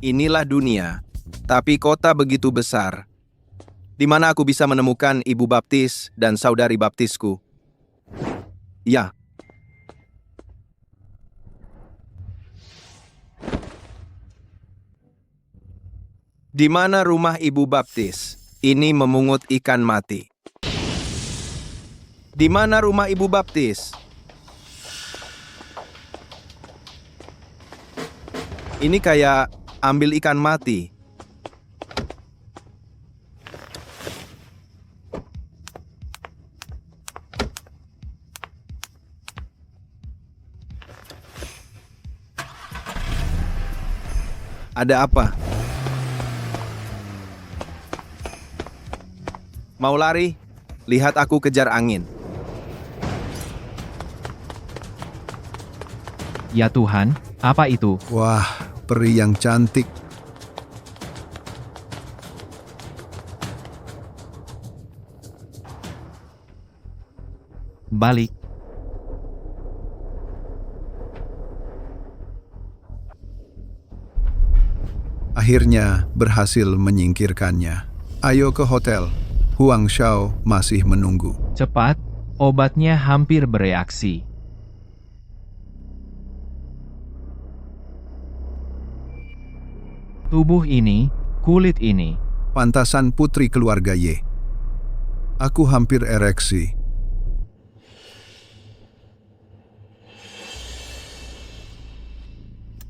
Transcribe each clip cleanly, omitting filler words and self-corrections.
Inilah dunia, tapi kota begitu besar. Di mana aku bisa menemukan ibu baptis dan saudari baptisku? Ya. Di mana rumah ibu baptis? Ini memungut ikan mati. Di mana rumah ibu baptis? Ini kayak ambil ikan mati. Ada apa? Mau lari? Lihat aku kejar angin. Ya Tuhan, apa itu? Wah, peri yang cantik. Balik. Akhirnya berhasil menyingkirkannya. Ayo ke hotel. Huang Shao masih menunggu. Cepat, obatnya hampir bereaksi. Tubuh ini, kulit ini. Pantasan putri keluarga Ye. Aku hampir ereksi.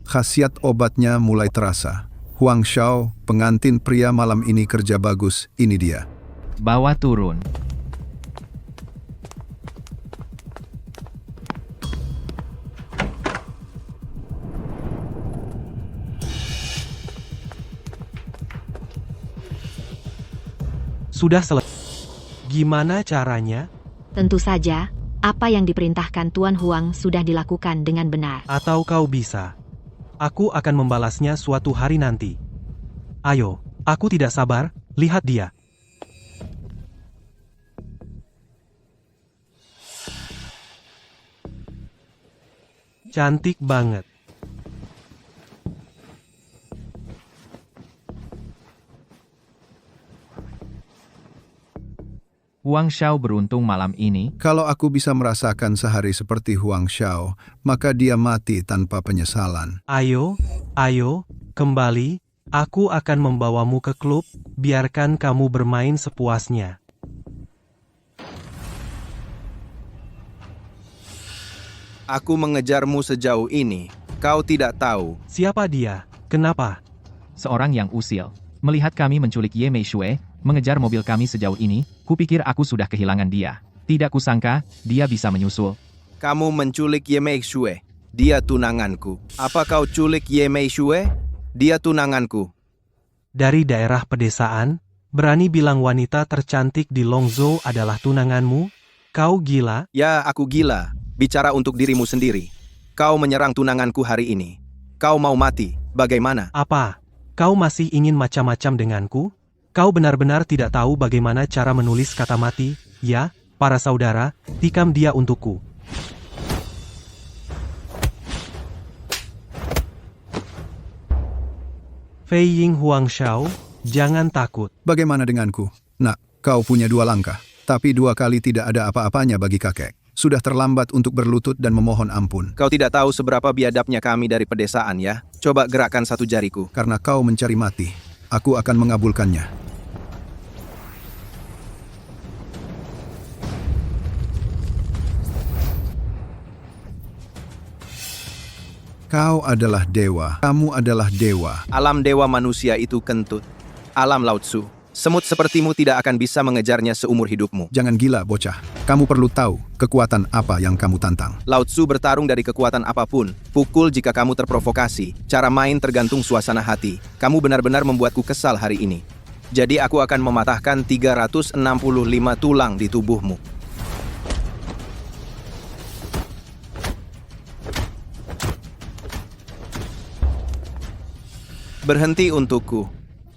Khasiat obatnya mulai terasa. Huang Shao, pengantin pria malam ini kerja bagus. Ini dia. Bawa turun. Sudah selesai. Gimana caranya? Tentu saja, apa yang diperintahkan Tuan Huang sudah dilakukan dengan benar. Atau kau bisa? Aku akan membalasnya suatu hari nanti. Ayo, aku tidak sabar, lihat dia. Cantik banget. Huang Shao beruntung malam ini. Kalau aku bisa merasakan sehari seperti Huang Shao, maka dia mati tanpa penyesalan. Ayo, kembali. Aku akan membawamu ke klub, biarkan kamu bermain sepuasnya. Aku mengejarmu sejauh ini. Kau tidak tahu. Siapa dia? Kenapa? Seorang yang usil. Melihat kami menculik Ye Meishui, mengejar mobil kami sejauh ini, kupikir aku sudah kehilangan dia. Tidak kusangka, dia bisa menyusul. Kamu menculik Ye Meishui. Dia tunanganku. Apa kau culik Ye Meishui? Dia tunanganku. Dari daerah pedesaan, berani bilang wanita tercantik di Longzhou adalah tunanganmu? Kau gila? Ya, aku gila. Bicara untuk dirimu sendiri. Kau menyerang tunanganku hari ini. Kau mau mati. Bagaimana? Apa? Kau masih ingin macam-macam denganku? Kau benar-benar tidak tahu bagaimana cara menulis kata mati? Ya, para saudara, tikam dia untukku. Fei Ying Huang Shao, jangan takut. Bagaimana denganku? Nak, kau punya 2 langkah, tapi 2 kali tidak ada apa-apanya bagi kakek. Sudah terlambat untuk berlutut dan memohon ampun. Kau tidak tahu seberapa biadabnya kami dari pedesaan ya? Coba gerakkan satu jariku. Karena kau mencari mati, aku akan mengabulkannya. Kau adalah dewa. Kamu adalah dewa. Alam dewa manusia itu kentut. Alam Lao Tzu. Semut sepertimu tidak akan bisa mengejarnya seumur hidupmu. Jangan gila, bocah. Kamu perlu tahu kekuatan apa yang kamu tantang. Lao Tzu bertarung dari kekuatan apapun. Pukul jika kamu terprovokasi. Cara main tergantung suasana hati. Kamu benar-benar membuatku kesal hari ini. Jadi aku akan mematahkan 365 tulang di tubuhmu. Berhenti untukku.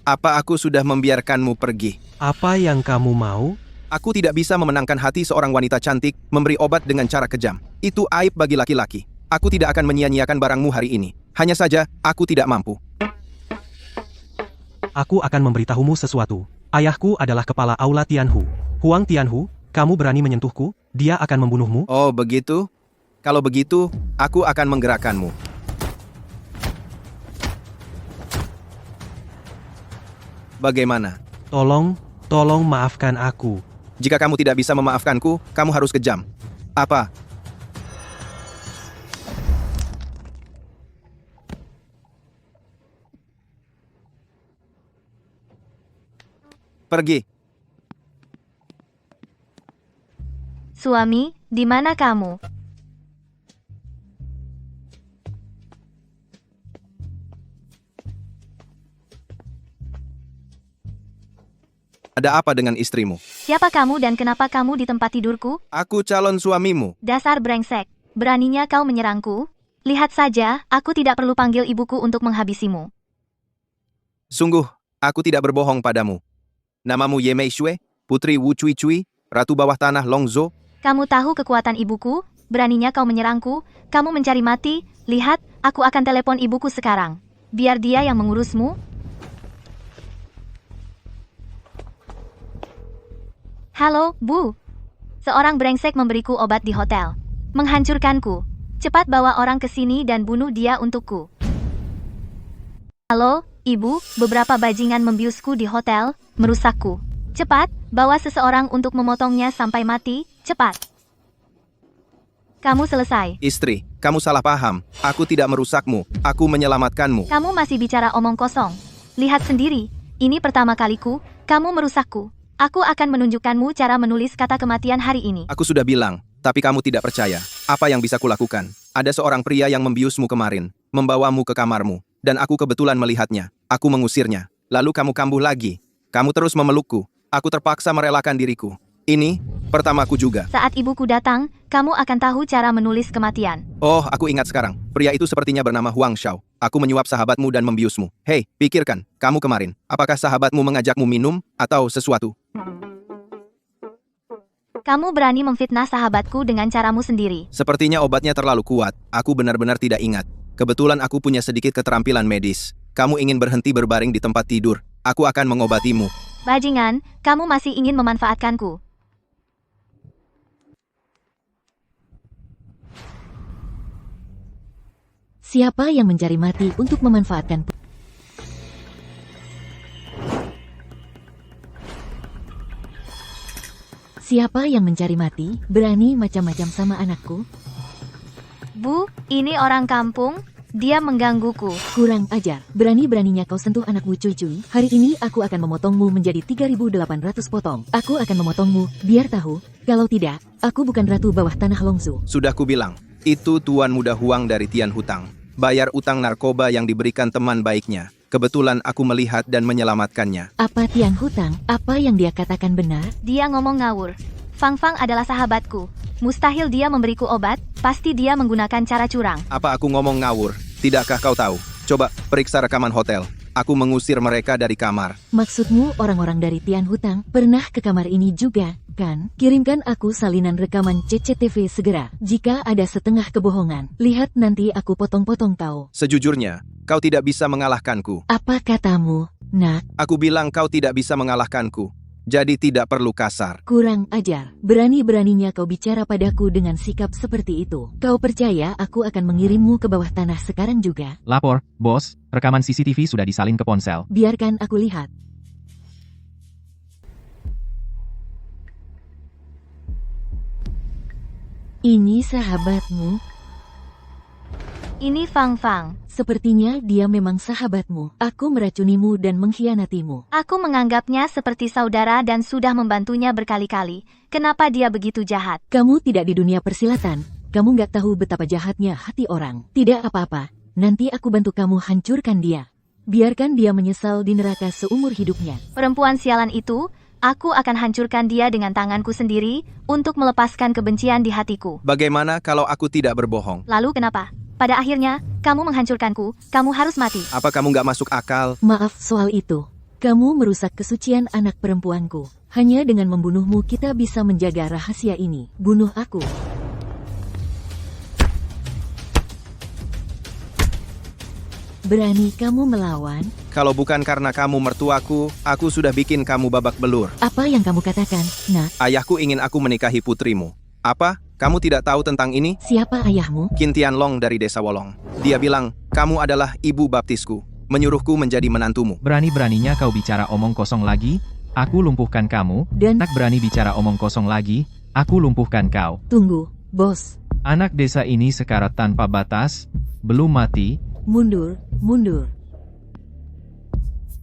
Apa aku sudah membiarkanmu pergi? Apa yang kamu mau? Aku tidak bisa memenangkan hati seorang wanita cantik, memberi obat dengan cara kejam. Itu aib bagi laki-laki. Aku tidak akan menyia-nyiakan barangmu hari ini. Hanya saja, aku tidak mampu. aku akan memberitahumu sesuatu. Ayahku adalah kepala Aula Tianhu. Huang Tianhu, kamu berani menyentuhku, dia akan membunuhmu. Oh, begitu? Kalau begitu, aku akan menggerakkanmu. Bagaimana? Tolong maafkan aku. Jika kamu tidak bisa memaafkanku, kamu harus kejam. Apa? Pergi. Suami, di mana kamu? Ada apa dengan istrimu? Siapa kamu dan kenapa kamu di tempat tidurku? Aku calon suamimu. Dasar brengsek. Beraninya kau menyerangku? Lihat saja, aku tidak perlu panggil ibuku untuk menghabisimu. Sungguh, aku tidak berbohong padamu. Namamu Ye Mei Xue, Putri Wu Cui Cui, Ratu Bawah Tanah Longzhou. Kamu tahu kekuatan ibuku? Beraninya kau menyerangku? Kamu mencari mati? Lihat, aku akan telepon ibuku sekarang. Biar dia yang mengurusmu. Halo, Bu. Seorang brengsek memberiku obat di hotel. Menghancurkanku. Cepat bawa orang ke sini dan bunuh dia untukku. Halo, Ibu. Beberapa bajingan membiusku di hotel, merusakku. Cepat, bawa seseorang untuk memotongnya sampai mati. Cepat. Kamu selesai. Istri, kamu salah paham. Aku tidak merusakmu. Aku menyelamatkanmu. Kamu masih bicara omong kosong. Lihat sendiri. Ini pertama kaliku, kamu merusakku. Aku akan menunjukkanmu cara menulis kata kematian hari ini. Aku sudah bilang, tapi kamu tidak percaya. Apa yang bisa kulakukan? Ada seorang pria yang membiusmu kemarin, membawamu ke kamarmu, dan aku kebetulan melihatnya. Aku mengusirnya. Lalu kamu kambuh lagi. Kamu terus memelukku. Aku terpaksa merelakan diriku. Ini, pertamaku juga. Saat ibuku datang, kamu akan tahu cara menulis kematian. Oh, aku ingat sekarang. Pria itu sepertinya bernama Huang Xiao. Aku menyuap sahabatmu dan membiusmu. Hei, pikirkan, kamu kemarin. Apakah sahabatmu mengajakmu minum atau sesuatu? Kamu berani memfitnah sahabatku dengan caramu sendiri. Sepertinya obatnya terlalu kuat. Aku benar-benar tidak ingat. Kebetulan aku punya sedikit keterampilan medis. Kamu ingin berhenti berbaring di tempat tidur. Aku akan mengobatimu. Bajingan, kamu masih ingin memanfaatkanku. Siapa yang mencari mati untuk memanfaatkan Siapa yang mencari mati, berani macam-macam sama anakku? Bu, ini orang kampung, dia menggangguku. Kurang ajar, berani-beraninya kau sentuh anakku cuy-cuy. Hari ini aku akan memotongmu menjadi 3.800 potong. Aku akan memotongmu, biar tahu. Kalau tidak, aku bukan Ratu Bawah Tanah Longzhou. Sudah kubilang, itu Tuan Muda Huang dari Tian Hutang. Bayar utang narkoba yang diberikan teman baiknya. Kebetulan aku melihat dan menyelamatkannya. Apa Tian Hutang? Apa yang dia katakan benar? Dia ngomong ngawur. Fang Fang adalah sahabatku. Mustahil dia memberiku obat, pasti dia menggunakan cara curang. Apa aku ngomong ngawur? Tidakkah kau tahu? Coba periksa rekaman hotel. Aku mengusir mereka dari kamar. Maksudmu orang-orang dari Tian Hutang pernah ke kamar ini juga, kan? Kirimkan aku salinan rekaman CCTV segera. Jika ada setengah kebohongan, lihat nanti aku potong-potong kau. Sejujurnya, kau tidak bisa mengalahkanku. Apa katamu, nak? Aku bilang kau tidak bisa mengalahkanku. Jadi tidak perlu kasar. Kurang ajar. Berani-beraninya kau bicara padaku dengan sikap seperti itu. Kau percaya aku akan mengirimmu ke bawah tanah sekarang juga? Lapor, bos, rekaman CCTV sudah disalin ke ponsel. Biarkan aku lihat. Ini sahabatmu. Ini Fang Fang. Sepertinya dia memang sahabatmu. Aku meracunimu dan mengkhianatimu. Aku menganggapnya seperti saudara dan sudah membantunya berkali-kali. Kenapa dia begitu jahat? Kamu tidak di dunia persilatan. Kamu nggak tahu betapa jahatnya hati orang. Tidak apa-apa. Nanti aku bantu kamu hancurkan dia. Biarkan dia menyesal di neraka seumur hidupnya. Perempuan sialan itu, aku akan hancurkan dia dengan tanganku sendiri untuk melepaskan kebencian di hatiku. Bagaimana kalau aku tidak berbohong? Lalu kenapa? Pada akhirnya, kamu menghancurkanku, kamu harus mati. Apa kamu nggak masuk akal? Maaf soal itu. Kamu merusak kesucian anak perempuanku. Hanya dengan membunuhmu kita bisa menjaga rahasia ini. Bunuh aku. Berani kamu melawan? Kalau bukan karena kamu mertuaku, aku sudah bikin kamu babak belur. Apa yang kamu katakan, nak? Ayahku ingin aku menikahi putrimu. Apa? Kamu tidak tahu tentang ini? Siapa ayahmu? Qin Tianlong dari desa Wolong. Dia bilang, kamu adalah ibu baptisku, menyuruhku menjadi menantumu. Berani-beraninya kau bicara omong kosong lagi, aku lumpuhkan kamu. Dan, Anak berani bicara omong kosong lagi, aku lumpuhkan kau. tunggu, bos. Anak desa ini sekarat tanpa batas, belum mati. Mundur, mundur.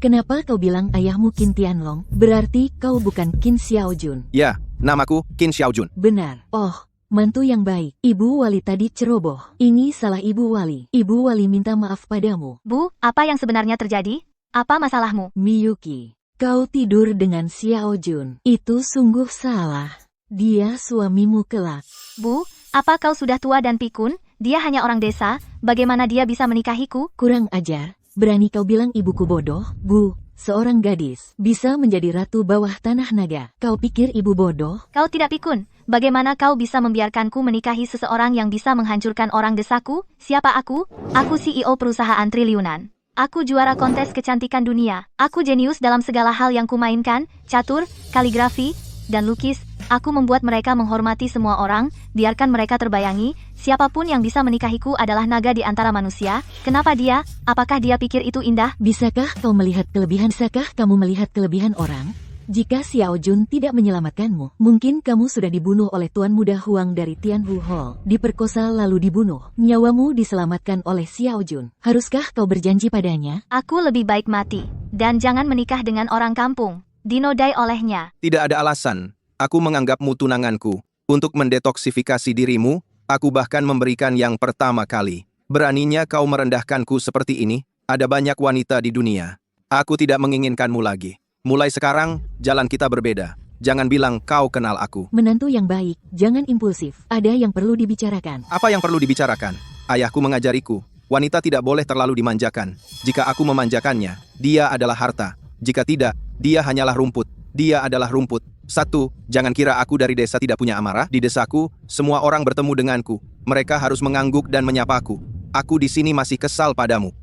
Kenapa kau bilang ayahmu Qin Tianlong? Berarti kau bukan Qin Xiaojun. Ya, namaku Qin Xiaojun. Benar. Oh, mantu yang baik. Ibu Wali tadi ceroboh. Ini salah Ibu Wali. Ibu Wali minta maaf padamu. Bu, apa yang sebenarnya terjadi? Apa masalahmu? Miyuki, kau tidur dengan Xiaojun. Itu sungguh salah. Dia suamimu kelak. Bu, apa kau sudah tua dan pikun? Dia hanya orang desa, bagaimana dia bisa menikahiku? Kurang ajar. Berani kau bilang ibuku bodoh? Bu, seorang gadis bisa menjadi ratu bawah tanah naga. Kau pikir ibu bodoh? Kau tidak pikun. Bagaimana kau bisa membiarkanku menikahi seseorang yang bisa menghancurkan orang desaku? Siapa aku? Aku CEO perusahaan triliunan. Aku juara kontes kecantikan dunia. Aku jenius dalam segala hal yang kumainkan, catur, kaligrafi, dan lukis. Aku membuat mereka menghormati semua orang, biarkan mereka terbayangi, siapapun yang bisa menikahiku adalah naga di antara manusia. Kenapa dia? Apakah dia pikir itu indah? Bisakah kau melihat kelebihan? Bisakah kamu melihat kelebihan orang? Jika Xiaojun tidak menyelamatkanmu, mungkin kamu sudah dibunuh oleh Tuan Muda Huang dari Tianhu Hall. Diperkosa lalu dibunuh. Nyawamu diselamatkan oleh Xiaojun. Haruskah kau berjanji padanya? Aku lebih baik mati. Dan jangan menikah dengan orang kampung. Dinodai olehnya. Tidak ada alasan. Aku menganggapmu tunanganku. Untuk mendetoksifikasi dirimu, aku bahkan memberikan yang pertama kali. Beraninya kau merendahkanku seperti ini? Ada banyak wanita di dunia. Aku tidak menginginkanmu lagi. Mulai sekarang, jalan kita berbeda. Jangan bilang kau kenal aku. Menantu yang baik, jangan impulsif. Ada yang perlu dibicarakan. Apa yang perlu dibicarakan? Ayahku mengajariku, wanita tidak boleh terlalu dimanjakan. Jika aku memanjakannya, dia adalah harta. Jika tidak, dia hanyalah rumput. Dia adalah rumput. 1. Jangan kira aku dari desa tidak punya amarah. Di desaku, semua orang bertemu denganku. Mereka harus mengangguk dan menyapaku. Aku di sini masih kesal padamu.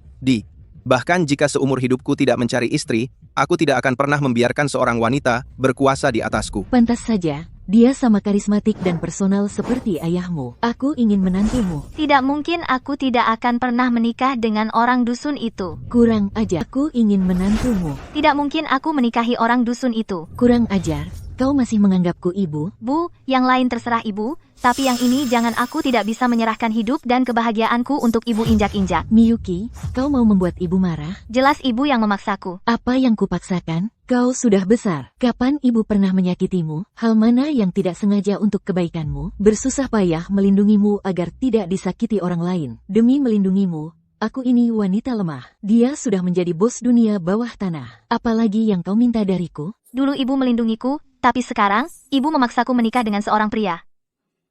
Bahkan jika seumur hidupku tidak mencari istri, aku tidak akan pernah membiarkan seorang wanita berkuasa di atasku. Pantas saja, dia sama karismatik dan personal seperti ayahmu. Aku ingin menantumu. Tidak mungkin aku tidak akan pernah menikah dengan orang dusun itu. Kurang ajar. Aku ingin menantumu. Tidak mungkin aku menikahi orang dusun itu. Kurang ajar. Kau masih menganggapku ibu? Bu, yang lain terserah ibu, tapi yang ini jangan. Aku tidak bisa menyerahkan hidup dan kebahagiaanku untuk ibu injak-injak. Miyuki, kau mau membuat ibu marah? Jelas ibu yang memaksaku. Apa yang kupaksakan? Kau sudah besar. Kapan ibu pernah menyakitimu? Hal mana yang tidak sengaja untuk kebaikanmu? Bersusah payah melindungimu agar tidak disakiti orang lain. Demi melindungimu, aku ini wanita lemah. Dia sudah menjadi bos dunia bawah tanah. Apalagi yang kau minta dariku? Dulu ibu melindungiku, tapi sekarang, ibu memaksaku menikah dengan seorang pria.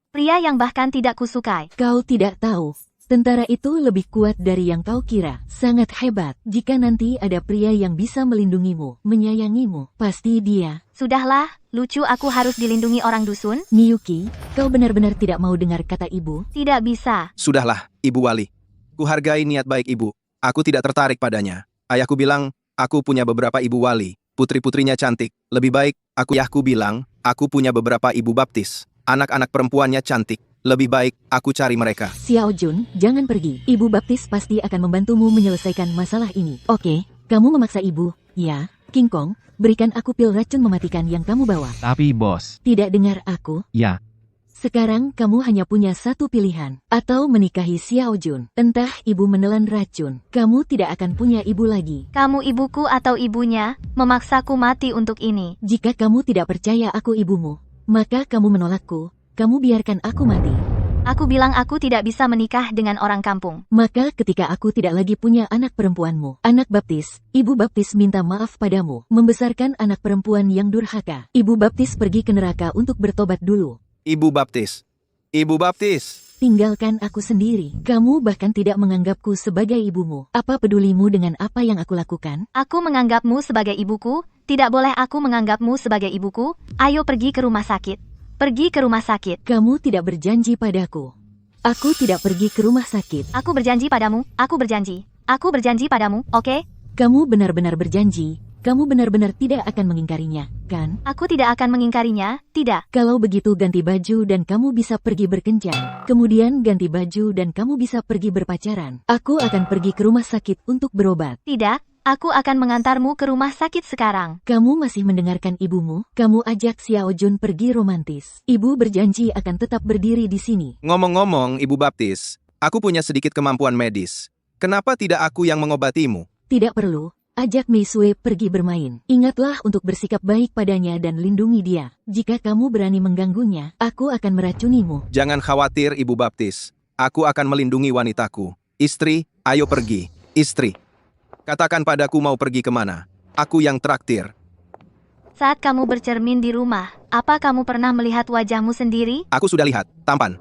Pria yang bahkan tidak kusukai. Kau tidak tahu. Tentara itu lebih kuat dari yang kau kira. Sangat hebat. Jika nanti ada pria yang bisa melindungimu, menyayangimu, pasti dia. Sudahlah, lucu aku harus dilindungi orang dusun? Miyuki, kau benar-benar tidak mau dengar kata ibu? Tidak bisa. Sudahlah, Ibu Wali. Kuhargai niat baik ibu. Aku tidak tertarik padanya. Ayahku bilang, aku punya beberapa ibu wali. Putri-putrinya cantik. Lebih baik, ayahku bilang, aku punya beberapa ibu baptis. Anak-anak perempuannya cantik. Lebih baik, aku cari mereka. Xiaojun, jangan pergi. Ibu baptis pasti akan membantumu menyelesaikan masalah ini. Oke, kamu memaksa ibu. Ya, King Kong, berikan aku pil racun mematikan yang kamu bawa. Tapi bos, Tidak dengar aku? ya, Sekarang kamu hanya punya satu pilihan. Atau menikahi Xiaojun. Entah ibu menelan racun. Kamu tidak akan punya ibu lagi. Kamu ibuku atau ibunya, memaksaku mati untuk ini. Jika kamu tidak percaya aku ibumu, maka kamu menolakku. Kamu biarkan aku mati. Aku bilang aku tidak bisa menikah dengan orang kampung. Maka ketika aku tidak lagi punya anak perempuanmu, anak baptis, ibu baptis minta maaf padamu, membesarkan anak perempuan yang durhaka. Ibu baptis pergi ke neraka untuk bertobat dulu. Ibu baptis. Ibu baptis. Tinggalkan aku sendiri. Kamu bahkan tidak menganggapku sebagai ibumu. Apa pedulimu dengan apa yang aku lakukan? Aku menganggapmu sebagai ibuku, tidak boleh aku menganggapmu sebagai ibuku. Ayo pergi ke rumah sakit. Pergi ke rumah sakit. Kamu tidak berjanji padaku. Aku tidak pergi ke rumah sakit. Aku berjanji padamu, aku berjanji. Aku berjanji padamu, oke? Kamu benar-benar berjanji, kamu benar-benar tidak akan mengingkarinya, kan? Aku tidak akan mengingkarinya, tidak. Kalau begitu ganti baju dan kamu bisa pergi berkencan. Kemudian ganti baju dan kamu bisa pergi berpacaran. Aku akan pergi ke rumah sakit untuk berobat. Tidak, aku akan mengantarmu ke rumah sakit sekarang. Kamu masih mendengarkan ibumu? Kamu ajak Xiao Jun pergi romantis. Ibu berjanji akan tetap berdiri di sini. Ngomong-ngomong, Ibu Baptis, aku punya sedikit kemampuan medis. Kenapa tidak aku yang mengobatimu? Tidak perlu. Ajak Mei Sui pergi bermain. Ingatlah untuk bersikap baik padanya dan lindungi dia. Jika kamu berani mengganggunya, aku akan meracunimu. Jangan khawatir, Ibu Baptis. Aku akan melindungi wanitaku. Istri, ayo pergi. Istri, katakan padaku mau pergi kemana. Aku yang traktir. Saat kamu bercermin di rumah, apa kamu pernah melihat wajahmu sendiri? Aku sudah lihat, tampan.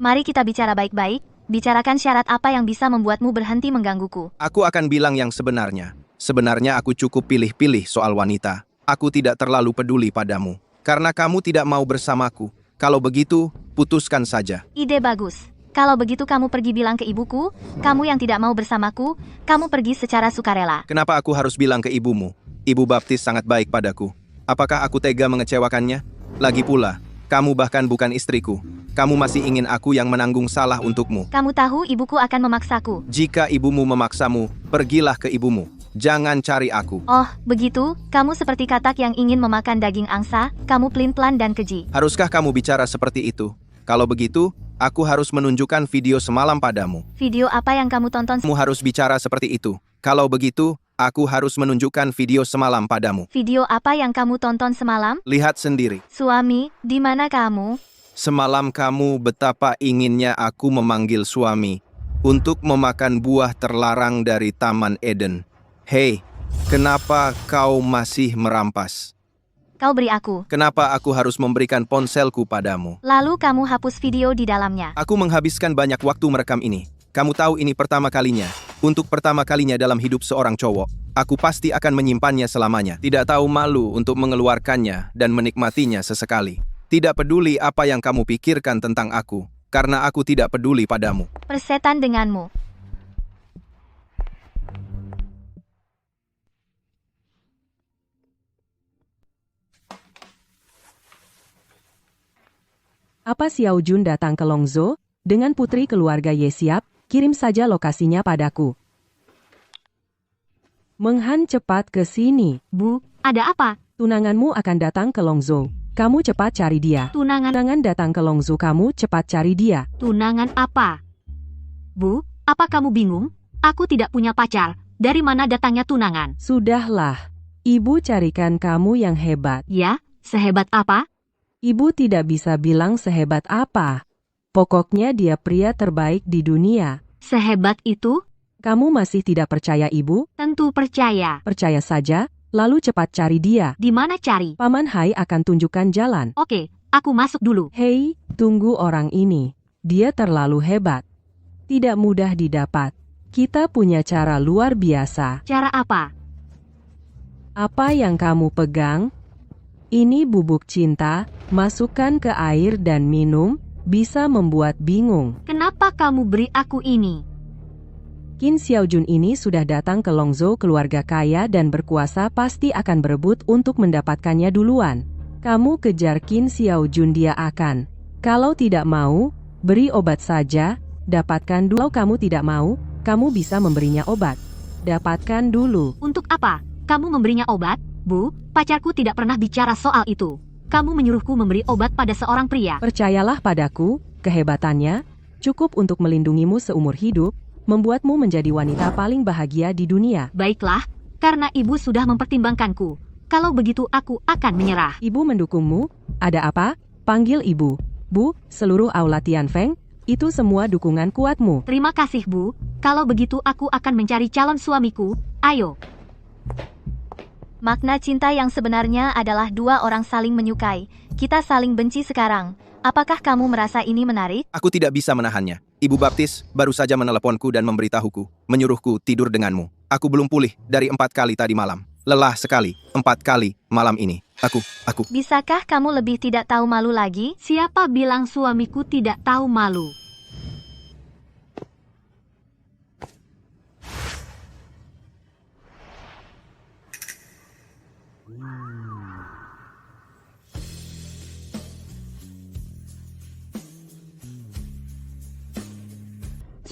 Mari kita bicara baik-baik. Bicarakan syarat apa yang bisa membuatmu berhenti menggangguku. Aku akan bilang yang sebenarnya. Sebenarnya aku cukup pilih-pilih soal wanita. Aku tidak terlalu peduli padamu. Karena kamu tidak mau bersamaku. Kalau begitu, putuskan saja. Ide bagus. Kalau begitu kamu pergi bilang ke ibuku, kamu yang tidak mau bersamaku, kamu pergi secara sukarela. Kenapa aku harus bilang ke ibumu? Ibu Baptis sangat baik padaku. Apakah aku tega mengecewakannya? Lagi pula, kamu bahkan bukan istriku. Kamu masih ingin aku yang menanggung salah untukmu. Kamu tahu ibuku akan memaksaku. Jika ibumu memaksamu, pergilah ke ibumu. Jangan cari aku. Oh, begitu? Kamu seperti katak yang ingin memakan daging angsa, kamu pelin-pelan dan keji. Haruskah kamu bicara seperti itu? Kalau begitu, aku harus menunjukkan video semalam padamu. Video apa yang kamu tonton? Kamu harus bicara seperti itu. Kalau begitu, aku harus menunjukkan video semalam padamu. Video apa yang kamu tonton semalam? Lihat sendiri. Suami, di mana kamu? Semalam kamu betapa inginnya aku memanggil suami untuk memakan buah terlarang dari Taman Eden. Hei, kenapa kau masih merampas? Kau beri aku. Kenapa aku harus memberikan ponselku padamu? Lalu kamu hapus video di dalamnya. Aku menghabiskan banyak waktu merekam ini. Kamu tahu ini pertama kalinya. Untuk pertama kalinya dalam hidup seorang cowok. Aku pasti akan menyimpannya selamanya. Tidak tahu malu untuk mengeluarkannya dan menikmatinya sesekali. Tidak peduli apa yang kamu pikirkan tentang aku. Karena aku tidak peduli padamu. Persetan denganmu. Apa Xiao Jun datang ke Longzhou? Dengan putri keluarga Ye siap, kirim saja lokasinya padaku. Menghan cepat ke sini. Bu, ada apa? Tunanganmu akan datang ke Longzhou. Kamu cepat cari dia. Tunangan Datang ke Longzhou, kamu cepat cari dia. tunangan apa? Bu, apa kamu bingung? Aku tidak punya pacar. Dari mana datangnya tunangan? Sudahlah. Ibu carikan kamu yang hebat. Ya, sehebat apa? Ibu tidak bisa bilang sehebat apa. Pokoknya dia pria terbaik di dunia. Sehebat itu? Kamu masih tidak percaya ibu? Tentu percaya. Percaya saja, lalu cepat cari dia. Di mana cari? Paman Hai akan tunjukkan jalan. Oke, aku masuk dulu. Hei, tunggu orang ini. Dia terlalu hebat. Tidak mudah didapat. Kita punya cara luar biasa. Cara apa? Apa yang kamu pegang? Ini bubuk cinta, masukkan ke air dan minum, bisa membuat bingung. Kenapa kamu beri aku ini? Qin Xiaojun ini sudah datang ke Longzhou, keluarga kaya dan berkuasa pasti akan berebut untuk mendapatkannya duluan. Kamu kejar Qin Xiaojun, dia akan. Kalau tidak mau, beri obat saja, dapatkan dulu. Kalau kamu tidak mau, kamu bisa memberinya obat. Dapatkan dulu. Untuk apa? Kamu memberinya obat? Bu, pacarku tidak pernah bicara soal itu. Kamu menyuruhku memberi obat pada seorang pria. Percayalah padaku, kehebatannya cukup untuk melindungimu seumur hidup, membuatmu menjadi wanita paling bahagia di dunia. Baiklah, karena ibu sudah mempertimbangkanku. Kalau begitu aku akan menyerah. Ibu mendukungmu? Ada apa? Panggil ibu. Bu, seluruh aula Tianfeng, itu semua dukungan kuatmu. Terima kasih, Bu. Kalau begitu aku akan mencari calon suamiku. Ayo. Makna cinta yang sebenarnya adalah dua orang saling menyukai. Kita saling benci sekarang. Apakah kamu merasa ini menarik? Aku tidak bisa menahannya. Ibu Baptis baru saja meneleponku dan memberitahuku, menyuruhku tidur denganmu. Aku belum pulih dari 4 kali tadi malam. Lelah sekali, 4 kali malam ini. Aku. Bisakah kamu lebih tidak tahu malu lagi? Siapa bilang suamiku tidak tahu malu?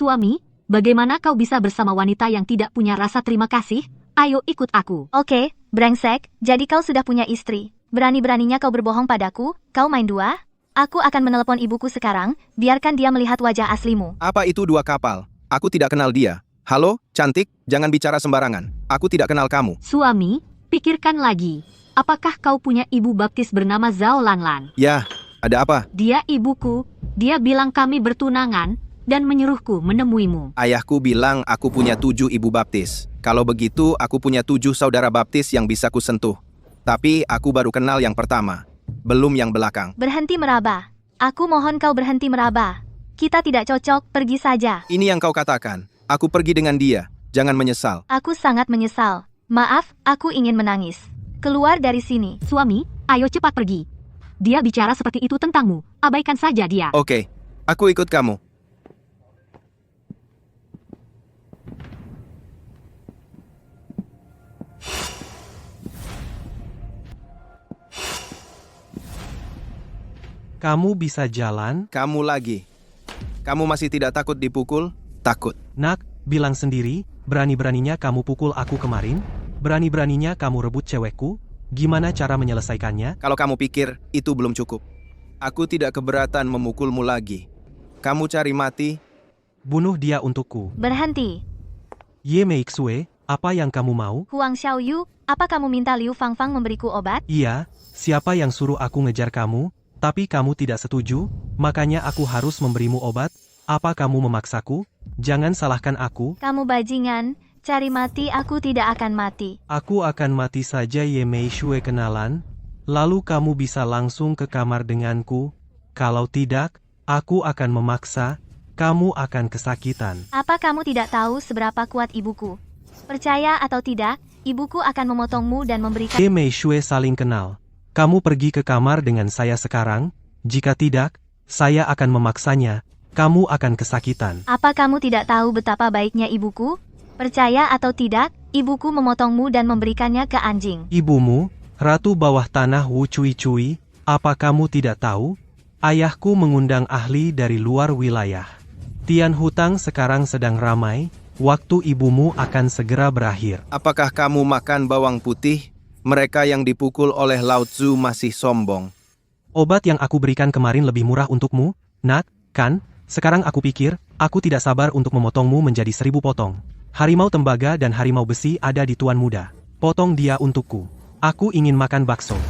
Suami, bagaimana kau bisa bersama wanita yang tidak punya rasa terima kasih? Ayo ikut aku. Oke, brengsek, jadi kau sudah punya istri. Berani-beraninya kau berbohong padaku, kau main dua? Aku akan menelepon ibuku sekarang, biarkan dia melihat wajah aslimu. Apa itu dua kapal? Aku tidak kenal dia. Halo, cantik, jangan bicara sembarangan. Aku tidak kenal kamu. Suami, pikirkan lagi. Apakah kau punya ibu baptis bernama Zhao Lanlan? Ya, ada apa? Dia ibuku, dia bilang kami bertunangan, dan menyuruhku menemuimu. Ayahku bilang aku punya 7 ibu baptis. Kalau begitu, aku punya 7 saudara baptis yang bisa kusentuh. Tapi aku baru kenal yang pertama, belum yang belakang. Berhenti meraba. Aku mohon kau berhenti meraba. Kita tidak cocok, pergi saja. Ini yang kau katakan. Aku pergi dengan dia. Jangan menyesal. Aku sangat menyesal. Maaf, aku ingin menangis. Keluar dari sini. Suami, ayo cepat pergi. Dia bicara seperti itu tentangmu. Abaikan saja dia. Oke, aku ikut kamu. Kamu bisa jalan? Kamu lagi. Kamu masih tidak takut dipukul? Takut. Nak, bilang sendiri, berani-beraninya kamu pukul aku kemarin? Berani-beraninya kamu rebut cewekku? Gimana cara menyelesaikannya? Kalau kamu pikir itu belum cukup, aku tidak keberatan memukulmu lagi. Kamu cari mati? Bunuh dia untukku. Berhenti. Ye Meixue, apa yang kamu mau? Huang Xiaoyu, apa kamu minta Liu Fangfang memberiku obat? Iya, siapa yang suruh aku ngejar kamu? Tapi kamu tidak setuju, makanya aku harus memberimu obat. Apa kamu memaksaku? Jangan salahkan aku. Kamu bajingan, cari mati aku tidak akan mati. Aku akan mati saja Ye Meixue kenalan. Lalu kamu bisa langsung ke kamar denganku. Kalau tidak, aku akan memaksa. Kamu akan kesakitan. Apa kamu tidak tahu seberapa kuat ibuku? Percaya atau tidak, ibuku akan memotongmu dan memberikan... Ye Meixue saling kenal. Kamu pergi ke kamar dengan saya sekarang. Jika tidak, saya akan memaksanya. Kamu akan kesakitan. Apa kamu tidak tahu betapa baiknya ibuku? Percaya atau tidak, ibuku memotongmu dan memberikannya ke anjing. Ibumu, Ratu Bawah Tanah Wu Cui Cui, apa kamu tidak tahu? Ayahku mengundang ahli dari luar wilayah. Tian Hutang sekarang sedang ramai, waktu ibumu akan segera berakhir. Apakah kamu makan bawang putih? Mereka yang dipukul oleh Lao Tzu masih sombong. Obat yang aku berikan kemarin lebih murah untukmu, nak, kan? Sekarang aku pikir, aku tidak sabar untuk memotongmu menjadi 1000 potong. Harimau tembaga dan harimau besi ada di Tuan Muda. Potong dia untukku. Aku ingin makan bakso.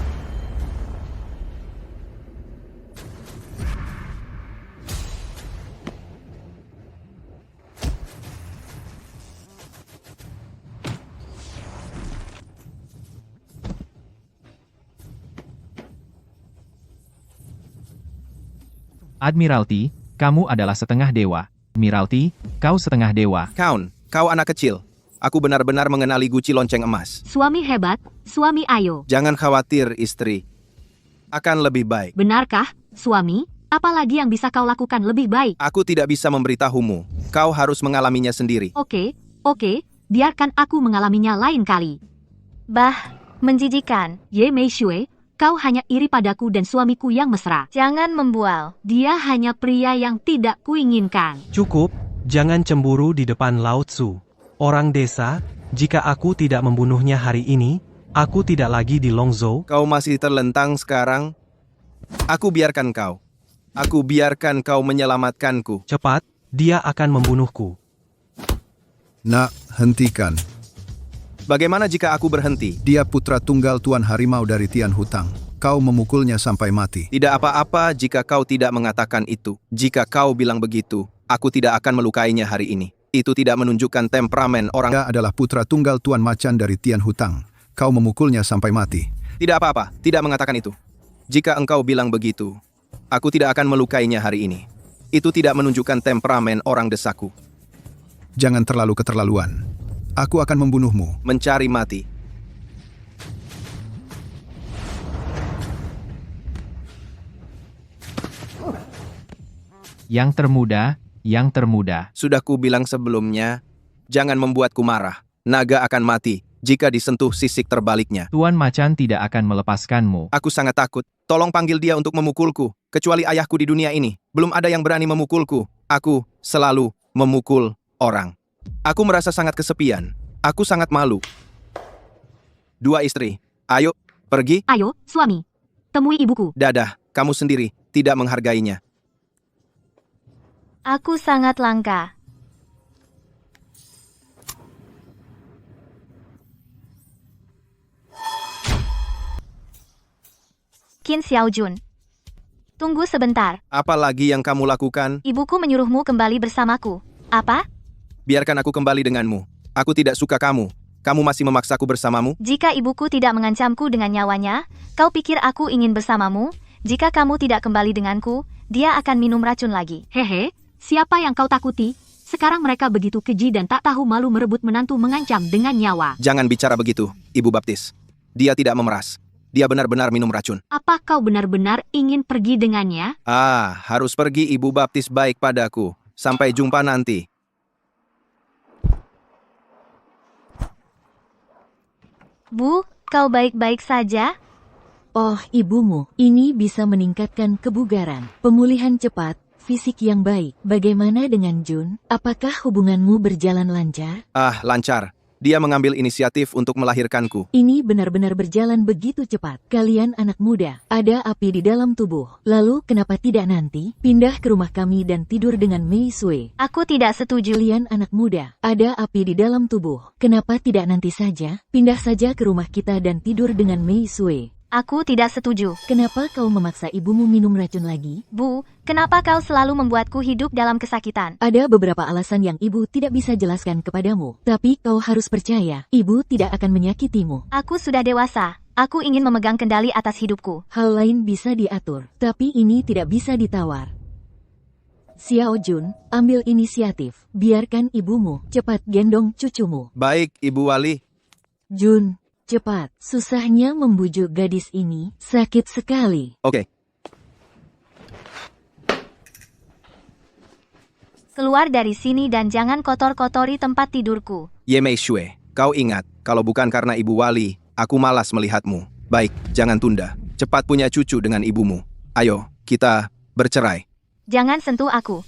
Admiralty, kamu adalah setengah dewa. Admiralty, kau setengah dewa. Kaun, kau anak kecil. Aku benar-benar mengenali guci lonceng emas. Suami hebat, suami ayo. Jangan khawatir, istri. Akan lebih baik. Benarkah, suami? Apalagi yang bisa kau lakukan lebih baik? Aku tidak bisa memberitahumu. Kau harus mengalaminya sendiri. Oke, biarkan aku mengalaminya lain kali. Bah, menjijikan. Ye Meixue, kau hanya iri padaku dan suamiku yang mesra. Jangan membual. Dia hanya pria yang tidak kuinginkan. Cukup, jangan cemburu di depan Lao Tzu. Orang desa, jika aku tidak membunuhnya hari ini, aku tidak lagi di Longzhou. Kau masih terlentang sekarang? Aku biarkan kau. Aku biarkan kau menyelamatkanku. Cepat, dia akan membunuhku. Nak, hentikan. Bagaimana jika aku berhenti? Dia putra tunggal Tuan Harimau dari Tian Hutang. Kau memukulnya sampai mati. Tidak apa-apa jika kau tidak mengatakan itu. Jika kau bilang begitu, aku tidak akan melukainya hari ini. Itu tidak menunjukkan temperamen orang. Dia adalah putra tunggal Tuan Macan dari Tian Hutang. Kau memukulnya sampai mati. Tidak apa-apa, tidak mengatakan itu. Jika engkau bilang begitu, aku tidak akan melukainya hari ini. Itu tidak menunjukkan temperamen orang desaku. Jangan terlalu keterlaluan. Aku akan membunuhmu. Mencari mati. Yang termuda. Sudah ku bilang sebelumnya, jangan membuatku marah. Naga akan mati. jika disentuh sisik terbaliknya. Tuan Macan tidak akan melepaskanmu. Aku sangat takut. Tolong panggil dia untuk memukulku. Kecuali ayahku di dunia ini, belum ada yang berani memukulku. Aku selalu memukul orang. Aku merasa sangat kesepian. Aku sangat malu. 2 istri. Ayo, pergi. Ayo, suami. Temui ibuku. Dadah, kamu sendiri tidak menghargainya. Aku sangat langka. Qin Xiaojun. Tunggu sebentar. Apa lagi yang kamu lakukan? Ibuku menyuruhmu kembali bersamaku. Apa? Biarkan aku kembali denganmu. Aku tidak suka kamu. Kamu masih memaksaku bersamamu? Jika ibuku tidak mengancamku dengan nyawanya, kau pikir aku ingin bersamamu? Jika kamu tidak kembali denganku, dia akan minum racun lagi. Hehe, siapa yang kau takuti? Sekarang mereka begitu keji dan tak tahu malu merebut menantu mengancam dengan nyawa. Jangan bicara begitu, Ibu Baptis. Dia tidak memeras. Dia benar-benar minum racun. Apa kau benar-benar ingin pergi dengannya? Harus pergi Ibu Baptis baik padaku. Sampai jumpa nanti. Bu, kau baik-baik saja? Oh, ibumu, ini bisa meningkatkan kebugaran, pemulihan cepat, fisik yang baik. Bagaimana dengan Jun? Apakah hubunganmu berjalan lancar? Lancar. Dia mengambil inisiatif untuk melahirkanku. Ini benar-benar berjalan begitu cepat. Kalian anak muda, ada api di dalam tubuh. Lalu kenapa tidak nanti pindah ke rumah kami dan tidur dengan Mei Sui? Aku tidak setuju. Kalian anak muda, ada api di dalam tubuh. Kenapa tidak nanti saja pindah saja ke rumah kita dan tidur dengan Mei Sui? Aku tidak setuju. Kenapa kau memaksa ibumu minum racun lagi? Bu, kenapa kau selalu membuatku hidup dalam kesakitan? Ada beberapa alasan yang ibu tidak bisa jelaskan kepadamu. Tapi kau harus percaya, ibu tidak akan menyakitimu. Aku sudah dewasa. Aku ingin memegang kendali atas hidupku. Hal lain bisa diatur, tapi ini tidak bisa ditawar. Xiao Jun, ambil inisiatif. Biarkan ibumu cepat gendong cucumu. Baik, Ibu Wali. Jun, cepat. Susahnya membujuk gadis ini. Sakit sekali. Oke. Keluar dari sini dan jangan kotor-kotori tempat tidurku. Ye Mei Shui, kau ingat, kalau bukan karena Ibu Wali, aku malas melihatmu. Baik, jangan tunda. Cepat punya cucu dengan ibumu. Ayo, kita bercerai. Jangan sentuh aku.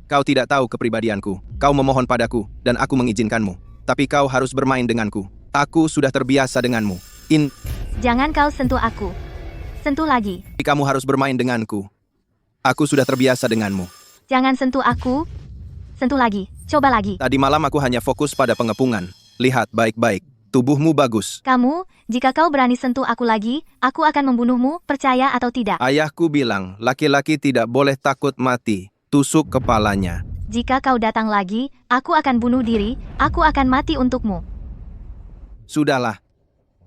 Kau tidak tahu kepribadianku. Kau memohon padaku, dan aku mengizinkanmu. Tapi kau harus bermain denganku. Aku sudah terbiasa denganmu. Jangan kau sentuh aku. Sentuh lagi. Kamu harus bermain denganku. Aku sudah terbiasa denganmu. Jangan sentuh aku. Sentuh lagi. Coba lagi. Tadi malam aku hanya fokus pada pengepungan. Lihat baik-baik. Tubuhmu bagus. Kamu, jika kau berani sentuh aku lagi, aku akan membunuhmu, percaya atau tidak. Ayahku bilang, laki-laki tidak boleh takut mati. Tusuk kepalanya. Jika kau datang lagi, aku akan bunuh diri. Aku akan mati untukmu. Sudahlah.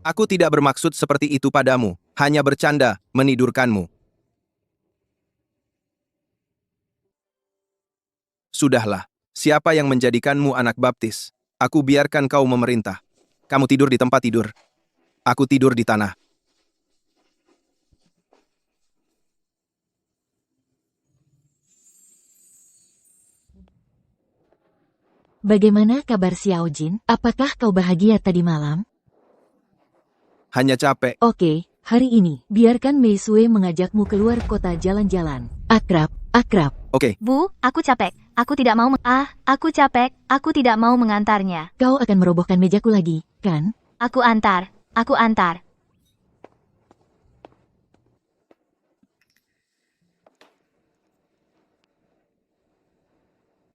Aku tidak bermaksud seperti itu padamu. Hanya bercanda, menidurkanmu. Sudahlah. Siapa yang menjadikanmu anak baptis? Aku biarkan kau memerintah. Kamu tidur di tempat tidur. Aku tidur di tanah. Bagaimana kabar Xiao Jin? Apakah kau bahagia tadi malam? Hanya capek. Oke, hari ini, biarkan Mei Sui mengajakmu keluar kota jalan-jalan. Akrab. Oke. Bu, aku capek. Aku tidak mau aku capek. Aku tidak mau mengantarnya. Kau akan merobohkan mejaku lagi, kan? Aku antar.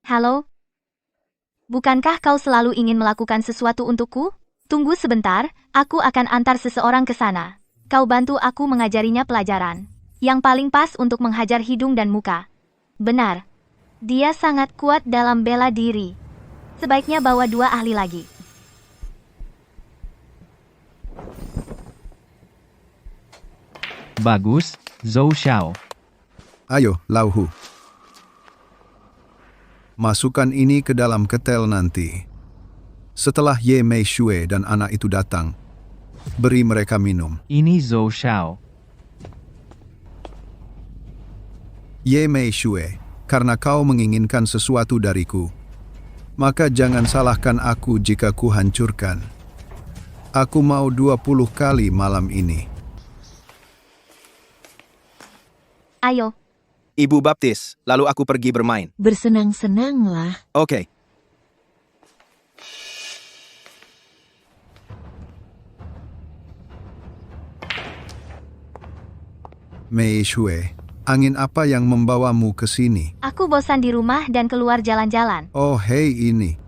Halo? Bukankah kau selalu ingin melakukan sesuatu untukku? Tunggu sebentar, aku akan antar seseorang ke sana. Kau bantu aku mengajarinya pelajaran. Yang paling pas untuk menghajar hidung dan muka. Benar. Dia sangat kuat dalam bela diri. Sebaiknya bawa 2 ahli lagi. Bagus, Zhou Xiao. Ayo, Lao Hu. Masukkan ini ke dalam ketel nanti. Setelah Ye Mei Shui dan anak itu datang, beri mereka minum. Ini Zhou Xiao. Ye Mei Shui, karena kau menginginkan sesuatu dariku, Maka jangan salahkan aku jika ku hancurkan. Aku mau 20 kali malam ini. Ayo, Ibu baptis, lalu aku pergi bermain. Bersenang-senanglah. Oke. Mei Shue, angin apa yang membawamu ke sini? aku bosan di rumah dan keluar jalan-jalan. Oh hei ini,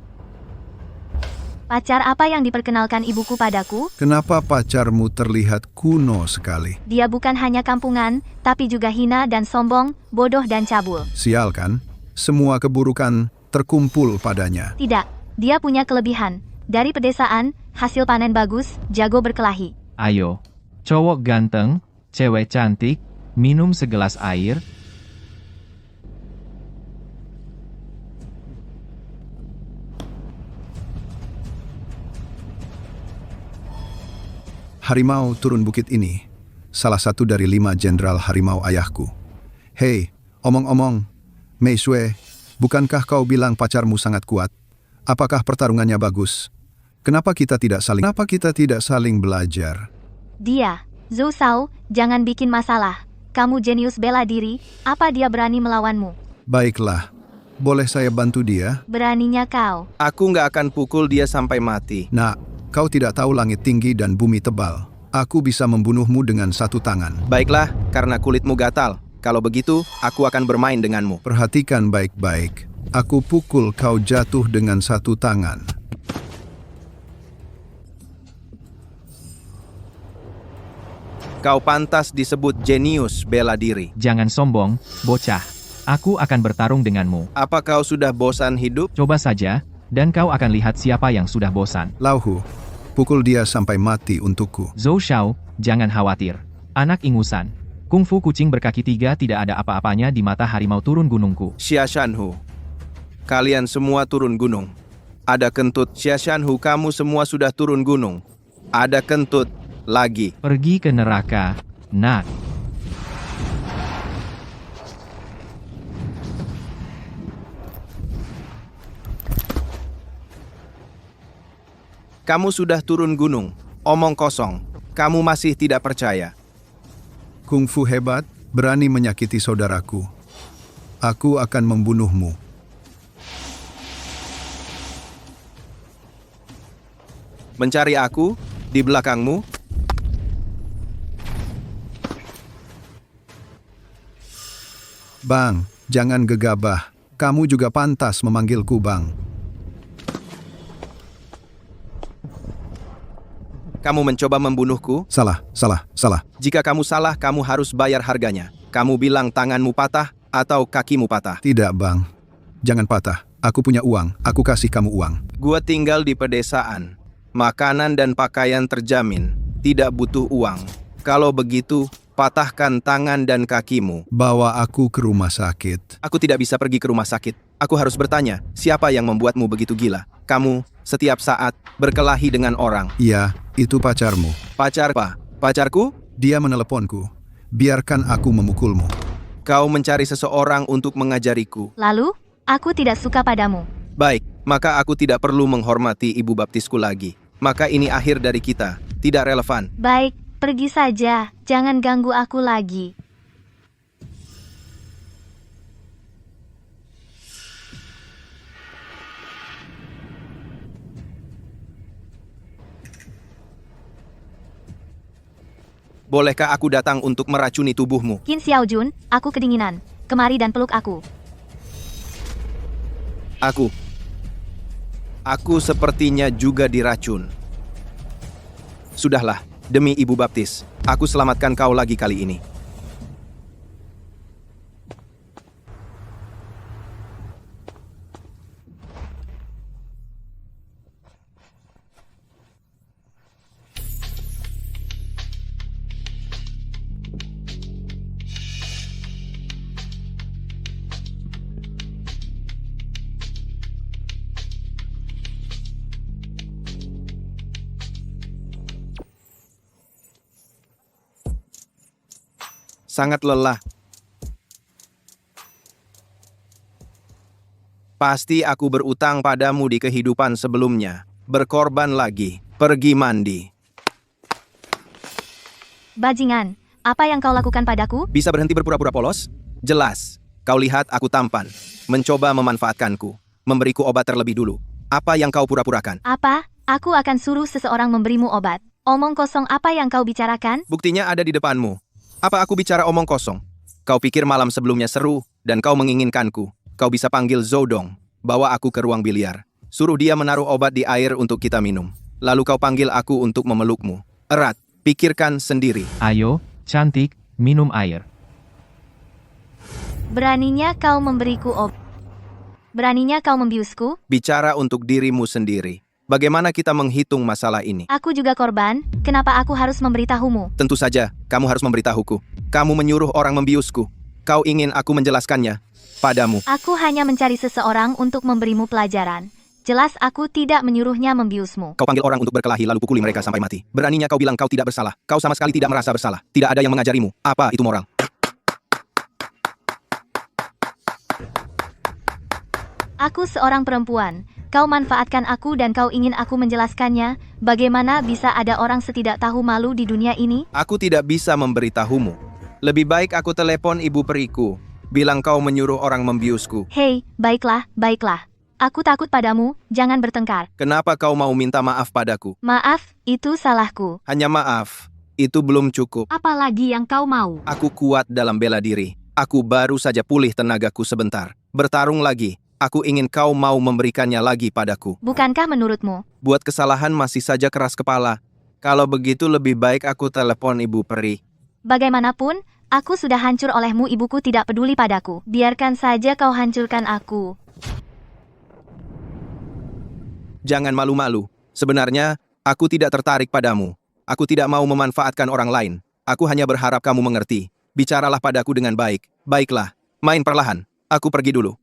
Pacar apa yang diperkenalkan ibuku padaku? kenapa pacarmu terlihat kuno sekali? Dia bukan hanya kampungan, tapi juga hina dan sombong, bodoh dan cabul. Sial kan? Semua keburukan terkumpul padanya. Tidak, dia punya kelebihan. Dari pedesaan, hasil panen bagus, jago berkelahi. Ayo, cowok ganteng, cewek cantik, minum segelas air. Harimau turun bukit ini, salah satu dari 5 jenderal harimau ayahku. Hei, omong-omong, Mei Shue, bukankah kau bilang pacarmu sangat kuat? Apakah pertarungannya bagus? Kenapa kita tidak saling belajar? Dia, Zhou Shao, jangan bikin masalah. Kamu jenius bela diri, apa dia berani melawanmu? Baiklah, boleh saya bantu dia? Beraninya kau. Aku nggak akan pukul dia sampai mati. Nak, kau tidak tahu langit tinggi dan bumi tebal. Aku bisa membunuhmu dengan 1 tangan. Baiklah, karena kulitmu gatal. Kalau begitu, aku akan bermain denganmu. Perhatikan baik-baik. Aku pukul kau jatuh dengan 1 tangan. Kau pantas disebut jenius bela diri. Jangan sombong, bocah. Aku akan bertarung denganmu. Apa kau sudah bosan hidup? Coba saja, dan kau akan lihat siapa yang sudah bosan. Lauhu, pukul dia sampai mati untukku. Zhou Shao, jangan khawatir. Anak ingusan. Kungfu kucing berkaki 3 tidak ada apa-apanya di mata harimau turun gunungku. Xia Shanhu. Kalian semua turun gunung. Ada kentut. Xia Shanhu, kamu semua sudah turun gunung. Ada kentut. Lagi. Pergi ke neraka, nak. Kamu sudah turun gunung. Omong kosong. Kamu masih tidak percaya. Kungfu hebat, berani menyakiti saudaraku. Aku akan membunuhmu. Mencari aku di belakangmu. Bang, jangan gegabah. Kamu juga pantas memanggilku Bang. Kamu mencoba membunuhku. Salah. Jika kamu salah, kamu harus bayar harganya. Kamu bilang tanganmu patah atau kakimu patah. Tidak, Bang. Jangan patah. Aku punya uang. Aku kasih kamu uang. Gua tinggal di pedesaan. Makanan dan pakaian terjamin. Tidak butuh uang. Kalau begitu, patahkan tangan dan kakimu. Bawa aku ke rumah sakit. Aku tidak bisa pergi ke rumah sakit. Aku harus bertanya, siapa yang membuatmu begitu gila? Kamu, setiap saat, berkelahi dengan orang. Iya, itu pacarmu. Pacar apa? Pacarku? Dia meneleponku. Biarkan aku memukulmu. Kau mencari seseorang untuk mengajariku. Lalu, aku tidak suka padamu. Baik, maka aku tidak perlu menghormati ibu baptisku lagi. Maka ini akhir dari kita. Tidak relevan. Baik, pergi saja. Jangan ganggu aku lagi. Bolehkah aku datang untuk meracuni tubuhmu? Qin Xiaojun, aku kedinginan. Kemari dan peluk aku. Aku sepertinya juga diracun. Sudahlah, demi ibu baptis, aku selamatkan kau lagi kali ini. Sangat lelah. Pasti aku berutang padamu di kehidupan sebelumnya. Berkorban lagi. Pergi mandi. Bajingan, apa yang kau lakukan padaku? Bisa berhenti berpura-pura polos? Jelas. Kau lihat aku tampan. Mencoba memanfaatkanku. Memberiku obat terlebih dulu. Apa yang kau pura-purakan? Apa? Aku akan suruh seseorang memberimu obat. Omong kosong apa yang kau bicarakan? Buktinya ada di depanmu. Apa aku bicara omong kosong? Kau pikir malam sebelumnya seru, dan kau menginginkanku. Kau bisa panggil Zodong. Bawa aku ke ruang biliar. Suruh dia menaruh obat di air untuk kita minum. Lalu kau panggil aku untuk memelukmu. Erat, pikirkan sendiri. Ayo, cantik, minum air. Beraninya kau memberiku obat. Beraninya kau membiusku? Bicara untuk dirimu sendiri. Bagaimana kita menghitung masalah ini? Aku juga korban, kenapa aku harus memberitahumu? Tentu saja, kamu harus memberitahuku. Kamu menyuruh orang membiusku. Kau ingin aku menjelaskannya padamu. Aku hanya mencari seseorang untuk memberimu pelajaran. Jelas aku tidak menyuruhnya membiusmu. Kau panggil orang untuk berkelahi lalu pukuli mereka sampai mati. Beraninya kau bilang kau tidak bersalah. Kau sama sekali tidak merasa bersalah. Tidak ada yang mengajarimu. Apa itu moral? Aku seorang perempuan. Kau manfaatkan aku dan kau ingin aku menjelaskannya. Bagaimana bisa ada orang setidak tahu malu di dunia ini? Aku tidak bisa memberitahumu. Lebih baik aku telepon ibu periku. Bilang kau menyuruh orang membiusku. Hei, baiklah, baiklah. Aku takut padamu, jangan bertengkar. Kenapa kau mau minta maaf padaku? Maaf, itu salahku. Hanya maaf. Itu belum cukup. Apalagi yang kau mau? Aku kuat dalam bela diri. Aku baru saja pulih tenagaku sebentar. Bertarung lagi. Aku ingin kau mau memberikannya lagi padaku. Bukankah menurutmu? Buat kesalahan masih saja keras kepala. Kalau begitu lebih baik aku telepon ibu peri. Bagaimanapun, aku sudah hancur olehmu, ibuku tidak peduli padaku. Biarkan saja kau hancurkan aku. Jangan malu-malu. Sebenarnya, aku tidak tertarik padamu. Aku tidak mau memanfaatkan orang lain. Aku hanya berharap kamu mengerti. Bicaralah padaku dengan baik. Baiklah, main perlahan. Aku pergi dulu.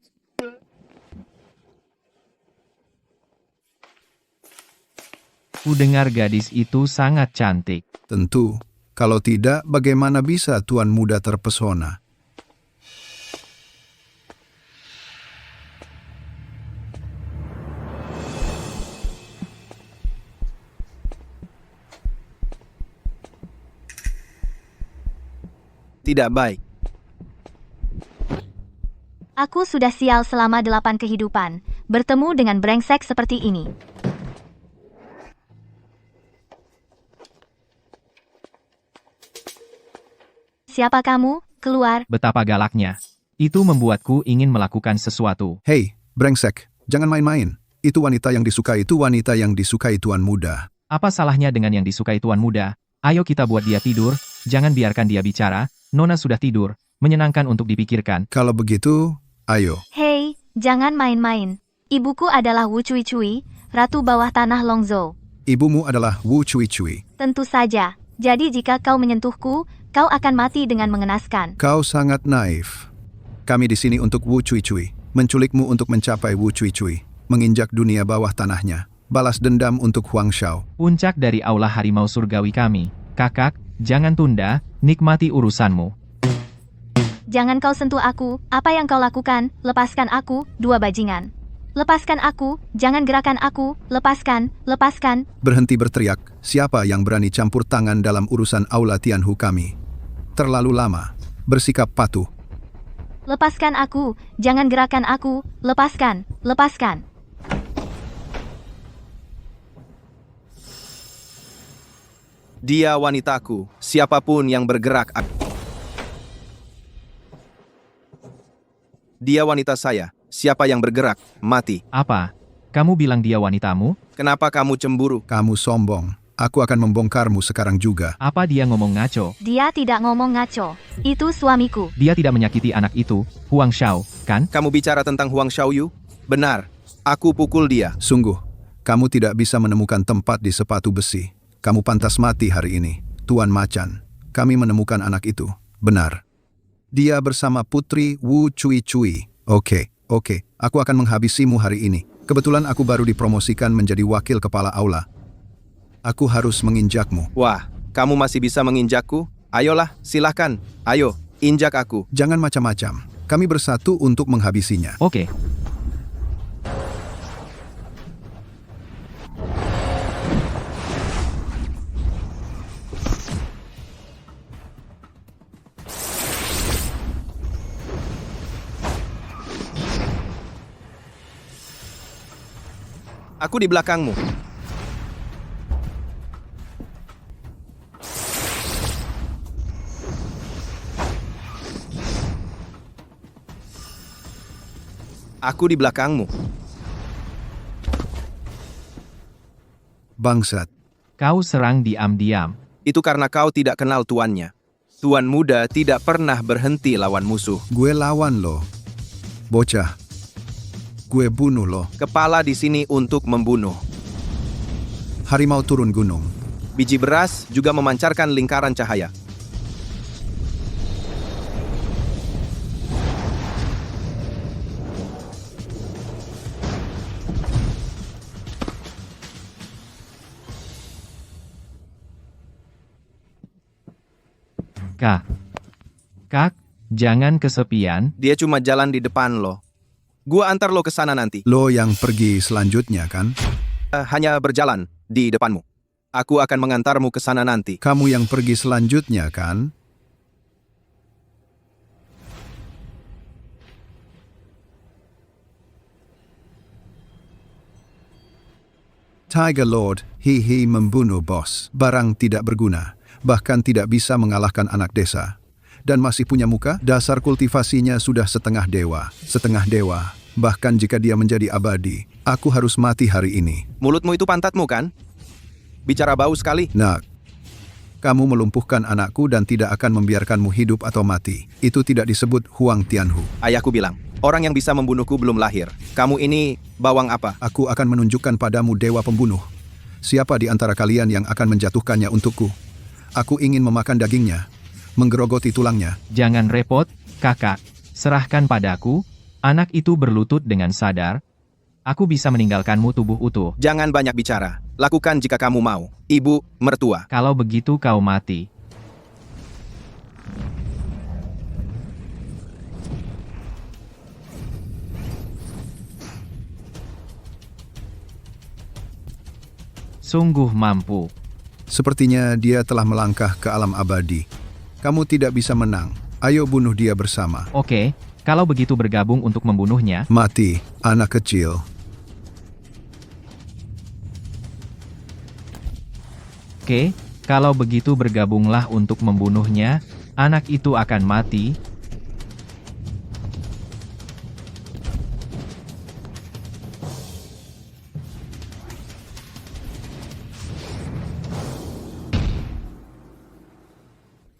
Ku dengar gadis itu sangat cantik. Tentu, kalau tidak, bagaimana bisa tuan muda terpesona? Tidak baik. Aku sudah sial selama 8 kehidupan. Bertemu dengan brengsek seperti ini. Siapa kamu? Keluar. Betapa galaknya. Itu membuatku ingin melakukan sesuatu. Hei, brengsek, jangan main-main. Itu wanita yang disukai tuan muda. Apa salahnya dengan yang disukai tuan muda? Ayo kita buat dia tidur, jangan biarkan dia bicara. Nona sudah tidur, menyenangkan untuk dipikirkan. Kalau begitu, ayo. Hei, jangan main-main. Ibuku adalah Wu Cui Cui, Ratu Bawah Tanah Longzhou. Ibumu adalah Wu Cui Cui. Tentu saja. Jadi jika kau menyentuhku, kau akan mati dengan mengenaskan. Kau sangat naif. Kami di sini untuk Wu Cui Cui. Menculikmu untuk mencapai Wu Cui Cui. Menginjak dunia bawah tanahnya. Balas dendam untuk Huang Shao. Puncak dari aula harimau surgawi kami. Kakak, jangan tunda, nikmati urusanmu. Jangan kau sentuh aku, apa yang kau lakukan? Lepaskan aku, dua bajingan. Lepaskan aku, jangan gerakan aku, lepaskan, lepaskan. Berhenti berteriak, siapa yang berani campur tangan dalam urusan aula Tianhu kami? Terlalu lama, bersikap patuh. Lepaskan aku, jangan gerakan aku, lepaskan, lepaskan. Dia wanitaku, siapapun yang bergerak. Dia wanita saya, siapa yang bergerak, mati. Apa? Kamu bilang dia wanitamu? Kenapa kamu cemburu? Kamu sombong. Aku akan membongkarmu sekarang juga. Apa dia ngomong ngaco? Dia tidak ngomong ngaco. Itu suamiku. Dia tidak menyakiti anak itu, Huang Shao, kan? Kamu bicara tentang Huang Xiaoyu? Benar, aku pukul dia. Sungguh, kamu tidak bisa menemukan tempat di sepatu besi. Kamu pantas mati hari ini, Tuan Macan. Kami menemukan anak itu. Benar. Dia bersama putri Wu Cui Cui. Oke. Aku akan menghabisimu hari ini. Kebetulan aku baru dipromosikan menjadi wakil kepala aula. Aku harus menginjakmu. Wah, kamu masih bisa menginjakku? Ayolah, silahkan. Ayo, injak aku. Jangan macam-macam. Kami bersatu untuk menghabisinya. Oke. Aku di belakangmu. Aku di belakangmu. Bangsat. Kau serang diam-diam. Itu karena kau tidak kenal tuannya. Tuan muda tidak pernah berhenti lawan musuh. Gue lawan lo. Bocah. Gue bunuh lo. Kepala di sini untuk membunuh. Harimau turun gunung. Biji beras juga memancarkan lingkaran cahaya. Kak, jangan kesepian. Dia cuma jalan di depan lo. Gua antar lo ke sana nanti. Lo yang pergi selanjutnya kan? Hanya berjalan di depanmu. Aku akan mengantarmu ke sana nanti. Kamu yang pergi selanjutnya kan? Tiger Lord, hihi membunuh bos. Barang tidak berguna. Bahkan tidak bisa mengalahkan anak desa. Dan masih punya muka, dasar kultivasinya sudah setengah dewa. Setengah dewa. Bahkan jika dia menjadi abadi, aku harus mati hari ini. Mulutmu itu pantatmu kan? Bicara bau sekali. Nak, kamu melumpuhkan anakku dan tidak akan membiarkanmu hidup atau mati. Itu tidak disebut Huang Tianhu. Ayahku bilang, orang yang bisa membunuhku belum lahir. Kamu ini bawang apa? Aku akan menunjukkan padamu dewa pembunuh. Siapa di antara kalian yang akan menjatuhkannya untukku? Aku ingin memakan dagingnya, menggerogoti tulangnya. Jangan repot, kakak. Serahkan padaku. Anak itu berlutut dengan sadar. Aku bisa meninggalkanmu tubuh utuh. Jangan banyak bicara. Lakukan jika kamu mau. Ibu, mertua. Kalau begitu kau mati. Sungguh mampu. Sepertinya dia telah melangkah ke alam abadi. Kamu tidak bisa menang. Ayo bunuh dia bersama. Oke, kalau begitu bergabung untuk membunuhnya. Mati, anak kecil. Oke, kalau begitu bergabunglah untuk membunuhnya. Anak itu akan mati.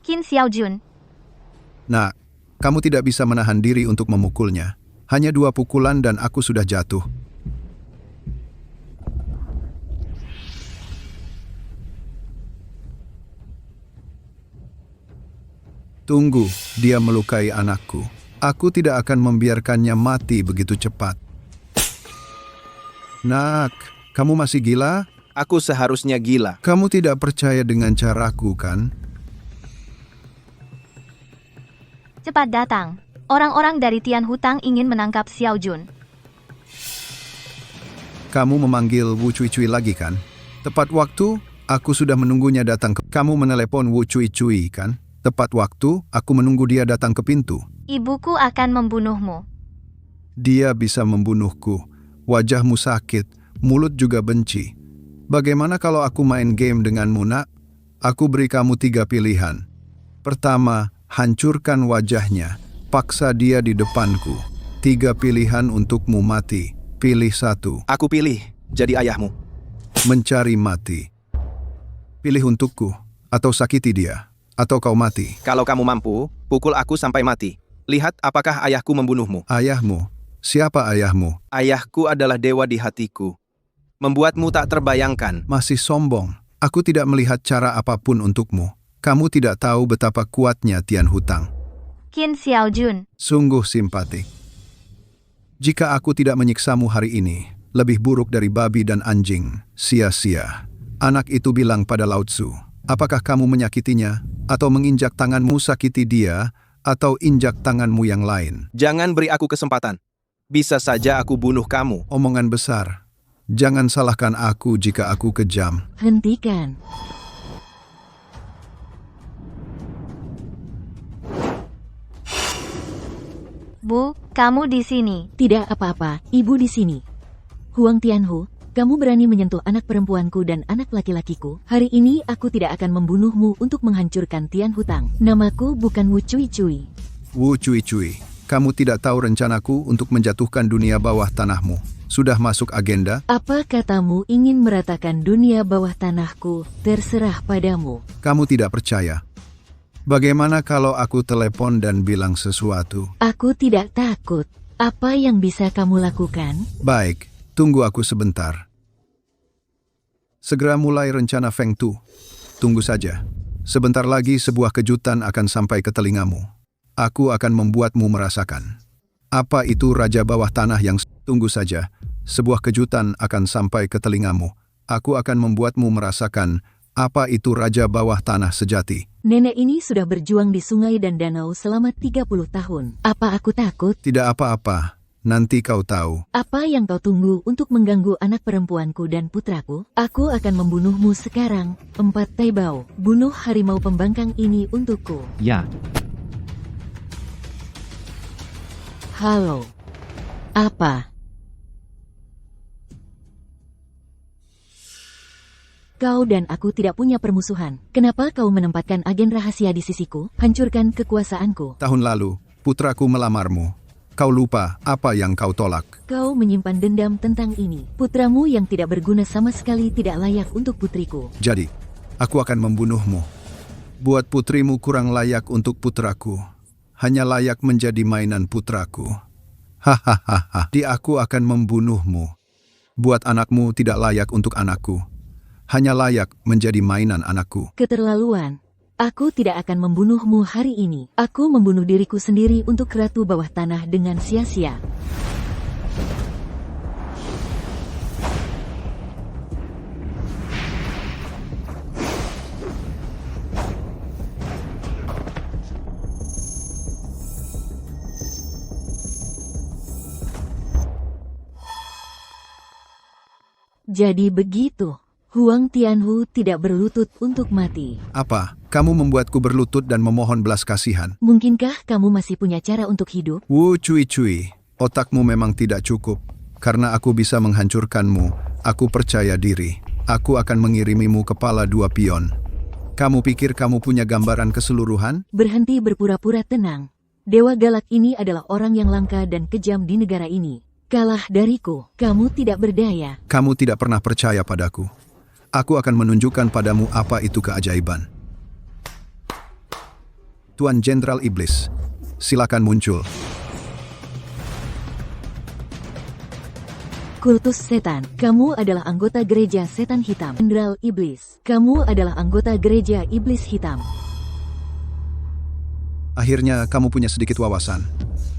Qin Xiaojun. Nak, kamu tidak bisa menahan diri untuk memukulnya. Hanya 2 pukulan dan aku sudah jatuh. Tunggu, dia melukai anakku. Aku tidak akan membiarkannya mati begitu cepat. Nak, kamu masih gila? Aku seharusnya gila. Kamu tidak percaya dengan caraku, kan? Cepat datang. Orang-orang dari Tian Hutang ingin menangkap Xiao Jun. Kamu memanggil Wu Cui Cui lagi, kan? Tepat waktu, aku sudah menunggunya datang ke... Kamu menelepon Wu Cui Cui, kan? Tepat waktu, aku menunggu dia datang ke pintu. Ibuku akan membunuhmu. Dia bisa membunuhku. Wajahmu sakit, mulut juga benci. Bagaimana kalau aku main game denganmu, nak? Aku beri kamu 3 pilihan. Pertama, hancurkan wajahnya. Paksa dia di depanku. 3 pilihan untukmu mati. Pilih 1. Aku pilih jadi ayahmu. Mencari mati. Pilih untukku, atau sakiti dia, atau kau mati. Kalau kamu mampu, pukul aku sampai mati. Lihat apakah ayahku membunuhmu. Ayahmu? Siapa ayahmu? Ayahku adalah dewa di hatiku. Membuatmu tak terbayangkan. Masih sombong. Aku tidak melihat cara apapun untukmu. Kamu tidak tahu betapa kuatnya Tian Hutang. Qin Xiaojun. Sungguh simpatik. Jika aku tidak menyiksamu hari ini, lebih buruk dari babi dan anjing. Sia-sia. Anak itu bilang pada Lao Tzu, apakah kamu menyakitinya, atau menginjak tanganmu sakiti dia, atau injak tanganmu yang lain? Jangan beri aku kesempatan. Bisa saja aku bunuh kamu. Omongan besar. Jangan salahkan aku jika aku kejam. Hentikan. Bu, kamu di sini. Tidak apa-apa, ibu di sini. Huang Tianhu, Kamu berani menyentuh anak perempuanku dan anak laki-lakiku? Hari ini aku tidak akan membunuhmu untuk menghancurkan Tian Hutang. Namaku bukan Wu Cui Cui. Wu Cui Cui, kamu tidak tahu rencanaku untuk menjatuhkan dunia bawah tanahmu. Sudah masuk agenda? Apa katamu ingin meratakan dunia bawah tanahku? Terserah padamu. Kamu tidak percaya. Bagaimana kalau aku telepon dan bilang sesuatu? Aku tidak takut. Apa yang bisa kamu lakukan? Baik, tunggu aku sebentar. Segera mulai rencana Feng Tu. Tunggu saja. Sebentar lagi sebuah kejutan akan sampai ke telingamu. Aku akan membuatmu merasakan. Apa itu Raja Bawah Tanah yang... Tunggu saja. Sebuah kejutan akan sampai ke telingamu. Aku akan membuatmu merasakan apa itu Raja Bawah Tanah sejati. Nenek ini sudah berjuang di sungai dan danau selama 30 tahun. Apa aku takut? Tidak apa-apa. Nanti kau tahu. Apa yang kau tunggu untuk mengganggu anak perempuanku dan putraku? Aku akan membunuhmu sekarang. 4 Taibao. Bunuh harimau pembangkang ini untukku. Ya, Halo. Apa? Kau dan aku tidak punya permusuhan. Kenapa kau menempatkan agen rahasia di sisiku? Hancurkan kekuasaanku. Tahun lalu, putraku melamarmu. Kau lupa apa yang kau tolak. Kau menyimpan dendam tentang ini. Putramu yang tidak berguna sama sekali tidak layak untuk putriku. Jadi, aku akan membunuhmu. Buat putrimu kurang layak untuk putraku. Hanya layak menjadi mainan putraku. Hahaha, aku akan membunuhmu. Buat anakmu tidak layak untuk anakku. Hanya layak menjadi mainan anakku. Keterlaluan. Aku tidak akan membunuhmu hari ini. Aku membunuh diriku sendiri untuk Ratu Bawah Tanah dengan sia-sia. Jadi begitu. Huang Tianhu tidak berlutut untuk mati. Apa? Kamu membuatku berlutut dan memohon belas kasihan. Mungkinkah kamu masih punya cara untuk hidup? Wu Cui Cui, otakmu memang tidak cukup. Karena aku bisa menghancurkanmu, aku percaya diri. Aku akan mengirimimu kepala 2 pion. Kamu pikir kamu punya gambaran keseluruhan? Berhenti berpura-pura tenang. Dewa galak ini adalah orang yang langka dan kejam di negara ini. Kalah dariku, kamu tidak berdaya. Kamu tidak pernah percaya padaku. Aku akan menunjukkan padamu apa itu keajaiban. Tuan Jenderal Iblis, silakan muncul. Kultus Setan, kamu adalah anggota gereja setan hitam. Jenderal Iblis, kamu adalah anggota gereja iblis hitam. Akhirnya kamu punya sedikit wawasan.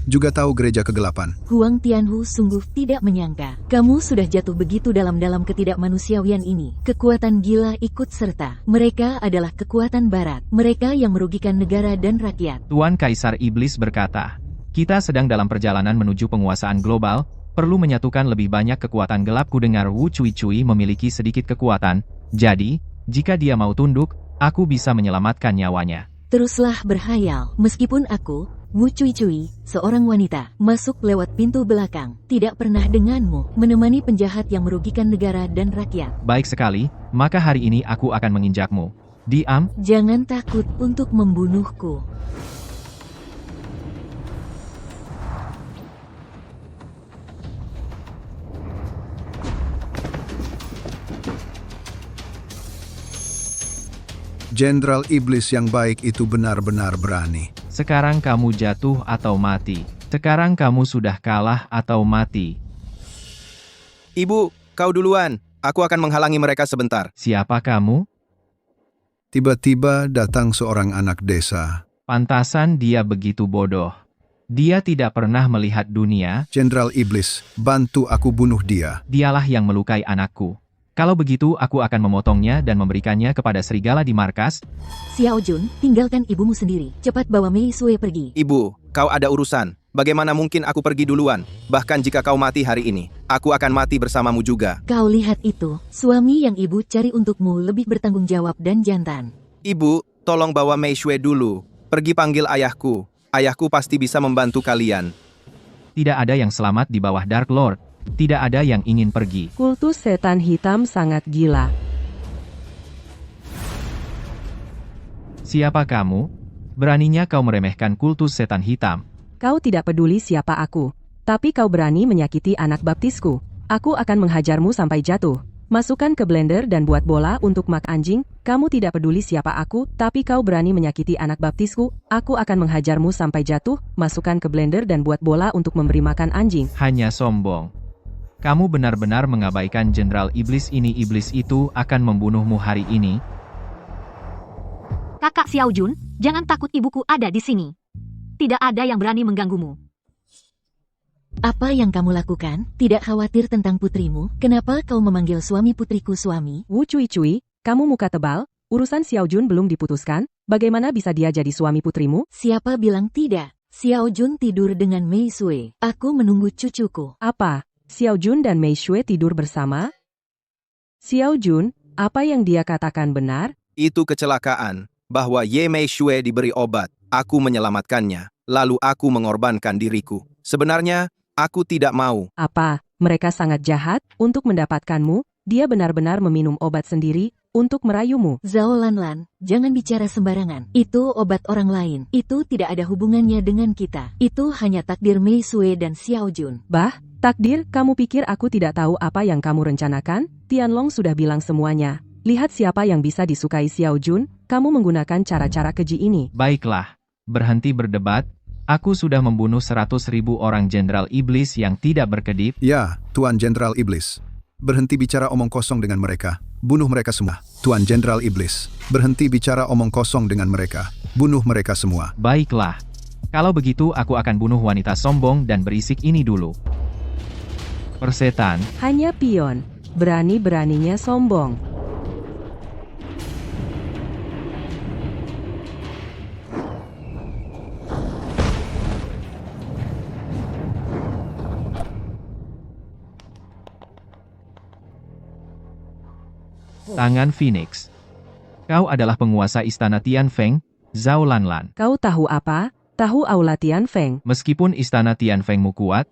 Juga tahu gereja kegelapan. Huang Tianhu sungguh tidak menyangka. Kamu sudah jatuh begitu dalam-dalam ketidakmanusiawian ini. Kekuatan gila ikut serta. Mereka adalah kekuatan barat. Mereka yang merugikan negara dan rakyat. Tuan Kaisar Iblis berkata, kita sedang dalam perjalanan menuju penguasaan global, perlu menyatukan lebih banyak kekuatan gelap. Ku dengar Wu Cui Cui memiliki sedikit kekuatan, jadi, jika dia mau tunduk, aku bisa menyelamatkan nyawanya. Teruslah berhayal, meskipun aku, Wu Cui Cui, seorang wanita, masuk lewat pintu belakang, tidak pernah denganmu, menemani penjahat yang merugikan negara dan rakyat. Baik sekali, maka hari ini aku akan menginjakmu. Diam. Jangan takut untuk membunuhku. Jenderal Iblis yang baik itu benar-benar berani. Sekarang kamu jatuh atau mati. Sekarang kamu sudah kalah atau mati. Ibu, kau duluan. Aku akan menghalangi mereka sebentar. Siapa kamu? Tiba-tiba datang seorang anak desa. Pantasan dia begitu bodoh. Dia tidak pernah melihat dunia. Jenderal Iblis, bantu aku bunuh dia. Dialah yang melukai anakku. Kalau begitu aku akan memotongnya dan memberikannya kepada serigala di markas. Xiao Jun, tinggalkan ibumu sendiri. Cepat bawa Mei Sue pergi. Ibu, kau ada urusan. Bagaimana mungkin aku pergi duluan? Bahkan jika kau mati hari ini, aku akan mati bersamamu juga. Kau lihat itu, suami yang ibu cari untukmu lebih bertanggung jawab dan jantan. Ibu, tolong bawa Mei Sue dulu. Pergi panggil ayahku. Ayahku pasti bisa membantu kalian. Tidak ada yang selamat di bawah Dark Lord. Tidak ada yang ingin pergi. Kultus setan hitam sangat gila. Siapa kamu? Beraninya kau meremehkan kultus setan hitam. Kau tidak peduli siapa aku. Tapi kau berani menyakiti anak baptisku. Aku akan menghajarmu sampai jatuh. Masukkan ke blender dan buat bola untuk mak anjing. Kamu tidak peduli siapa aku, tapi kau berani menyakiti anak baptisku. Aku akan menghajarmu sampai jatuh. Masukkan ke blender dan buat bola untuk memberi makan anjing. Hanya sombong. Kamu benar-benar mengabaikan Jenderal Iblis ini. Iblis itu akan membunuhmu hari ini. Kakak Xiao Jun, jangan takut, ibuku ada di sini. Tidak ada yang berani mengganggumu. Apa yang kamu lakukan? Tidak khawatir tentang putrimu? Kenapa kau memanggil suami putriku suami? Wu Cui, kamu muka tebal. Urusan Xiao Jun belum diputuskan. Bagaimana bisa dia jadi suami putrimu? Siapa bilang tidak? Xiao Jun tidur dengan Mei Shui. Aku menunggu cucuku. Apa? Xiao Jun dan Mei Shui tidur bersama? Xiao Jun, apa yang dia katakan benar? Itu kecelakaan, bahwa Ye Mei Shui diberi obat. Aku menyelamatkannya, lalu aku mengorbankan diriku. Sebenarnya, aku tidak mau. Apa? Mereka sangat jahat untuk mendapatkanmu. Dia benar-benar meminum obat sendiri untuk merayumu. Zhao Lanlan, jangan bicara sembarangan. Itu obat orang lain. Itu tidak ada hubungannya dengan kita. Itu hanya takdir Mei Shui dan Xiao Jun. Bah, takdir, kamu pikir aku tidak tahu apa yang kamu rencanakan? Tianlong sudah bilang semuanya. Lihat siapa yang bisa disukai Xiao Jun. Kamu menggunakan cara-cara keji ini. Baiklah, berhenti berdebat. Aku sudah membunuh 100.000 orang Jenderal Iblis yang tidak berkedip. Ya, Tuan Jenderal Iblis. Berhenti bicara omong kosong dengan mereka. Bunuh mereka semua. Tuan Jenderal Iblis. Berhenti bicara omong kosong dengan mereka. Bunuh mereka semua. Baiklah. Kalau begitu aku akan bunuh wanita sombong dan berisik ini dulu. Persetan. Hanya pion. Berani-beraninya sombong. Tangan Phoenix. Kau adalah penguasa istana Tianfeng, Zhao Lanlan. Kau tahu apa? Tahu Aula Tianfeng. Meskipun istana Tianfengmu kuat,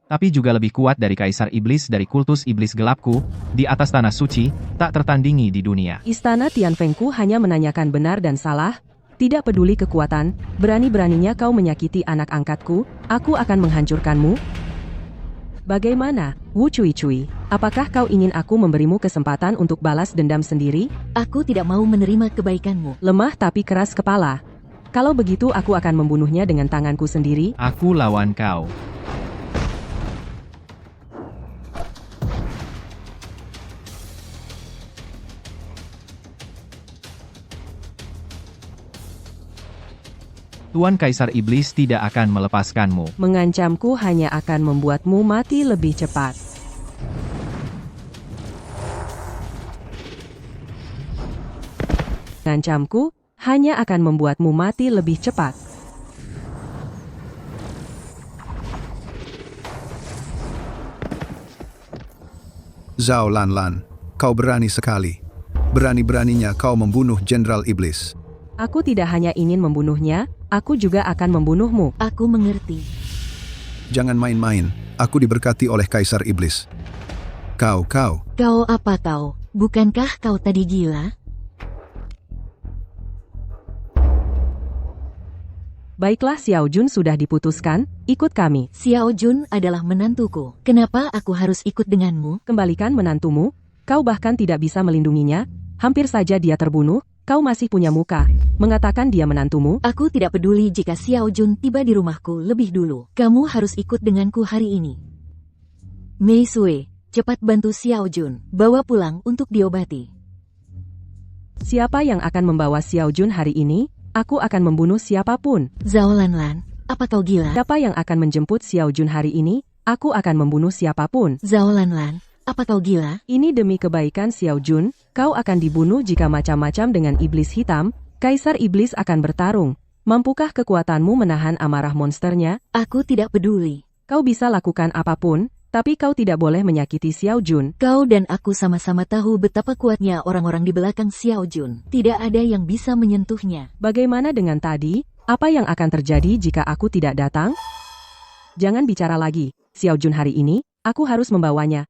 tapi juga lebih kuat dari Kaisar Iblis dari kultus Iblis gelapku, di atas tanah suci, tak tertandingi di dunia. Istana Tianfengku hanya menanyakan benar dan salah, tidak peduli kekuatan, berani-beraninya kau menyakiti anak angkatku, aku akan menghancurkanmu. Bagaimana, Wu Cui? Apakah kau ingin aku memberimu kesempatan untuk balas dendam sendiri? Aku tidak mau menerima kebaikanmu. Lemah tapi keras kepala. Kalau begitu aku akan membunuhnya dengan tanganku sendiri. Aku lawan kau. Tuan Kaisar Iblis tidak akan melepaskanmu. Mengancamku hanya akan membuatmu mati lebih cepat. Mengancamku hanya akan membuatmu mati lebih cepat. Zhao Lanlan, kau berani sekali. Berani-beraninya kau membunuh Jenderal Iblis. Aku tidak hanya ingin membunuhnya, aku juga akan membunuhmu. Aku mengerti. Jangan main-main, aku diberkati oleh Kaisar Iblis. Kau. Kau apa kau? Bukankah kau tadi gila? Baiklah, Xiao Jun sudah diputuskan, ikut kami. Xiao Jun adalah menantuku. Kenapa aku harus ikut denganmu? Kembalikan menantumu, kau bahkan tidak bisa melindunginya, hampir saja dia terbunuh. Kau masih punya muka, mengatakan dia menantumu? Aku tidak peduli jika Xiao Jun tiba di rumahku lebih dulu. Kamu harus ikut denganku hari ini. Mei Shui, cepat bantu Xiao Jun. Bawa pulang untuk diobati. Siapa yang akan membawa Xiao Jun hari ini? Aku akan membunuh siapapun. Zhao Lanlan, apa kau gila? Siapa yang akan menjemput Xiao Jun hari ini? Aku akan membunuh siapapun. Zhao Lanlan, apa kau gila? Ini demi kebaikan Xiao Jun. Kau akan dibunuh jika macam-macam dengan iblis hitam. Kaisar Iblis akan bertarung. Mampukah kekuatanmu menahan amarah monsternya? Aku tidak peduli. Kau bisa lakukan apapun, tapi kau tidak boleh menyakiti Xiao Jun. Kau dan aku sama-sama tahu betapa kuatnya orang-orang di belakang Xiao Jun. Tidak ada yang bisa menyentuhnya. Bagaimana dengan tadi? Apa yang akan terjadi jika aku tidak datang? Jangan bicara lagi. Xiao Jun hari ini, Aku harus membawanya.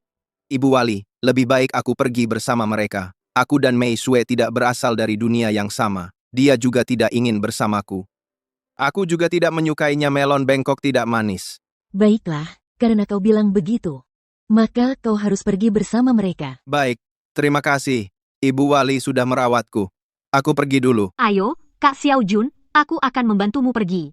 Ibu Wali, lebih baik aku pergi bersama mereka. Aku dan Mei Sue tidak berasal dari dunia yang sama. Dia juga tidak ingin bersamaku. Aku juga tidak menyukainya melon bengkok tidak manis. Baiklah, karena kau bilang begitu, maka kau harus pergi bersama mereka. Baik, terima kasih. Ibu Wali sudah merawatku. Aku pergi dulu. Ayo, Kak Xiao Jun, aku akan membantumu pergi.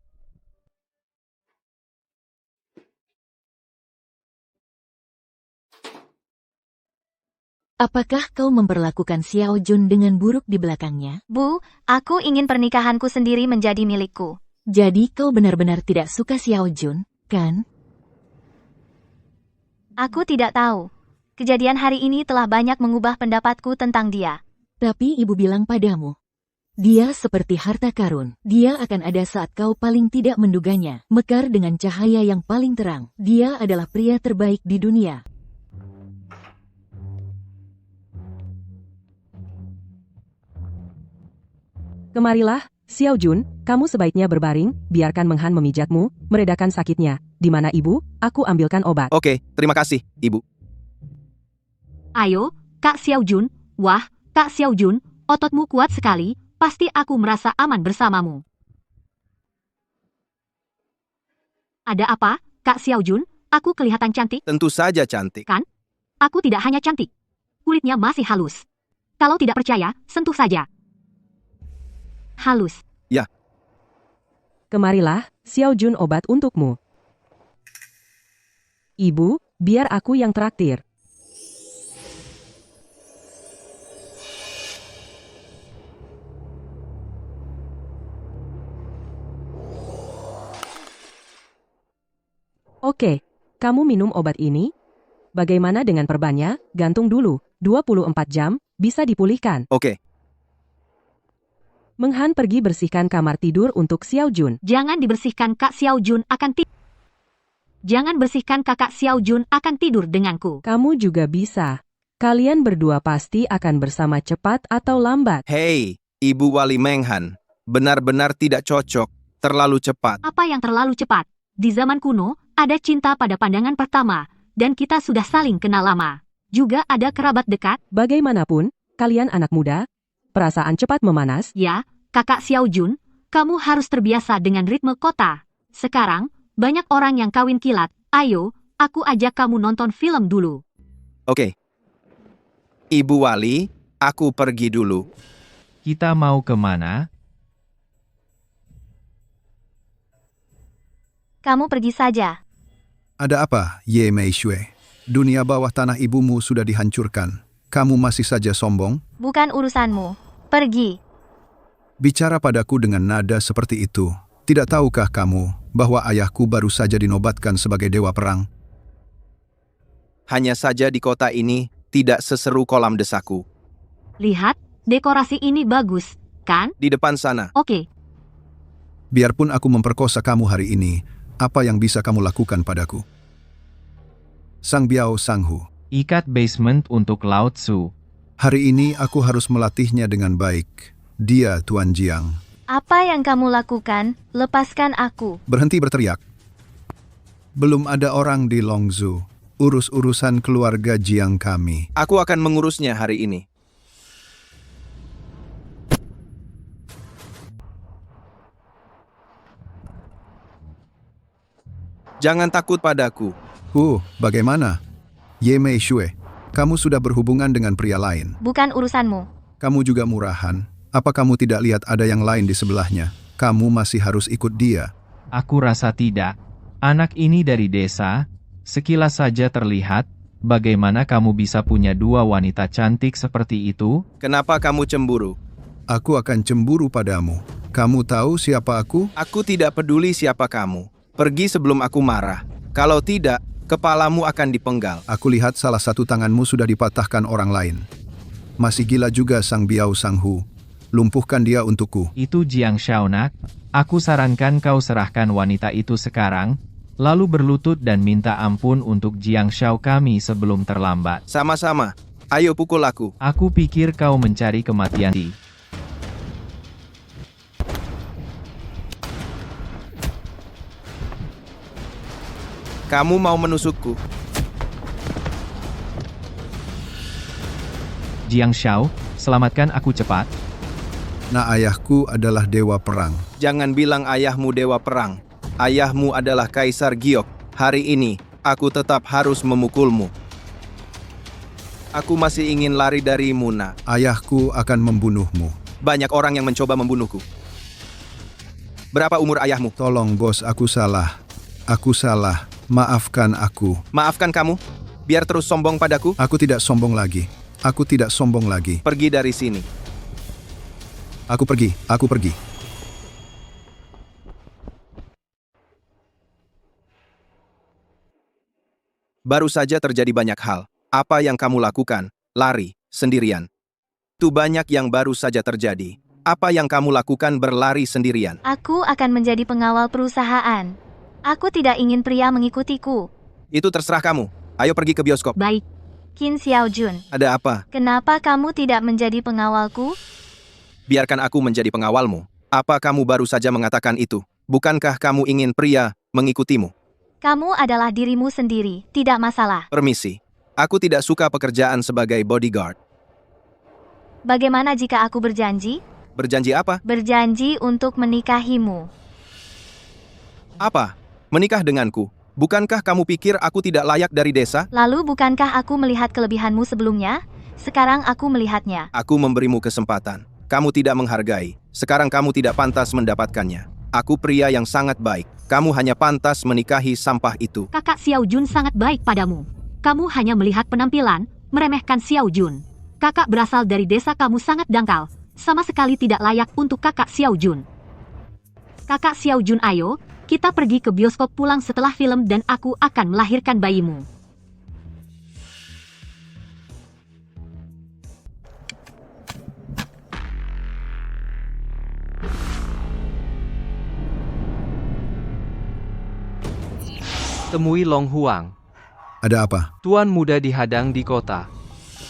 Apakah kau memperlakukan Xiao Jun dengan buruk di belakangnya? Bu, aku ingin pernikahanku sendiri menjadi milikku. Jadi kau benar-benar tidak suka Xiao Jun, kan? Aku tidak tahu. Kejadian hari ini telah banyak mengubah pendapatku tentang dia. Tapi ibu bilang padamu, dia seperti harta karun. Dia akan ada saat kau paling tidak menduganya. Mekar dengan cahaya yang paling terang. Dia adalah pria terbaik di dunia. Kemarilah, Xiao Jun, kamu sebaiknya berbaring, biarkan Meng Han memijatmu, meredakan sakitnya. Di mana ibu? Aku ambilkan obat. Oke, terima kasih, Ibu. Ayo, Kak Xiao Jun. Wah, Kak Xiao Jun, ototmu kuat sekali, pasti aku merasa aman bersamamu. Ada apa, Kak Xiao Jun? Aku kelihatan cantik, Tentu saja cantik. kan? Aku tidak hanya cantik. Kulitnya masih halus. Kalau tidak percaya, sentuh saja. Halus. Kemarilah, Xiao Jun obat untukmu. Ibu, biar aku yang traktir. Oke, kamu minum obat ini? Bagaimana dengan perbannya? Gantung dulu, 24 jam, bisa dipulihkan. Oke, Meng Han pergi bersihkan kamar tidur untuk Xiao Jun. Jangan dibersihkan, Kak Xiao Jun akan tidur. Jangan bersihkan, Kakak Xiao Jun akan tidur denganku. Kamu juga bisa. Kalian berdua pasti akan bersama cepat atau lambat. hei, Ibu Wali Meng Han. Benar-benar tidak cocok. Terlalu cepat. Apa yang terlalu cepat? Di zaman kuno, ada cinta pada pandangan pertama, dan kita sudah saling kenal lama. Juga ada kerabat dekat. Bagaimanapun, kalian anak muda, perasaan cepat memanas. Ya, Kakak Xiao Jun, kamu harus terbiasa dengan ritme kota. Sekarang, banyak orang yang kawin kilat. Ayo, aku ajak kamu nonton film dulu. Oke. Ibu Wali, aku pergi dulu. Kita mau kemana? Kamu pergi saja. Ada apa, Ye Mei Shui? Dunia bawah tanah ibumu sudah dihancurkan. Kamu masih saja sombong? Bukan urusanmu. Pergi. Bicara padaku dengan nada seperti itu. Tidak tahukah kamu bahwa ayahku baru saja dinobatkan sebagai dewa perang? Hanya saja di kota ini tidak seseru kolam desaku. Lihat, dekorasi ini bagus, kan? Di depan sana. Oke, Biarpun aku memperkosa kamu hari ini, apa yang bisa kamu lakukan padaku? Sang Biao Sanghu, Ikat basement untuk Lao Tzu. hari ini aku harus melatihnya dengan baik. Dia Tuan Jiang. Apa yang kamu lakukan? Lepaskan aku. Berhenti berteriak. Belum ada orang di Longzhou. Urus-urusan keluarga Jiang kami. Aku akan mengurusnya hari ini. Jangan takut padaku. Bagaimana? Ye Mei Shui, kamu sudah berhubungan dengan pria lain. Bukan urusanmu. Kamu juga murahan. Apa kamu tidak lihat ada yang lain di sebelahnya? Kamu masih harus ikut dia. Aku rasa tidak. Anak ini dari desa, sekilas saja terlihat, bagaimana kamu bisa punya dua wanita cantik seperti itu? Kenapa kamu cemburu? Aku akan cemburu padamu. Kamu tahu siapa aku? Aku tidak peduli siapa kamu. Pergi sebelum aku marah. Kalau tidak, kepalamu akan dipenggal. Aku lihat salah satu tanganmu sudah dipatahkan orang lain. Masih gila juga Sang Biao Sanghu. Lumpuhkan dia untukku. Itu Jiang Xiaonak. Aku sarankan kau serahkan wanita itu sekarang, lalu berlutut dan minta ampun untuk Jiang Xiao kami sebelum terlambat. Sama-sama. Ayo pukul aku. Aku pikir kau mencari kematian. Kamu mau menusukku. Jiang Shao, selamatkan aku cepat. Nah, ayahku adalah dewa perang. Jangan bilang ayahmu dewa perang. Ayahmu adalah Kaisar Giok. Hari ini, aku tetap harus memukulmu. Aku masih ingin lari darimu, nak. Ayahku akan membunuhmu. Banyak orang yang mencoba membunuhku. Berapa umur ayahmu? Tolong bos, aku salah. Aku salah. Maafkan aku. Maafkan kamu? Biar terus sombong padaku? Aku tidak sombong lagi. Aku tidak sombong lagi. Pergi dari sini. Aku pergi. Aku pergi. Baru saja terjadi banyak hal. Apa yang kamu lakukan? Lari, sendirian. Itu banyak yang baru saja terjadi. Apa yang kamu lakukan berlari sendirian? Aku akan menjadi pengawal perusahaan. Aku tidak ingin pria mengikutiku. Itu terserah kamu. Ayo pergi ke bioskop. Baik, Qin Xiaojun, Ada apa? kenapa kamu tidak menjadi pengawalku? Biarkan aku menjadi pengawalmu. Apa kamu baru saja mengatakan itu? Bukankah kamu ingin pria mengikutimu? Kamu adalah dirimu sendiri, tidak masalah. Permisi. Aku tidak suka pekerjaan sebagai bodyguard. Bagaimana jika aku berjanji? Berjanji apa? Berjanji untuk menikahimu. Apa? Menikah denganku? Bukankah kamu pikir aku tidak layak dari desa? Lalu bukankah aku melihat kelebihanmu sebelumnya? Sekarang aku melihatnya. Aku memberimu kesempatan. Kamu tidak menghargai. Sekarang kamu tidak pantas mendapatkannya. Aku pria yang sangat baik. Kamu hanya pantas menikahi sampah itu. Kakak Xiao Jun sangat baik padamu. Kamu hanya melihat penampilan, meremehkan Xiao Jun. Kakak berasal dari desa kamu sangat dangkal, sama sekali tidak layak untuk kakak Xiao Jun. Kakak Xiao Jun, ayo, kita pergi ke bioskop pulang setelah film dan aku akan melahirkan bayimu. Temui Long Huang. Ada apa? Tuan muda dihadang di kota.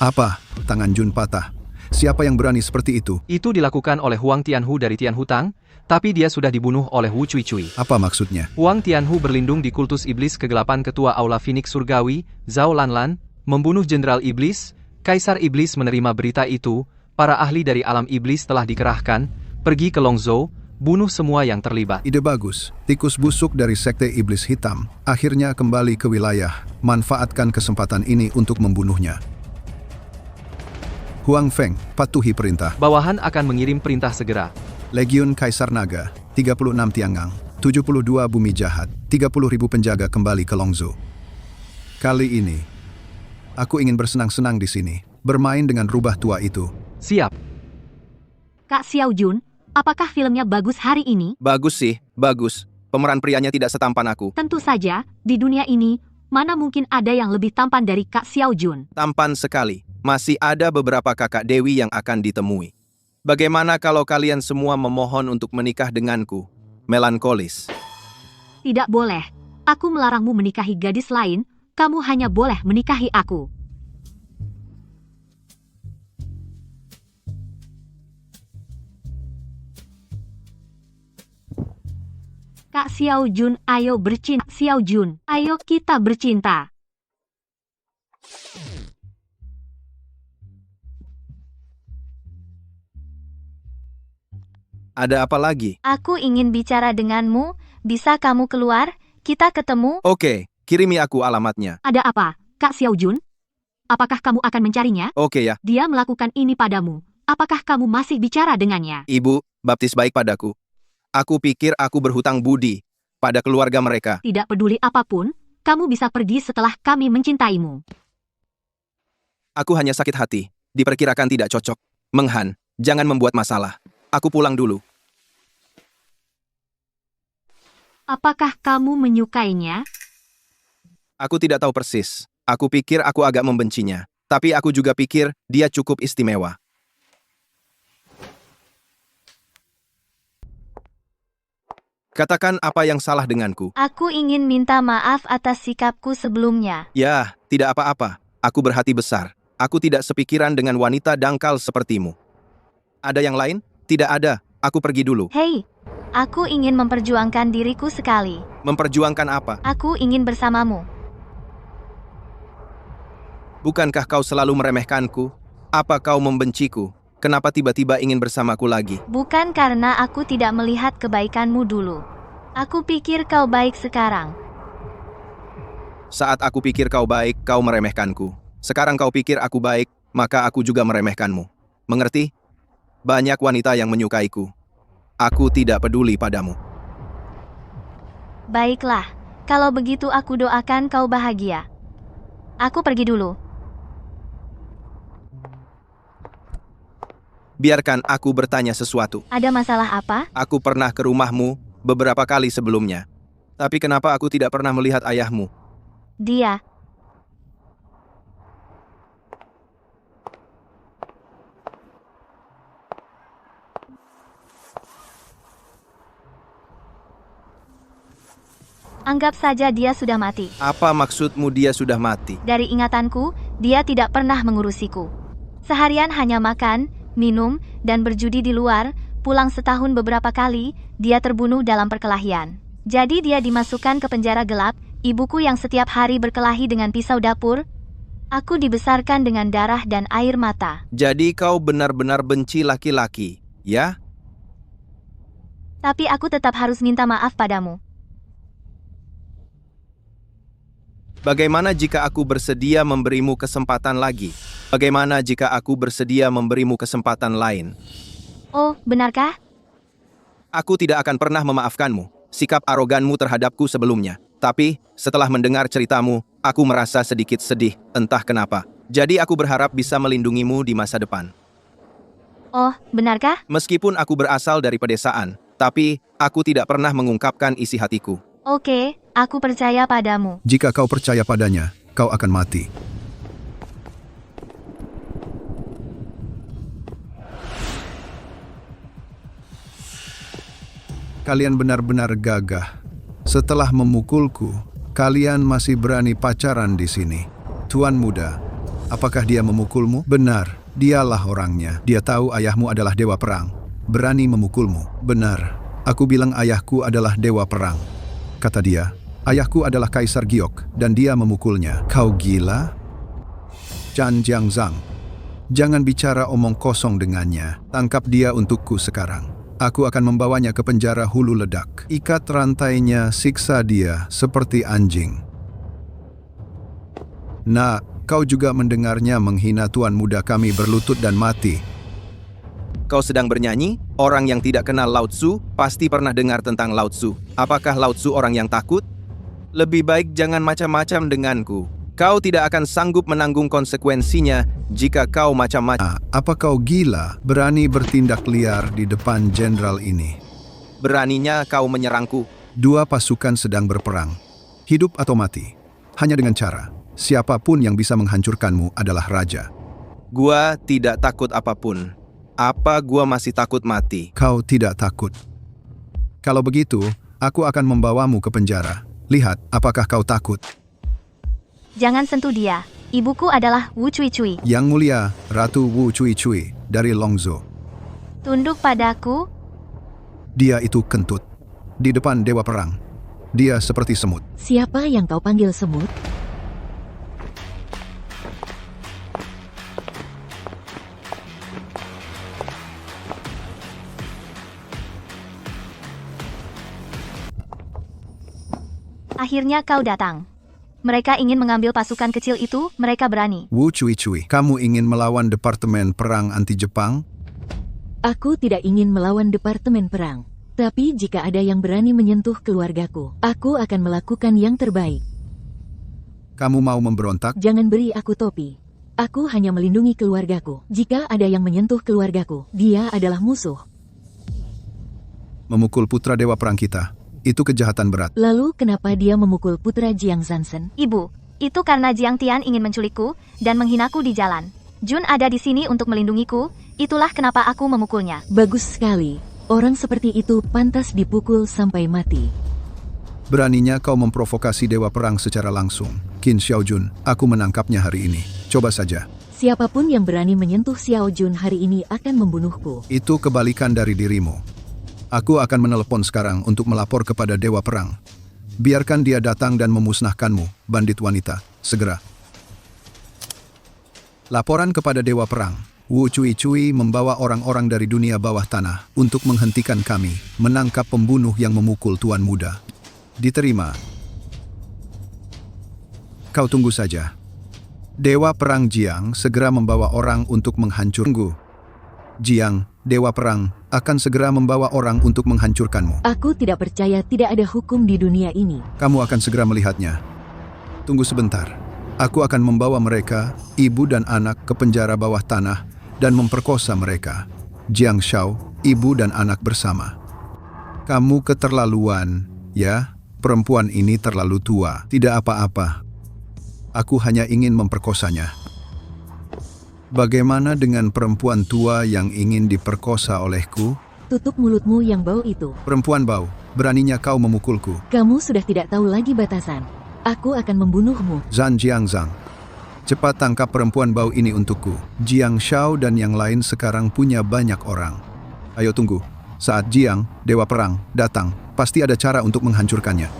Apa? Tangan Jun patah. Siapa yang berani seperti itu? Itu dilakukan oleh Huang Tianhu dari Tianhu Tang, tapi dia sudah dibunuh oleh Wu Cui Cui. Apa maksudnya? Huang Tianhu berlindung di kultus iblis kegelapan ketua Aula Phoenix Surgawi, Zhao Lanlan, membunuh Jenderal Iblis. Kaisar Iblis menerima berita itu, para ahli dari alam iblis telah dikerahkan, pergi ke Longzhou, bunuh semua yang terlibat. Ide bagus. Tikus busuk dari Sekte Iblis Hitam akhirnya kembali ke wilayah. Manfaatkan kesempatan ini untuk membunuhnya. Huang Feng, patuhi perintah. Bawahan akan mengirim perintah segera. Legiun Kaisar Naga, 36 Tiangang, 72 Bumi Jahat, 30.000 penjaga kembali ke Longzhou. Kali ini, aku ingin bersenang-senang di sini, bermain dengan rubah tua itu. Siap. Kak Xiao Jun, apakah filmnya bagus hari ini? Bagus sih, bagus. Pemeran prianya tidak setampan aku. Tentu saja, di dunia ini, mana mungkin ada yang lebih tampan dari Kak Xiao Jun? Tampan sekali. Masih ada beberapa kakak dewi yang akan ditemui. Bagaimana kalau kalian semua memohon untuk menikah denganku? Melankolis. Tidak boleh. Aku melarangmu menikahi gadis lain, kamu hanya boleh menikahi aku. Kak Xiao Jun, ayo bercinta. Xiao Jun, ayo kita bercinta. Ada apa lagi? Aku ingin bicara denganmu, bisa kamu keluar? Kita ketemu? Oke, kirimi aku alamatnya. Ada apa, Kak Xiao Jun? Apakah kamu akan mencarinya? Oke ya, Dia melakukan ini padamu. Apakah kamu masih bicara dengannya? Ibu, baptis baik padaku. Aku pikir aku berhutang budi pada keluarga mereka. Tidak peduli apapun, kamu bisa pergi setelah kami mencintaimu. Aku hanya sakit hati, diperkirakan tidak cocok. Menghan, jangan membuat masalah. Aku pulang dulu. Apakah kamu menyukainya? Aku tidak tahu persis. Aku pikir aku agak membencinya. Tapi aku juga pikir dia cukup istimewa. Katakan apa yang salah denganku. Aku ingin minta maaf atas sikapku sebelumnya. Ya, tidak apa-apa. Aku berhati besar. Aku tidak sepikiran dengan wanita dangkal sepertimu. Ada yang lain? Tidak ada. Aku pergi dulu. Hei, aku ingin memperjuangkan diriku sekali. Memperjuangkan apa? Aku ingin bersamamu. Bukankah kau selalu meremehkanku? Apa kau membenciku? Kenapa tiba-tiba ingin bersamaku lagi? Bukan karena aku tidak melihat kebaikanmu dulu. Aku pikir kau baik sekarang. Saat aku pikir kau baik, kau meremehkanku. Sekarang kau pikir aku baik, maka aku juga meremehkanmu. Mengerti? Banyak wanita yang menyukaiku. Aku tidak peduli padamu. Baiklah, kalau begitu aku doakan kau bahagia. Aku pergi dulu. Biarkan aku bertanya sesuatu. Ada masalah apa? Aku pernah ke rumahmu beberapa kali sebelumnya. Tapi kenapa aku tidak pernah melihat ayahmu? Dia. Anggap saja dia sudah mati. Apa maksudmu dia sudah mati? Dari ingatanku, dia tidak pernah mengurusiku. Seharian hanya makan, minum, dan berjudi di luar. Pulang setahun beberapa kali, dia terbunuh dalam perkelahian. Jadi dia dimasukkan ke penjara gelap. Ibuku yang setiap hari berkelahi dengan pisau dapur. Aku dibesarkan dengan darah dan air mata. Jadi kau benar-benar benci laki-laki, ya? Tapi aku tetap harus minta maaf padamu. Bagaimana jika aku bersedia memberimu kesempatan lagi? Bagaimana jika aku bersedia memberimu kesempatan lain? Oh, benarkah? Aku tidak akan pernah memaafkanmu. Sikap aroganmu terhadapku sebelumnya. Tapi, setelah mendengar ceritamu, aku merasa sedikit sedih, entah kenapa. Jadi aku berharap bisa melindungimu di masa depan. Oh, benarkah? Meskipun aku berasal dari pedesaan, tapi aku tidak pernah mengungkapkan isi hatiku. Oke, aku percaya padamu. Jika kau percaya padanya, kau akan mati. Kalian benar-benar gagah. Setelah memukulku, kalian masih berani pacaran di sini. Tuan muda, apakah dia memukulmu? Benar, dialah orangnya. Dia tahu ayahmu adalah dewa perang. Berani memukulmu. Benar, aku bilang ayahku adalah dewa perang. Kata dia, ayahku adalah Kaisar Giok dan dia memukulnya. Kau gila? Chan Jiangzhang, jangan bicara omong kosong dengannya. Tangkap dia untukku sekarang. Aku akan membawanya ke penjara hulu ledak. Ikat rantainya, siksa dia seperti anjing. Nah, kau juga mendengarnya menghina tuan muda kami berlutut dan mati. Kau sedang bernyanyi? Orang yang tidak kenal Lao Tzu pasti pernah dengar tentang Lao Tzu. Apakah Lao Tzu orang yang takut? Lebih baik jangan macam-macam denganku. Kau tidak akan sanggup menanggung konsekuensinya jika kau macam-macam. Apa kau gila berani bertindak liar di depan jenderal ini? Beraninya kau menyerangku. Dua pasukan sedang berperang. Hidup atau mati. Hanya dengan cara, siapapun yang bisa menghancurkanmu adalah raja. Gua tidak takut apapun. Apa gua masih takut mati? Kau tidak takut. Kalau begitu, aku akan membawamu ke penjara. Lihat, apakah kau takut? Jangan sentuh dia. Ibuku adalah Wu Cui Cui. Yang mulia, Ratu Wu Cui Cui dari Longzhou. Tunduk padaku. Dia itu kentut. Di depan dewa perang. Dia seperti semut. Siapa yang kau panggil semut? Akhirnya kau datang. Mereka ingin mengambil pasukan kecil itu, mereka berani. Wu Cui Cui, kamu ingin melawan Departemen Perang Anti-Jepang? Aku tidak ingin melawan Departemen Perang. Tapi jika ada yang berani menyentuh keluargaku, aku akan melakukan yang terbaik. Kamu mau memberontak? Jangan beri aku topi. Aku hanya melindungi keluargaku. Jika ada yang menyentuh keluargaku, dia adalah musuh. Memukul putra dewa perang kita. Itu kejahatan berat. Lalu kenapa dia memukul putra Jiang Zansen? Ibu, itu karena Jiang Tian ingin menculikku dan menghinaku di jalan. Jun ada di sini untuk melindungiku, itulah kenapa aku memukulnya. Bagus sekali. Orang seperti itu pantas dipukul sampai mati. Beraninya kau memprovokasi dewa perang secara langsung. Qin Xiaojun, aku menangkapnya hari ini. Coba saja. Siapapun yang berani menyentuh Xiao Jun hari ini akan membunuhku. Itu kebalikan dari dirimu. Aku akan menelepon sekarang untuk melapor kepada dewa perang. Biarkan dia datang dan memusnahkanmu, bandit wanita. Segera. Laporan kepada Dewa Perang. Wu Cui Cui membawa orang-orang dari dunia bawah tanah untuk menghentikan kami menangkap pembunuh yang memukul Tuan Muda. Diterima. Kau tunggu saja. Dewa Perang Jiang segera membawa orang untuk menghancurkanmu. Jiang, Dewa Perang, akan segera membawa orang untuk menghancurkanmu. Aku tidak percaya tidak ada hukum di dunia ini. Kamu akan segera melihatnya. Tunggu sebentar. Aku akan membawa mereka, ibu dan anak, ke penjara bawah tanah dan memperkosa mereka. Jiang Shao, ibu dan anak bersama. Kamu keterlaluan, ya? Perempuan ini terlalu tua. Tidak apa-apa. Aku hanya ingin memperkosanya. Bagaimana dengan perempuan tua yang ingin diperkosa olehku? Tutup mulutmu yang bau itu. Perempuan bau, beraninya kau memukulku. Kamu sudah tidak tahu lagi batasan. Aku akan membunuhmu. Zhan Jiangzhang, cepat tangkap perempuan bau ini untukku. Jiang Shao dan yang lain sekarang punya banyak orang. Ayo tunggu. Saat Jiang, Dewa Perang, datang, pasti ada cara untuk menghancurkannya.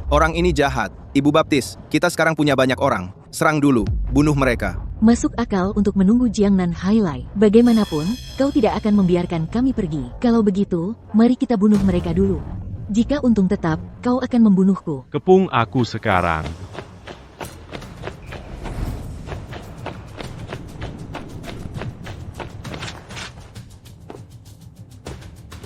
Orang ini jahat. Ibu Baptis, kita sekarang punya banyak orang. Serang dulu, bunuh mereka. Masuk akal untuk menunggu Jiangnan Hailai. Bagaimanapun, kau tidak akan membiarkan kami pergi. Kalau begitu, mari kita bunuh mereka dulu. Jika untung tetap, kau akan membunuhku. Kepung aku sekarang.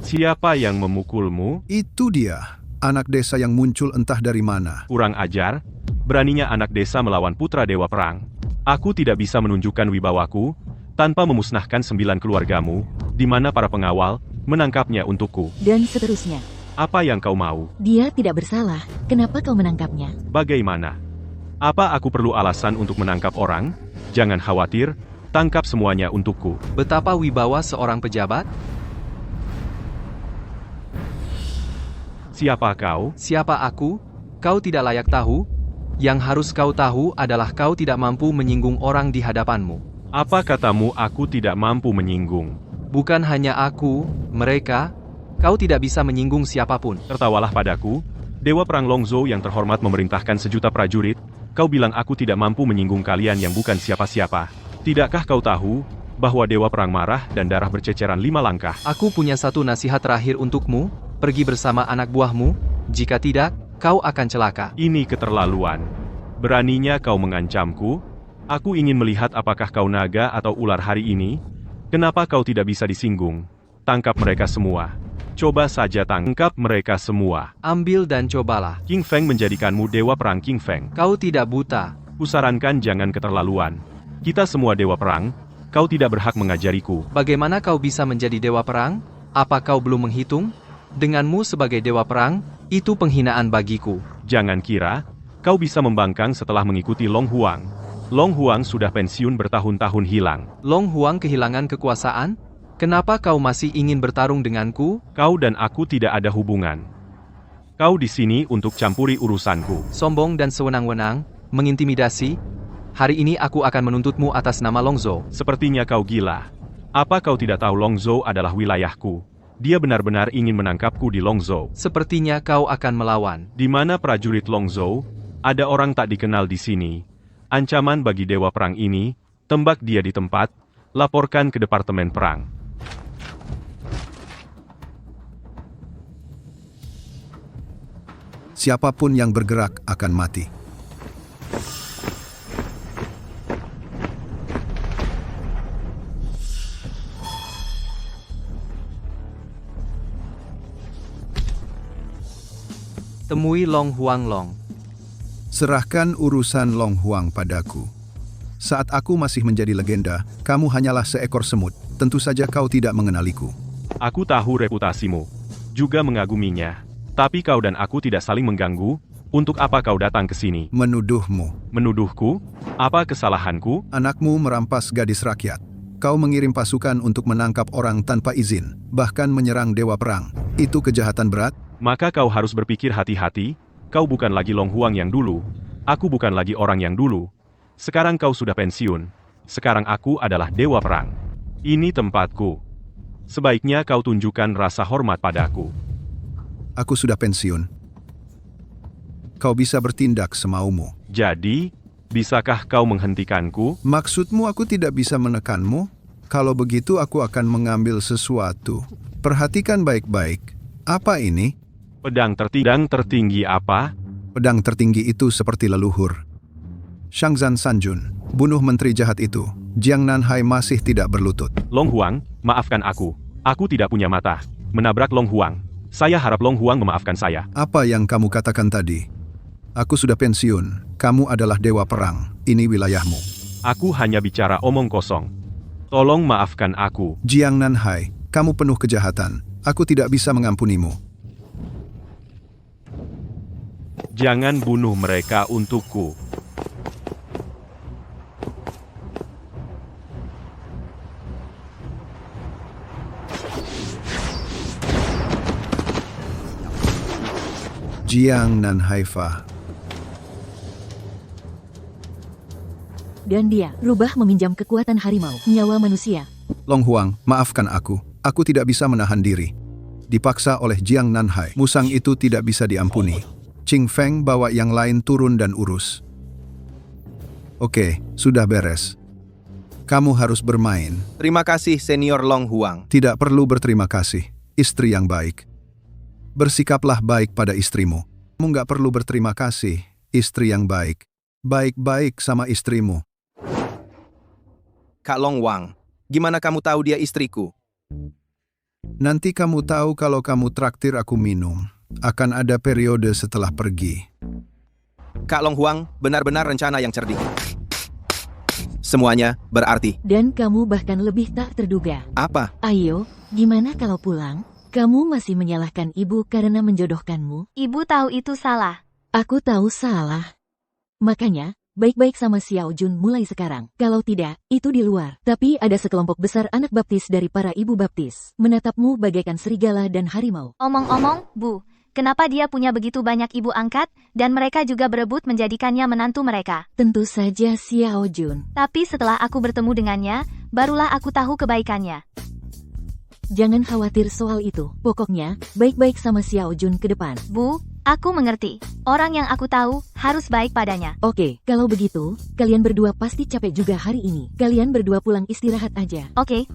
Siapa yang memukulmu? Itu dia, anak desa yang muncul entah dari mana. Kurang ajar, beraninya anak desa melawan putra Dewa Perang. Aku tidak bisa menunjukkan wibawaku tanpa memusnahkan 9 keluargamu, di mana para pengawal menangkapnya untukku. Dan seterusnya. Apa yang kau mau? Dia tidak bersalah. Kenapa kau menangkapnya? Bagaimana? Apa aku perlu alasan untuk menangkap orang? Jangan khawatir, tangkap semuanya untukku. Betapa wibawa seorang pejabat? Siapa kau? Siapa aku? Kau tidak layak tahu? Yang harus kau tahu adalah kau tidak mampu menyinggung orang di hadapanmu. Apa katamu aku tidak mampu menyinggung? Bukan hanya aku, mereka. Kau tidak bisa menyinggung siapapun. Tertawalah padaku, Dewa Perang Longzhou yang terhormat memerintahkan sejuta prajurit. Kau bilang aku tidak mampu menyinggung kalian yang bukan siapa-siapa. Tidakkah kau tahu bahwa Dewa Perang marah dan darah berceceran 5 langkah? Aku punya satu nasihat terakhir untukmu. Pergi bersama anak buahmu. Jika tidak, kau akan celaka. Ini keterlaluan. Beraninya kau mengancamku? Aku ingin melihat apakah kau naga atau ular hari ini. Kenapa kau tidak bisa disinggung? Tangkap mereka semua. Coba saja tangkap mereka semua. Ambil dan cobalah. King Feng menjadikanmu Dewa Perang King Feng. Kau tidak buta. Kusarankan jangan keterlaluan. Kita semua Dewa Perang. Kau tidak berhak mengajariku. Bagaimana kau bisa menjadi Dewa Perang? Apa kau belum menghitung? Denganmu sebagai Dewa Perang, itu penghinaan bagiku. Jangan kira, kau bisa membangkang setelah mengikuti Long Huang. Long Huang sudah pensiun bertahun-tahun hilang. Long Huang kehilangan kekuasaan? Kenapa kau masih ingin bertarung denganku? Kau dan aku tidak ada hubungan. Kau di sini untuk campuri urusanku. Sombong dan sewenang-wenang, mengintimidasi. Hari ini aku akan menuntutmu atas nama Longzhou. Sepertinya kau gila. Apa kau tidak tahu Longzhou adalah wilayahku? Dia benar-benar ingin menangkapku di Longzhou. Sepertinya kau akan melawan. Di mana prajurit Longzhou? Ada orang tak dikenal di sini. Ancaman bagi Dewa Perang ini, tembak dia di tempat, laporkan ke Departemen Perang. Siapapun yang bergerak akan mati. Temui Long Huang Long. Serahkan urusan Long Huang padaku. Saat aku masih menjadi legenda, kamu hanyalah seekor semut. Tentu saja kau tidak mengenaliku. Aku tahu reputasimu, juga mengaguminya. Tapi kau dan aku tidak saling mengganggu. Untuk apa kau datang ke sini? Menuduhmu. Menuduhku? Apa kesalahanku? Anakmu merampas gadis rakyat. Kau mengirim pasukan untuk menangkap orang tanpa izin, bahkan menyerang Dewa Perang. Itu kejahatan berat? Maka kau harus berpikir hati-hati. Kau bukan lagi Long Huang yang dulu. Aku bukan lagi orang yang dulu. Sekarang kau sudah pensiun. Sekarang aku adalah Dewa Perang. Ini tempatku. Sebaiknya kau tunjukkan rasa hormat padaku. Aku sudah pensiun. Kau bisa bertindak semaumu. Jadi, Bisakah kau menghentikanku? Maksudmu aku tidak bisa menekanmu? Kalau begitu aku akan mengambil sesuatu. Perhatikan baik-baik. Apa ini? Pedang tertinggi apa? Pedang tertinggi itu seperti leluhur. Shangzan Sanjun, bunuh menteri jahat itu. Jiang Nanhai masih tidak berlutut. Long Huang, maafkan aku. Aku tidak punya mata. Menabrak Long Huang. Saya harap Long Huang memaafkan saya. Apa yang kamu katakan tadi? Aku sudah pensiun. Kamu adalah dewa perang. Ini wilayahmu. Aku hanya bicara omong kosong. Tolong maafkan aku. Jiang Nanhai, kamu penuh kejahatan. Aku tidak bisa mengampunimu. Jangan bunuh mereka untukku. Jiang Nanhaifa. Dan dia rubah meminjam kekuatan harimau, nyawa manusia. Long Huang, maafkan aku. Aku tidak bisa menahan diri. Dipaksa oleh Jiang Nanhai. Musang itu tidak bisa diampuni. Qing Feng bawa yang lain turun dan urus. Oke, sudah beres. Kamu harus bermain. Terima kasih, Senior Long Huang. Tidak perlu berterima kasih. Istri yang baik. Bersikaplah baik pada istrimu. Kamu nggak perlu berterima kasih, istri yang baik. Baik-baik sama istrimu. Kak Long Huang, gimana kamu tahu dia istriku? Nanti kamu tahu kalau kamu traktir aku minum. Akan ada periode setelah pergi. Kak Long Huang, benar-benar rencana yang cerdik. Semuanya berarti. Dan kamu bahkan lebih tak terduga. Apa? Ayo, gimana kalau pulang? Kamu masih menyalahkan ibu karena menjodohkanmu? Ibu tahu itu salah. Aku tahu salah. Makanya, baik-baik sama Xiao Jun mulai sekarang. Kalau tidak, itu di luar. Tapi ada sekelompok besar anak baptis dari para ibu baptis. Menatapmu bagaikan serigala dan harimau. Omong-omong, Bu, kenapa dia punya begitu banyak ibu angkat, dan mereka juga berebut menjadikannya menantu mereka? Tentu saja Xiao Jun. Tapi setelah aku bertemu dengannya, barulah aku tahu kebaikannya. Jangan khawatir soal itu. Pokoknya, baik-baik sama Xiao Jun ke depan. Bu, aku mengerti. Orang yang aku tahu harus baik padanya. Oke, kalau begitu, kalian berdua pasti capek juga hari ini. Kalian berdua pulang istirahat aja. Oke.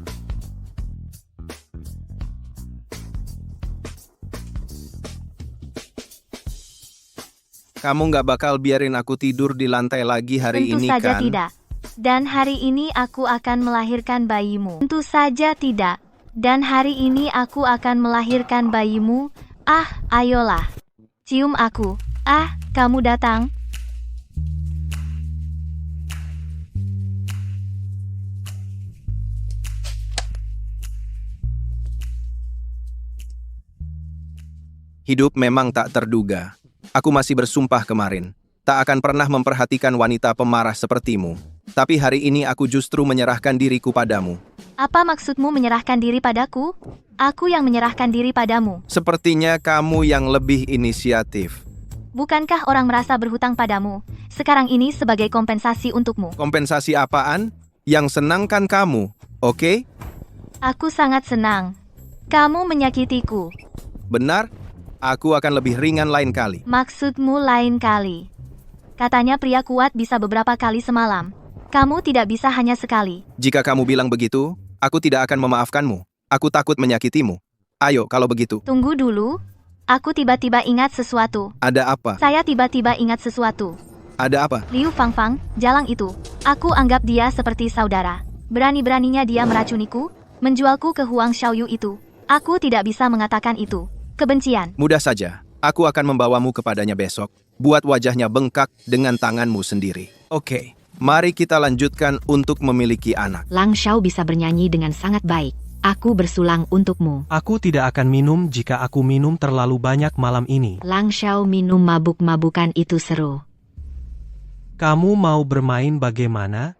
Kamu nggak bakal biarin aku tidur di lantai lagi hari Tentu ini saja kan? tidak. Dan hari ini aku akan melahirkan bayimu. Tentu saja tidak. Dan hari ini aku akan melahirkan bayimu. Ah, ayolah. Cium aku. Ah, kamu datang. Hidup memang tak terduga. Aku masih bersumpah kemarin, tak akan pernah memperhatikan wanita pemarah sepertimu. Tapi hari ini aku justru menyerahkan diriku padamu. Apa maksudmu menyerahkan diri padaku? Aku yang menyerahkan diri padamu. Sepertinya kamu yang lebih inisiatif. Bukankah orang merasa berhutang padamu? Sekarang ini sebagai kompensasi untukmu. Kompensasi apaan? Yang senang kan kamu, oke? Aku sangat senang. Kamu menyakitiku. Benar? Aku akan lebih ringan lain kali. Maksudmu lain kali. Katanya pria kuat bisa beberapa kali semalam. Kamu tidak bisa hanya sekali. Jika kamu bilang begitu, aku tidak akan memaafkanmu. Aku takut menyakitimu. Ayo, kalau begitu. Tunggu dulu. Aku tiba-tiba ingat sesuatu. Ada apa? Saya tiba-tiba ingat sesuatu. Ada apa? Liu Fangfang, jalang itu. Aku anggap dia seperti saudara. Berani-beraninya dia meracuniku, menjualku ke Huang Xiaoyu itu. Aku tidak bisa mengatakan itu. Kebencian. Mudah saja. Aku akan membawamu kepadanya besok. Buat wajahnya bengkak dengan tanganmu sendiri. Oke, mari kita lanjutkan untuk memiliki anak. Lang Xiao bisa bernyanyi dengan sangat baik. Aku bersulang untukmu. Aku tidak akan minum jika aku minum terlalu banyak malam ini. Lang Xiao minum mabuk-mabukan itu seru. Kamu mau bermain bagaimana?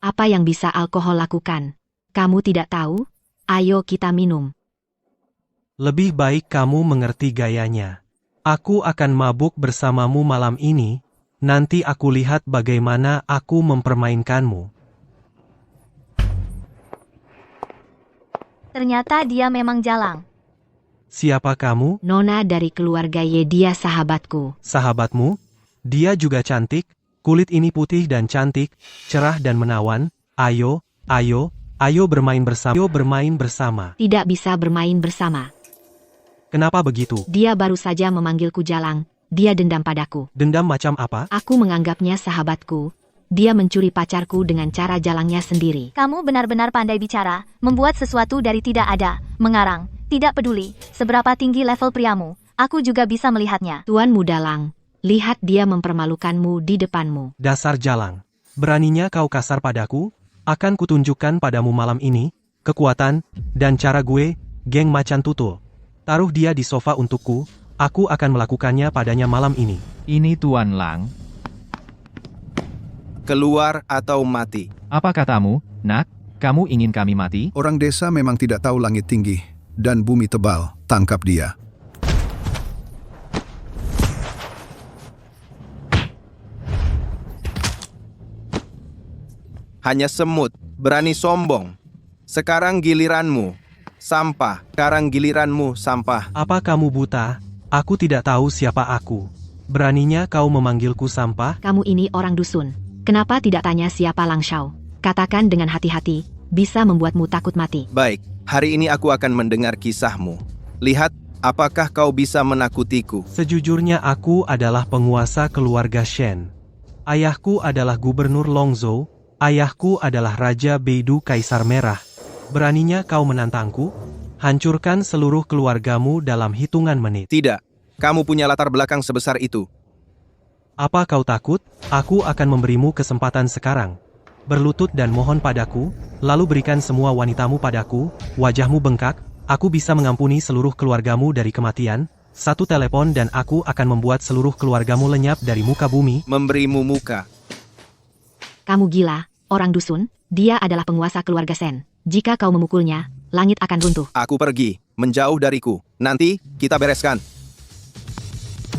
Apa yang bisa alkohol lakukan? Kamu tidak tahu? Ayo kita minum. Lebih baik kamu mengerti gayanya. Aku akan mabuk bersamamu malam ini. Nanti aku lihat bagaimana aku mempermainkanmu. Ternyata dia memang jalang. Siapa kamu? Nona dari keluarga Ye, dia sahabatku. Sahabatmu? Dia juga cantik? Kulit ini putih dan cantik, cerah dan menawan. Ayo, ayo, ayo bermain bersama. Ayo bermain bersama. Tidak bisa bermain bersama. Kenapa begitu? Dia baru saja memanggilku Jalang. Dia dendam padaku. Dendam macam apa? Aku menganggapnya sahabatku. Dia mencuri pacarku dengan cara jalangnya sendiri. Kamu benar-benar pandai bicara, membuat sesuatu dari tidak ada, mengarang, tidak peduli seberapa tinggi level priamu, aku juga bisa melihatnya. Tuan Muda Lang, lihat dia mempermalukanmu di depanmu. Dasar Jalang. Beraninya kau kasar padaku? Akan kutunjukkan padamu malam ini, kekuatan, dan cara gue, geng macan tutul. Taruh dia di sofa untukku, aku akan melakukannya padanya malam ini. Ini Tuan Lang. Keluar atau mati. Apa katamu, Nak? Kamu ingin kami mati? Orang desa memang tidak tahu langit tinggi dan bumi tebal. Tangkap dia. Hanya semut, berani sombong. Sekarang giliranmu. Sampah, sekarang giliranmu sampah. Apa kamu buta? Aku tidak tahu siapa aku. Beraninya kau memanggilku sampah? Kamu ini orang dusun. Kenapa tidak tanya siapa Lang Shao? Katakan dengan hati-hati, bisa membuatmu takut mati. Baik, hari ini aku akan mendengar kisahmu. Lihat, apakah kau bisa menakutiku? Sejujurnya aku adalah penguasa keluarga Shen. Ayahku adalah Gubernur Longzhou, ayahku adalah Raja Beidu Kaisar Merah. Beraninya kau menantangku? Hancurkan seluruh keluargamu dalam hitungan menit. Tidak, kamu punya latar belakang sebesar itu. Apa kau takut? Aku akan memberimu kesempatan sekarang. Berlutut dan mohon padaku, lalu berikan semua wanitamu padaku, wajahmu bengkak, aku bisa mengampuni seluruh keluargamu dari kematian, satu telepon dan aku akan membuat seluruh keluargamu lenyap dari muka bumi. Memberimu muka. Kamu gila, orang dusun, dia adalah penguasa keluarga Shen. Jika kau memukulnya, langit akan runtuh. Aku pergi, menjauh dariku. Nanti, kita bereskan.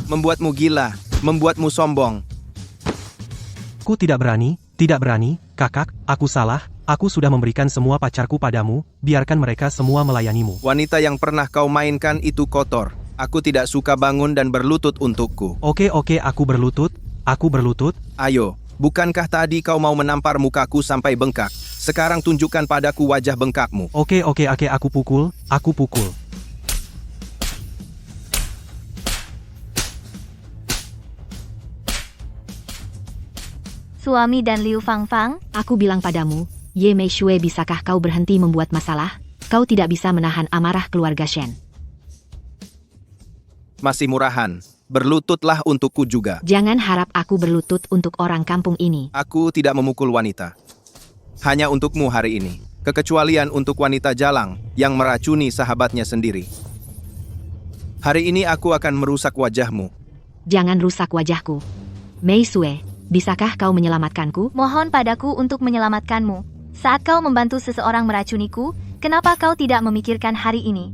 Membuatmu gila, membuatmu sombong. Aku tidak berani, kakak, aku salah, aku sudah memberikan semua pacarku padamu, biarkan mereka semua melayanimu. Wanita yang pernah kau mainkan itu kotor. Aku tidak suka bangun dan berlutut untukku. Oke, aku berlutut. Ayo, bukankah tadi kau mau menampar mukaku sampai bengkak? Sekarang tunjukkan padaku wajah bengkakmu. Oke, aku pukul. Suami dan Liu Fangfang, Aku bilang padamu, Ye Mei Shui, bisakah kau berhenti membuat masalah? Kau tidak bisa menahan amarah keluarga Shen. Masih murahan. Berlututlah untukku juga. Jangan harap aku berlutut untuk orang kampung ini. Aku tidak memukul wanita. Hanya untukmu hari ini. Kekecualian untuk wanita Jalang yang meracuni sahabatnya sendiri. Hari ini aku akan merusak wajahmu. Jangan rusak wajahku. Mei Shui, bisakah kau menyelamatkanku? mohon padaku untuk menyelamatkanmu. Saat kau membantu seseorang meracuniku, kenapa kau tidak memikirkan hari ini?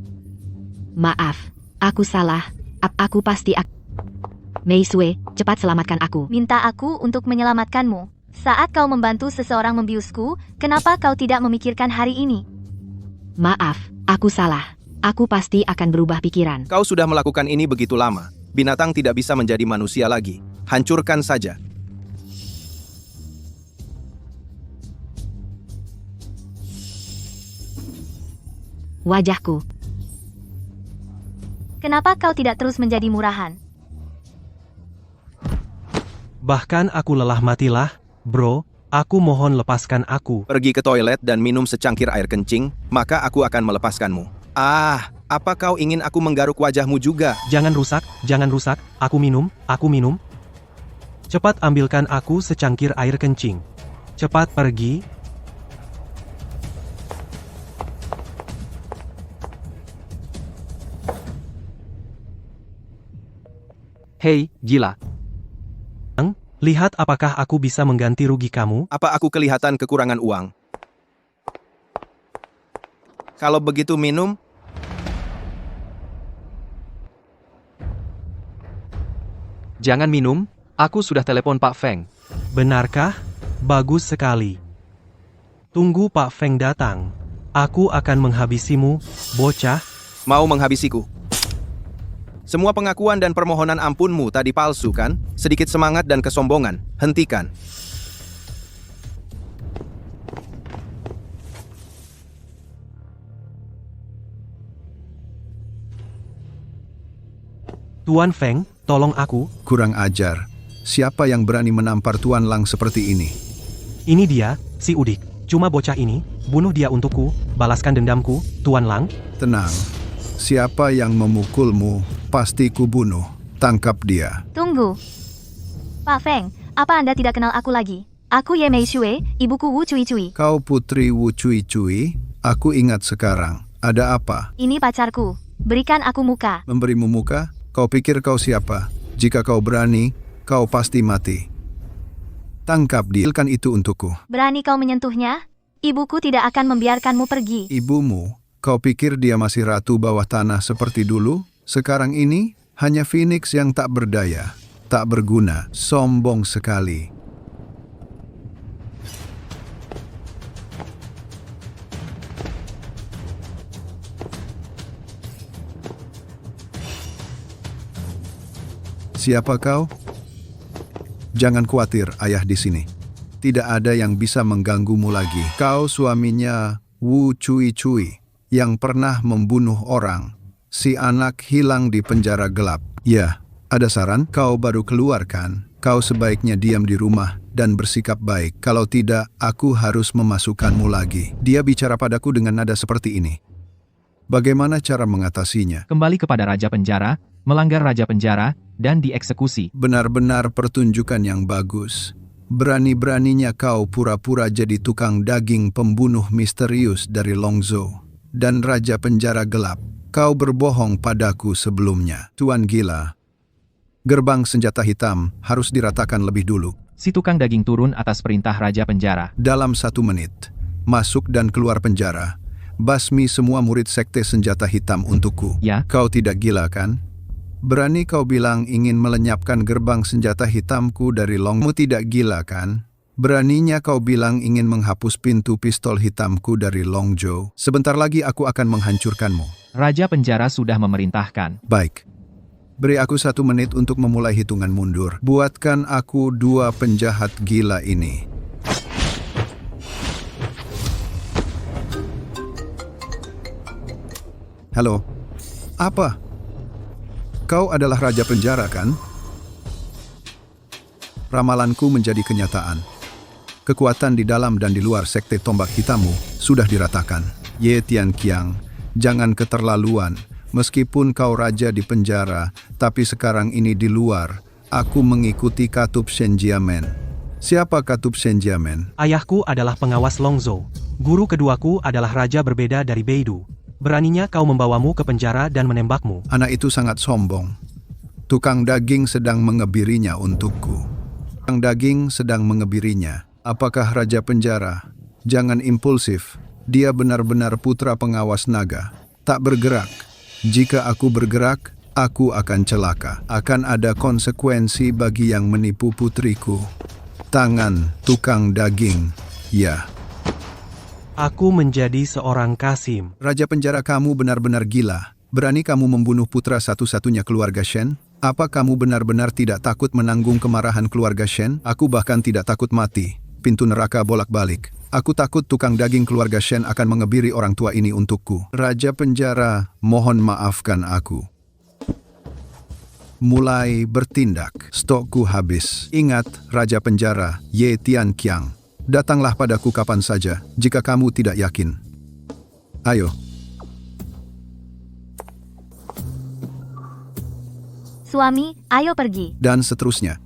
Maaf, aku salah. Aku pasti Mei Shui, cepat selamatkan aku. Minta aku untuk menyelamatkanmu. Saat kau membantu seseorang membiusku, kenapa kau tidak memikirkan hari ini? Maaf, aku salah. Aku pasti akan berubah pikiran. Kau sudah melakukan ini begitu lama. Binatang tidak bisa menjadi manusia lagi. Hancurkan saja. Wajahku. Kenapa kau tidak terus menjadi murahan? Bahkan aku lelah matilah, bro, aku mohon lepaskan aku. Pergi ke toilet dan minum secangkir air kencing, maka aku akan melepaskanmu. Apa kau ingin aku menggaruk wajahmu juga? Jangan rusak, aku minum. Cepat ambilkan aku secangkir air kencing. Cepat pergi. Hei, gila. Lihat apakah aku bisa mengganti rugi kamu? Apa aku kelihatan kekurangan uang? Kalau begitu minum. Jangan minum, aku sudah telepon Pak Feng. Benarkah? Bagus sekali. Tunggu Pak Feng datang. Aku akan menghabisimu, bocah. Mau menghabisiku? Semua pengakuan dan permohonan ampunmu tadi palsu kan? Sedikit semangat dan kesombongan. Hentikan. Tuan Feng, tolong aku. Kurang ajar. Siapa yang berani menampar Tuan Lang seperti ini? Ini dia, si Udik. Cuma bocah ini, bunuh dia untukku, balaskan dendamku, Tuan Lang. Tenang. Siapa yang memukulmu, pasti kubunuh. Tangkap dia. Tunggu. Pak Feng, apa Anda tidak kenal aku lagi? Aku Ye Mei Xue, ibuku Wu Cui Cui. Kau putri Wu Cui Cui? Aku ingat sekarang. Ada apa? Ini pacarku. Berikan aku muka. Memberimu muka? Kau pikir kau siapa? Jika kau berani, kau pasti mati. Tangkap dia. Kan itu untukku. Berani kau menyentuhnya? Ibuku tidak akan membiarkanmu pergi. Ibumu? Kau pikir dia masih ratu bawah tanah seperti dulu? Sekarang ini, hanya Phoenix yang tak berdaya, tak berguna, sombong sekali. Siapa kau? Jangan khawatir, ayah di sini. Tidak ada yang bisa mengganggumu lagi. Kau suaminya Wu Cui Cui yang pernah membunuh orang. Si anak hilang di penjara gelap. Ya, ada saran? Kau baru keluar kan? Kau sebaiknya diam di rumah dan bersikap baik. Kalau tidak, aku harus memasukkanmu lagi. Dia bicara padaku dengan nada seperti ini. Bagaimana cara mengatasinya? Kembali kepada Raja Penjara, melanggar Raja Penjara, dan dieksekusi. Benar-benar pertunjukan yang bagus. Berani-beraninya kau pura-pura jadi tukang daging pembunuh misterius dari Longzhou dan Raja Penjara Gelap. Kau berbohong padaku sebelumnya. Tuan gila. Gerbang senjata hitam harus diratakan lebih dulu. Si tukang daging turun atas perintah Raja Penjara. Dalam 1 menit, masuk dan keluar penjara. Basmi semua murid sekte senjata hitam untukku. Ya? Kau tidak gila kan? Berani kau bilang ingin melenyapkan gerbang senjata hitamku dari Longmu? Tidak gila kan? Beraninya kau bilang ingin menghapus pintu pistol hitamku dari Longzhou. Sebentar lagi aku akan menghancurkanmu. Raja Penjara sudah memerintahkan. Baik. Beri aku 1 menit untuk memulai hitungan mundur. Buatkan aku 2 penjahat gila ini. Halo. Apa? Kau adalah Raja Penjara, kan? Ramalanku menjadi kenyataan. Kekuatan di dalam dan di luar sekte tombak hitammu sudah diratakan. Ye Tianqiang, jangan keterlaluan. Meskipun kau raja di penjara, tapi sekarang ini di luar, aku mengikuti Katup Shenjiamen. Siapa Katup Shenjiamen? Ayahku adalah pengawas Longzhou. Guru keduaku adalah raja berbeda dari Beidou. Beraninya kau membawamu ke penjara dan menembakmu. Anak itu sangat sombong. Tukang daging sedang mengebirinya untukku. Tukang daging sedang mengebirinya. Apakah Raja Penjara? Jangan impulsif. Dia benar-benar putra pengawas naga. Tak bergerak. Jika aku bergerak, aku akan celaka. Akan ada konsekuensi bagi yang menipu putriku. Tangan tukang daging. Ya. Aku menjadi seorang Kasim. Raja Penjara, kamu benar-benar gila. Berani kamu membunuh putra satu-satunya keluarga Shen? Apa kamu benar-benar tidak takut menanggung kemarahan keluarga Shen? Aku bahkan tidak takut mati. Pintu neraka bolak-balik. Aku takut tukang daging keluarga Shen akan mengebiri orang tua ini untukku. Raja Penjara, mohon maafkan aku. Mulai bertindak. Stokku habis. Ingat, Raja Penjara, Ye Tianqiang. Datanglah padaku kapan saja, jika kamu tidak yakin. Ayo. Suami, ayo pergi. Dan seterusnya.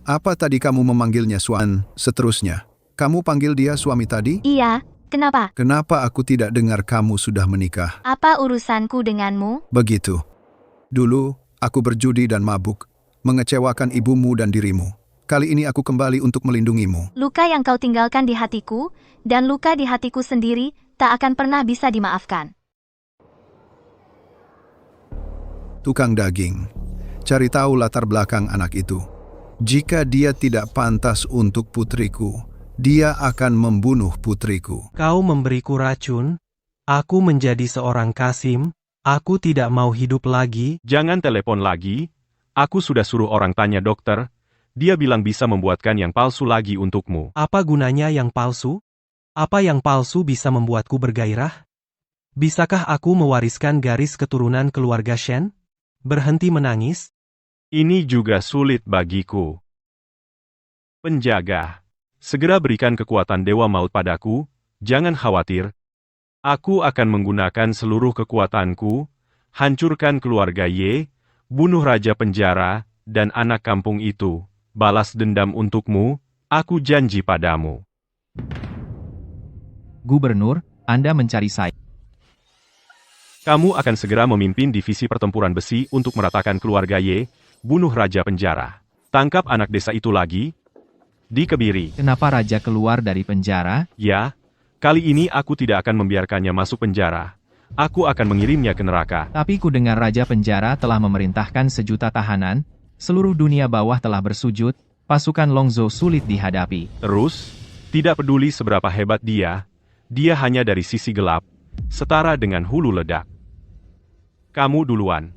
Apa tadi kamu memanggilnya suami? Seterusnya. Kamu panggil dia suami tadi? Iya, kenapa? Kenapa aku tidak dengar kamu sudah menikah? Apa urusanku denganmu? Begitu. Dulu, aku berjudi dan mabuk, mengecewakan ibumu dan dirimu. Kali ini aku kembali untuk melindungimu. Luka yang kau tinggalkan di hatiku, dan luka di hatiku sendiri, tak akan pernah bisa dimaafkan. Tukang daging, cari tahu latar belakang anak itu. Jika dia tidak pantas untuk putriku, dia akan membunuh putriku. Kau memberiku racun, aku menjadi seorang Kasim, Aku tidak mau hidup lagi. Jangan telepon lagi. Aku sudah suruh orang tanya dokter. Dia bilang bisa membuatkan yang palsu lagi untukmu. Apa gunanya yang palsu? Apa yang palsu bisa membuatku bergairah? Bisakah aku mewariskan garis keturunan keluarga Shen? Berhenti menangis? Ini juga sulit bagiku. Penjaga, segera berikan kekuatan Dewa Maut padaku, jangan khawatir. Aku akan menggunakan seluruh kekuatanku, hancurkan keluarga Ye, bunuh Raja Penjara, dan anak kampung itu. Balas dendam untukmu, aku janji padamu. Gubernur, Anda mencari saya. Kamu akan segera memimpin divisi pertempuran besi untuk meratakan keluarga Ye, bunuh Raja Penjara. Tangkap anak desa itu lagi. Dikebiri. Kenapa Raja keluar dari penjara? Ya, kali ini aku tidak akan membiarkannya masuk penjara. Aku akan mengirimnya ke neraka. Tapi ku dengar Raja Penjara telah memerintahkan sejuta tahanan, seluruh dunia bawah telah bersujud, pasukan Longzhou sulit dihadapi. Terus, tidak peduli seberapa hebat dia hanya dari sisi gelap, setara dengan hulu ledak. Kamu duluan.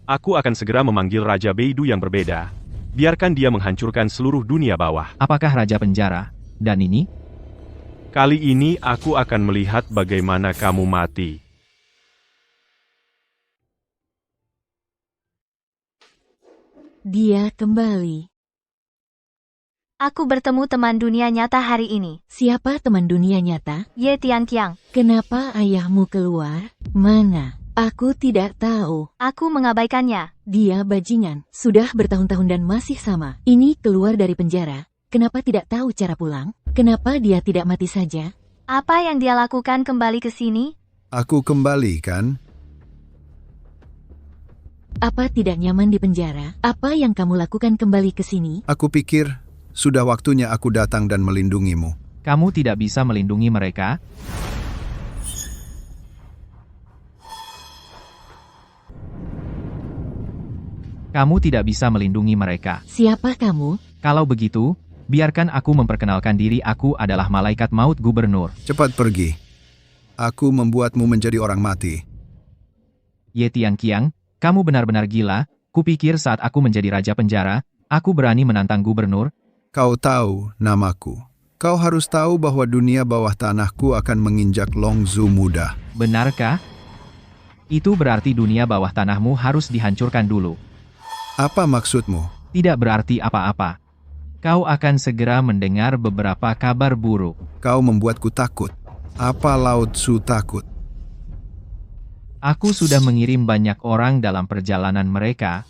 Aku akan segera memanggil Raja Beidou yang berbeda. Biarkan dia menghancurkan seluruh dunia bawah. Apakah Raja Penjara? Dan ini? Kali ini aku akan melihat bagaimana kamu mati. Dia kembali. Aku bertemu teman dunia nyata hari ini. Siapa teman dunia nyata? Ye Tianqiang. Kenapa ayahmu keluar? Mana? Aku tidak tahu. Aku mengabaikannya. Dia bajingan. Sudah bertahun-tahun dan masih sama. Ini keluar dari penjara. Kenapa tidak tahu cara pulang? Kenapa dia tidak mati saja? Apa yang dia lakukan kembali ke sini? Aku kembali, kan? Apa tidak nyaman di penjara? Apa yang kamu lakukan kembali ke sini? Aku pikir, sudah waktunya aku datang dan melindungimu. Kamu tidak bisa melindungi mereka? Kamu tidak bisa melindungi mereka. Siapa kamu? Kalau begitu, biarkan aku memperkenalkan diri. Aku adalah Malaikat Maut Gubernur. Cepat pergi. Aku membuatmu menjadi orang mati. Ye Tianqiang, kamu benar-benar gila. Kupikir saat aku menjadi Raja Penjara, aku berani menantang Gubernur. Kau tahu namaku. Kau harus tahu bahwa dunia bawah tanahku akan menginjak Longzhou muda. Benarkah? Itu berarti dunia bawah tanahmu harus dihancurkan dulu. Apa maksudmu? Tidak berarti apa-apa. Kau akan segera mendengar beberapa kabar buruk. Kau membuatku takut. Apa Lao Tzu takut? Aku sudah mengirim banyak orang dalam perjalanan mereka.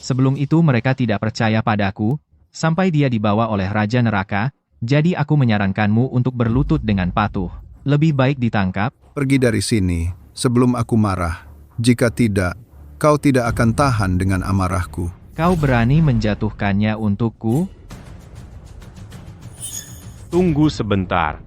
Sebelum itu mereka tidak percaya padaku, sampai dia dibawa oleh Raja Neraka, jadi aku menyarankanmu untuk berlutut dengan patuh. Lebih baik ditangkap. Pergi dari sini, sebelum aku marah. Jika tidak, kau tidak akan tahan dengan amarahku. Kau berani menjatuhkannya untukku? Tunggu sebentar.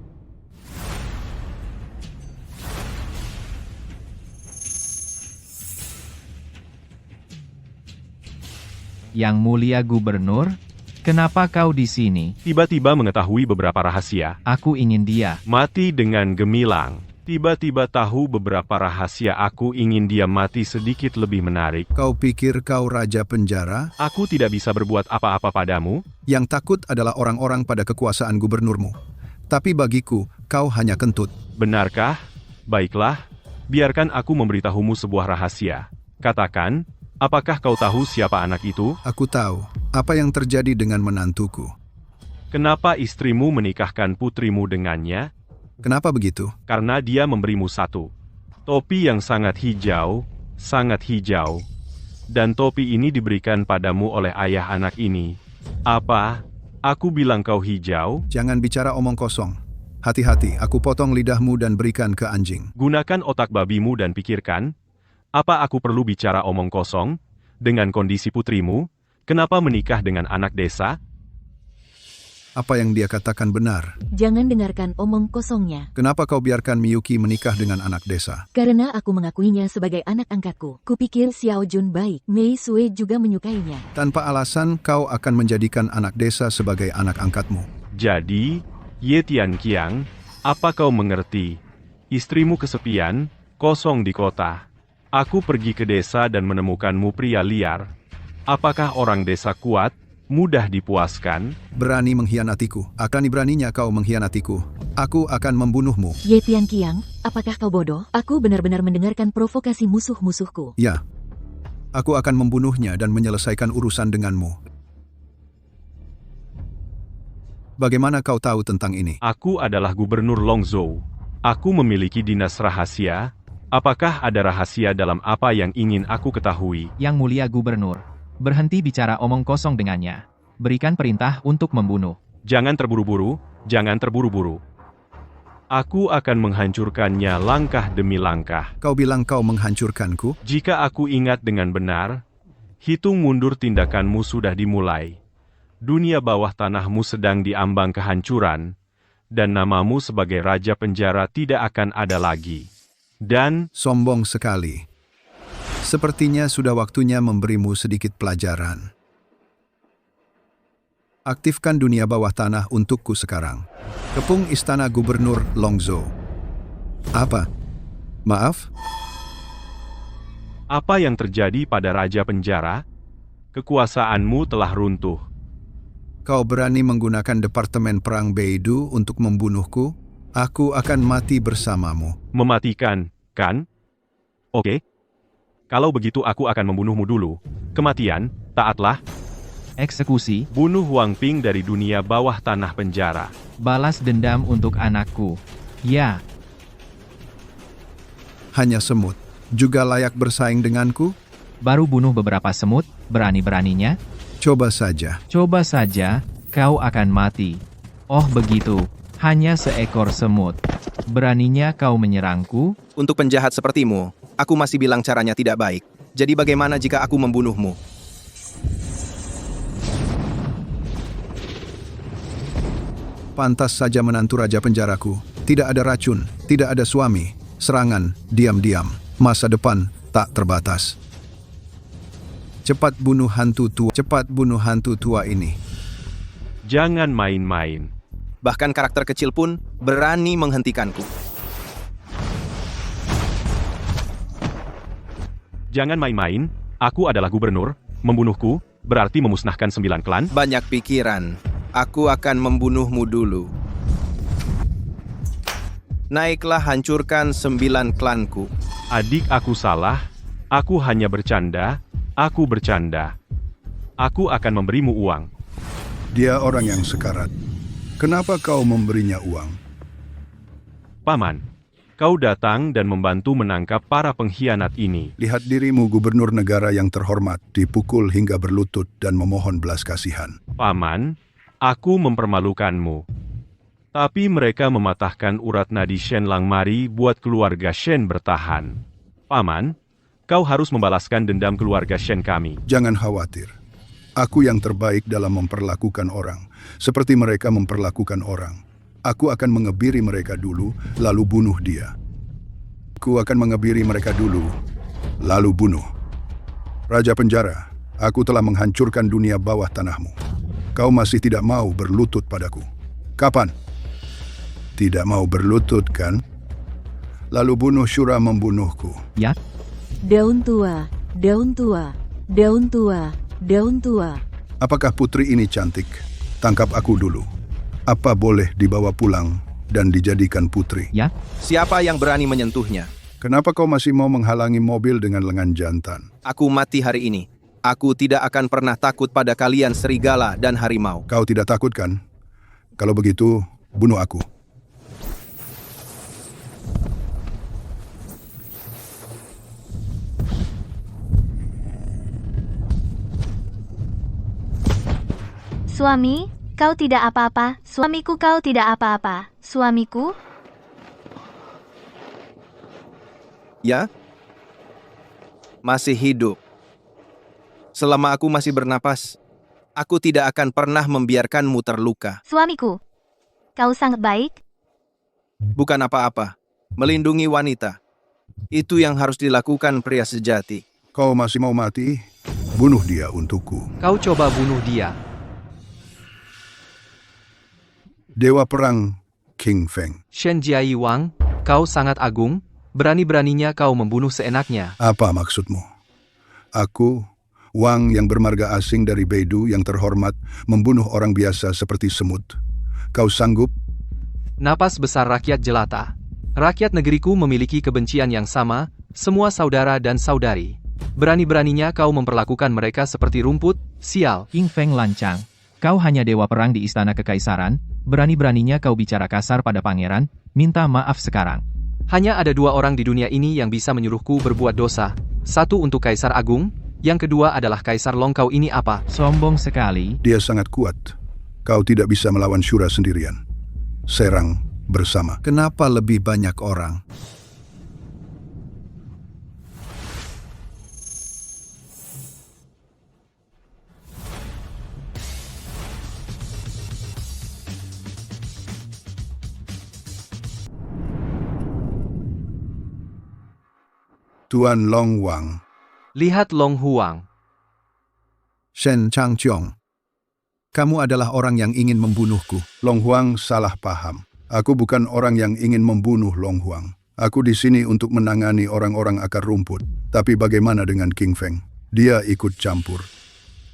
Yang mulia Gubernur, kenapa kau di sini? Tiba-tiba mengetahui beberapa rahasia. Aku ingin dia. Mati dengan gemilang. Tiba-tiba tahu beberapa rahasia. Aku ingin dia mati sedikit lebih menarik. Kau pikir kau Raja Penjara? Aku tidak bisa berbuat apa-apa padamu. Yang takut adalah orang-orang pada kekuasaan gubernurmu. Tapi bagiku, kau hanya kentut. Benarkah? Baiklah, biarkan aku memberitahumu sebuah rahasia. Katakan, apakah kau tahu siapa anak itu? Aku tahu apa yang terjadi dengan menantuku. Kenapa istrimu menikahkan putrimu dengannya? Kenapa begitu? Karena dia memberimu satu topi yang sangat hijau, dan topi ini diberikan padamu oleh ayah anak ini. Apa? Aku bilang kau hijau? Jangan bicara omong kosong. Hati-hati, aku potong lidahmu dan berikan ke anjing. Gunakan otak babimu dan pikirkan, apa aku perlu bicara omong kosong? Dengan kondisi putrimu, kenapa menikah dengan anak desa? Apa yang dia katakan benar. Jangan dengarkan omong kosongnya. Kenapa kau biarkan Miyuki menikah dengan anak desa? Karena aku mengakuinya sebagai anak angkatku. Kupikir Xiao Jun baik. Mei Sui juga menyukainya. Tanpa alasan kau akan menjadikan anak desa sebagai anak angkatmu. Jadi, Ye Tianqiang, apa kau mengerti? Istrimu kesepian, kosong di kota. Aku pergi ke desa dan menemukanmu pria liar. Apakah orang desa kuat, mudah dipuaskan? Berani mengkhianatiku. Akan beraninya kau mengkhianatiku. Aku akan membunuhmu. Ye Tian Qiang, apakah kau bodoh? Aku benar-benar mendengarkan provokasi musuh-musuhku. Ya. Aku akan membunuhnya dan menyelesaikan urusan denganmu. Bagaimana kau tahu tentang ini? Aku adalah Gubernur Longzhou. Aku memiliki dinas rahasia. Apakah ada rahasia dalam apa yang ingin aku ketahui? Yang Mulia Gubernur, berhenti bicara omong kosong dengannya. Berikan perintah untuk membunuh. Jangan terburu-buru, jangan terburu-buru. Aku akan menghancurkannya langkah demi langkah. Kau bilang kau menghancurkanku? Jika aku ingat dengan benar, hitung mundur tindakanmu sudah dimulai. Dunia bawah tanahmu sedang diambang kehancuran, dan namamu sebagai Raja Penjara tidak akan ada lagi. Dan Sombong sekali. Sepertinya sudah waktunya memberimu sedikit pelajaran. Aktifkan dunia bawah tanah untukku sekarang. Kepung Istana Gubernur Longzhou. Apa? Maaf? apa yang terjadi pada Raja Penjara? Kekuasaanmu telah runtuh. Kau berani menggunakan Departemen Perang Beidou untuk membunuhku? Aku akan mati bersamamu. Mematikan, kan? Oke. Kalau begitu aku akan membunuhmu dulu. Kematian, taatlah. Eksekusi, Bunuh Wang Ping dari dunia bawah tanah penjara. balas dendam untuk anakku. Ya, Hanya semut, juga layak bersaing denganku? baru bunuh beberapa semut, berani-beraninya. Coba saja. Coba saja, kau akan mati. Oh begitu, hanya seekor semut. Beraninya kau menyerangku? Untuk penjahat sepertimu, aku masih bilang caranya tidak baik. Jadi bagaimana jika aku membunuhmu? Pantas saja menantu Raja Penjaraku. Tidak ada racun, tidak ada suami. Serangan, diam-diam. Masa depan, tak terbatas. Cepat bunuh hantu tua ini. Jangan main-main. Bahkan karakter kecil pun berani menghentikanku. Jangan main-main, aku adalah gubernur. Membunuhku, berarti memusnahkan 9 klan. Banyak pikiran. Aku akan membunuhmu dulu. Naiklah hancurkan 9 klanku. Adik aku salah, aku hanya bercanda, aku bercanda. Aku akan memberimu uang. Dia orang yang sekarat. Kenapa kau memberinya uang? Paman, kau datang dan membantu menangkap para pengkhianat ini. Lihat dirimu gubernur negara yang terhormat, dipukul hingga berlutut dan memohon belas kasihan. Paman, aku mempermalukanmu. Tapi mereka mematahkan urat nadi Shen Langmari buat keluarga Shen bertahan. Paman, kau harus membalaskan dendam keluarga Shen kami. Jangan khawatir. Aku yang terbaik dalam memperlakukan orang, seperti mereka memperlakukan orang. Aku akan mengebiri mereka dulu, lalu bunuh dia. Aku akan mengebiri mereka dulu, lalu bunuh. Raja Penjara, aku telah menghancurkan dunia bawah tanahmu. Kau masih tidak mau berlutut padaku. Kapan? Tidak mau berlutut, kan? Lalu bunuh Shura membunuhku. Ya, Daun tua, daun tua, daun tua, daun tua. Apakah putri ini cantik? Tangkap aku dulu. Apa boleh dibawa pulang dan dijadikan putri? ya, Siapa yang berani menyentuhnya? Kenapa kau masih mau menghalangi mobil dengan lengan jantan? Aku mati hari ini. Aku tidak akan pernah takut pada kalian serigala dan harimau. Kau tidak takut, kan? Kalau begitu, bunuh aku. Suami, kau tidak apa-apa. Suamiku, kau tidak apa-apa. Suamiku, Ya? Masih hidup. Selama aku masih bernapas, aku tidak akan pernah membiarkanmu terluka. suamiku. Kau sangat baik. Bukan apa-apa. Melindungi wanita. Itu yang harus dilakukan pria sejati. Kau masih mau mati? Bunuh dia untukku. Kau coba bunuh dia. Dewa Perang King Feng. Shen Jiayi Wang, kau sangat agung. Berani-beraninya kau membunuh seenaknya. Apa maksudmu? Aku, Wang yang bermarga asing dari Beidou yang terhormat, membunuh orang biasa seperti semut. Kau sanggup? Napas besar rakyat jelata. Rakyat negeriku memiliki kebencian yang sama, semua saudara dan saudari. Berani-beraninya kau memperlakukan mereka seperti rumput, sial. King Feng lancang. Kau hanya dewa perang di istana kekaisaran, berani-beraninya kau bicara kasar pada pangeran, minta maaf sekarang. Hanya ada dua orang di dunia ini yang bisa menyuruhku berbuat dosa. Satu untuk Kaisar Agung, yang kedua adalah Kaisar Long. Kau ini apa? Sombong sekali. Dia sangat kuat. Kau tidak bisa melawan Shura sendirian. Serang bersama. Kenapa lebih banyak orang? Tuan Long Wang, Lihat Long Huang. Shen Changqiong. Kamu adalah orang yang ingin membunuhku. Long Huang salah paham. Aku bukan orang yang ingin membunuh Long Huang. Aku di sini untuk menangani orang-orang akar rumput. Tapi bagaimana dengan King Feng? Dia ikut campur.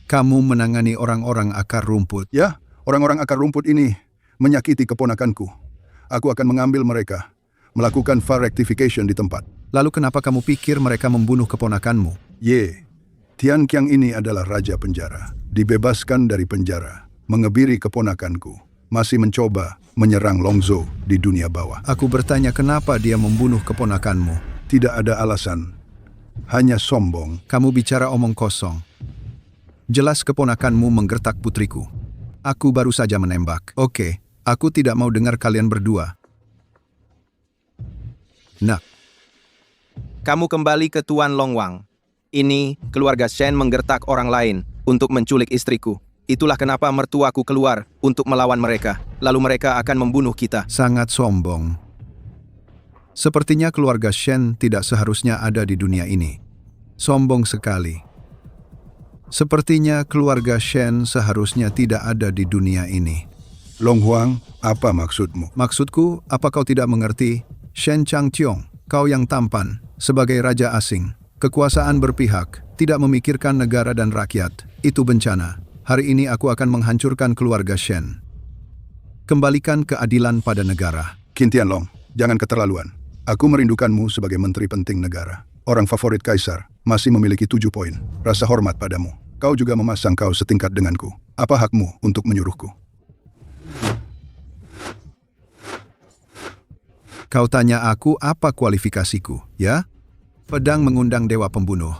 Kamu menangani orang-orang akar rumput? Ya, orang-orang akar rumput ini menyakiti keponakanku. Aku akan mengambil mereka, melakukan file rectification di tempat. Lalu kenapa kamu pikir mereka membunuh keponakanmu? Tian Qiang ini adalah raja penjara. Dibebaskan dari penjara, mengebiri keponakanku. Masih mencoba menyerang Longzhou di dunia bawah. Aku bertanya kenapa dia membunuh keponakanmu. Tidak ada alasan. Hanya sombong. Kamu bicara omong kosong. Jelas keponakanmu menggertak putriku. Aku baru saja menembak. Oke, aku tidak mau dengar kalian berdua. Nak. Kamu kembali ke Tuan Long Wang. Ini, keluarga Shen menggertak orang lain untuk menculik istriku. Itulah kenapa mertuaku keluar untuk melawan mereka. Lalu mereka akan membunuh kita. Sangat sombong. Sepertinya keluarga Shen tidak seharusnya ada di dunia ini. Sombong sekali. Sepertinya keluarga Shen seharusnya tidak ada di dunia ini. Long Huang, apa maksudmu? Maksudku, apa kau tidak mengerti? Shen Changqiong, kau yang tampan, sebagai raja asing, kekuasaan berpihak, tidak memikirkan negara dan rakyat, itu bencana. Hari ini aku akan menghancurkan keluarga Shen. Kembalikan keadilan pada negara. Qin Tianlong, jangan keterlaluan. Aku merindukanmu sebagai menteri penting negara. Orang favorit kaisar, masih memiliki 7 poin. Rasa hormat padamu. Kau juga memasang kau setingkat denganku. Apa hakmu untuk menyuruhku? Kau tanya aku apa kualifikasiku, ya? Pedang mengundang dewa pembunuh.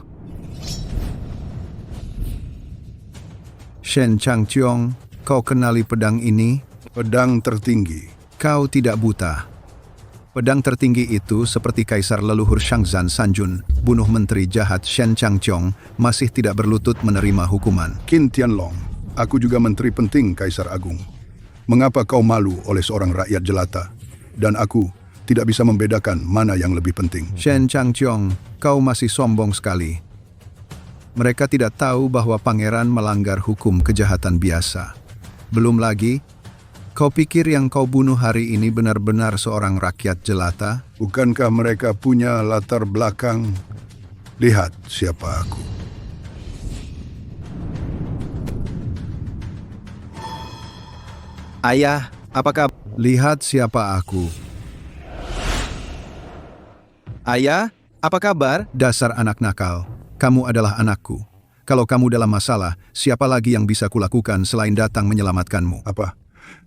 Shen Changqiong, kau kenali pedang ini? Pedang tertinggi. Kau tidak buta. Pedang tertinggi itu seperti kaisar leluhur Shangzan Sanjun, bunuh menteri jahat Shen Changqiong, masih tidak berlutut menerima hukuman. Qin Tianlong, aku juga menteri penting Kaisar Agung. Mengapa kau malu oleh seorang rakyat jelata? Dan aku tidak bisa membedakan mana yang lebih penting. Shen Changqiong, kau masih sombong sekali. Mereka tidak tahu bahwa pangeran melanggar hukum kejahatan biasa. Belum lagi, kau pikir yang kau bunuh hari ini benar-benar seorang rakyat jelata? Bukankah mereka punya latar belakang? Lihat siapa aku. Ayah, apakah... Lihat siapa aku. Ayah, apa kabar? Dasar anak nakal, kamu adalah anakku. Kalau kamu dalam masalah, siapa lagi yang bisa kulakukan selain datang menyelamatkanmu? Apa?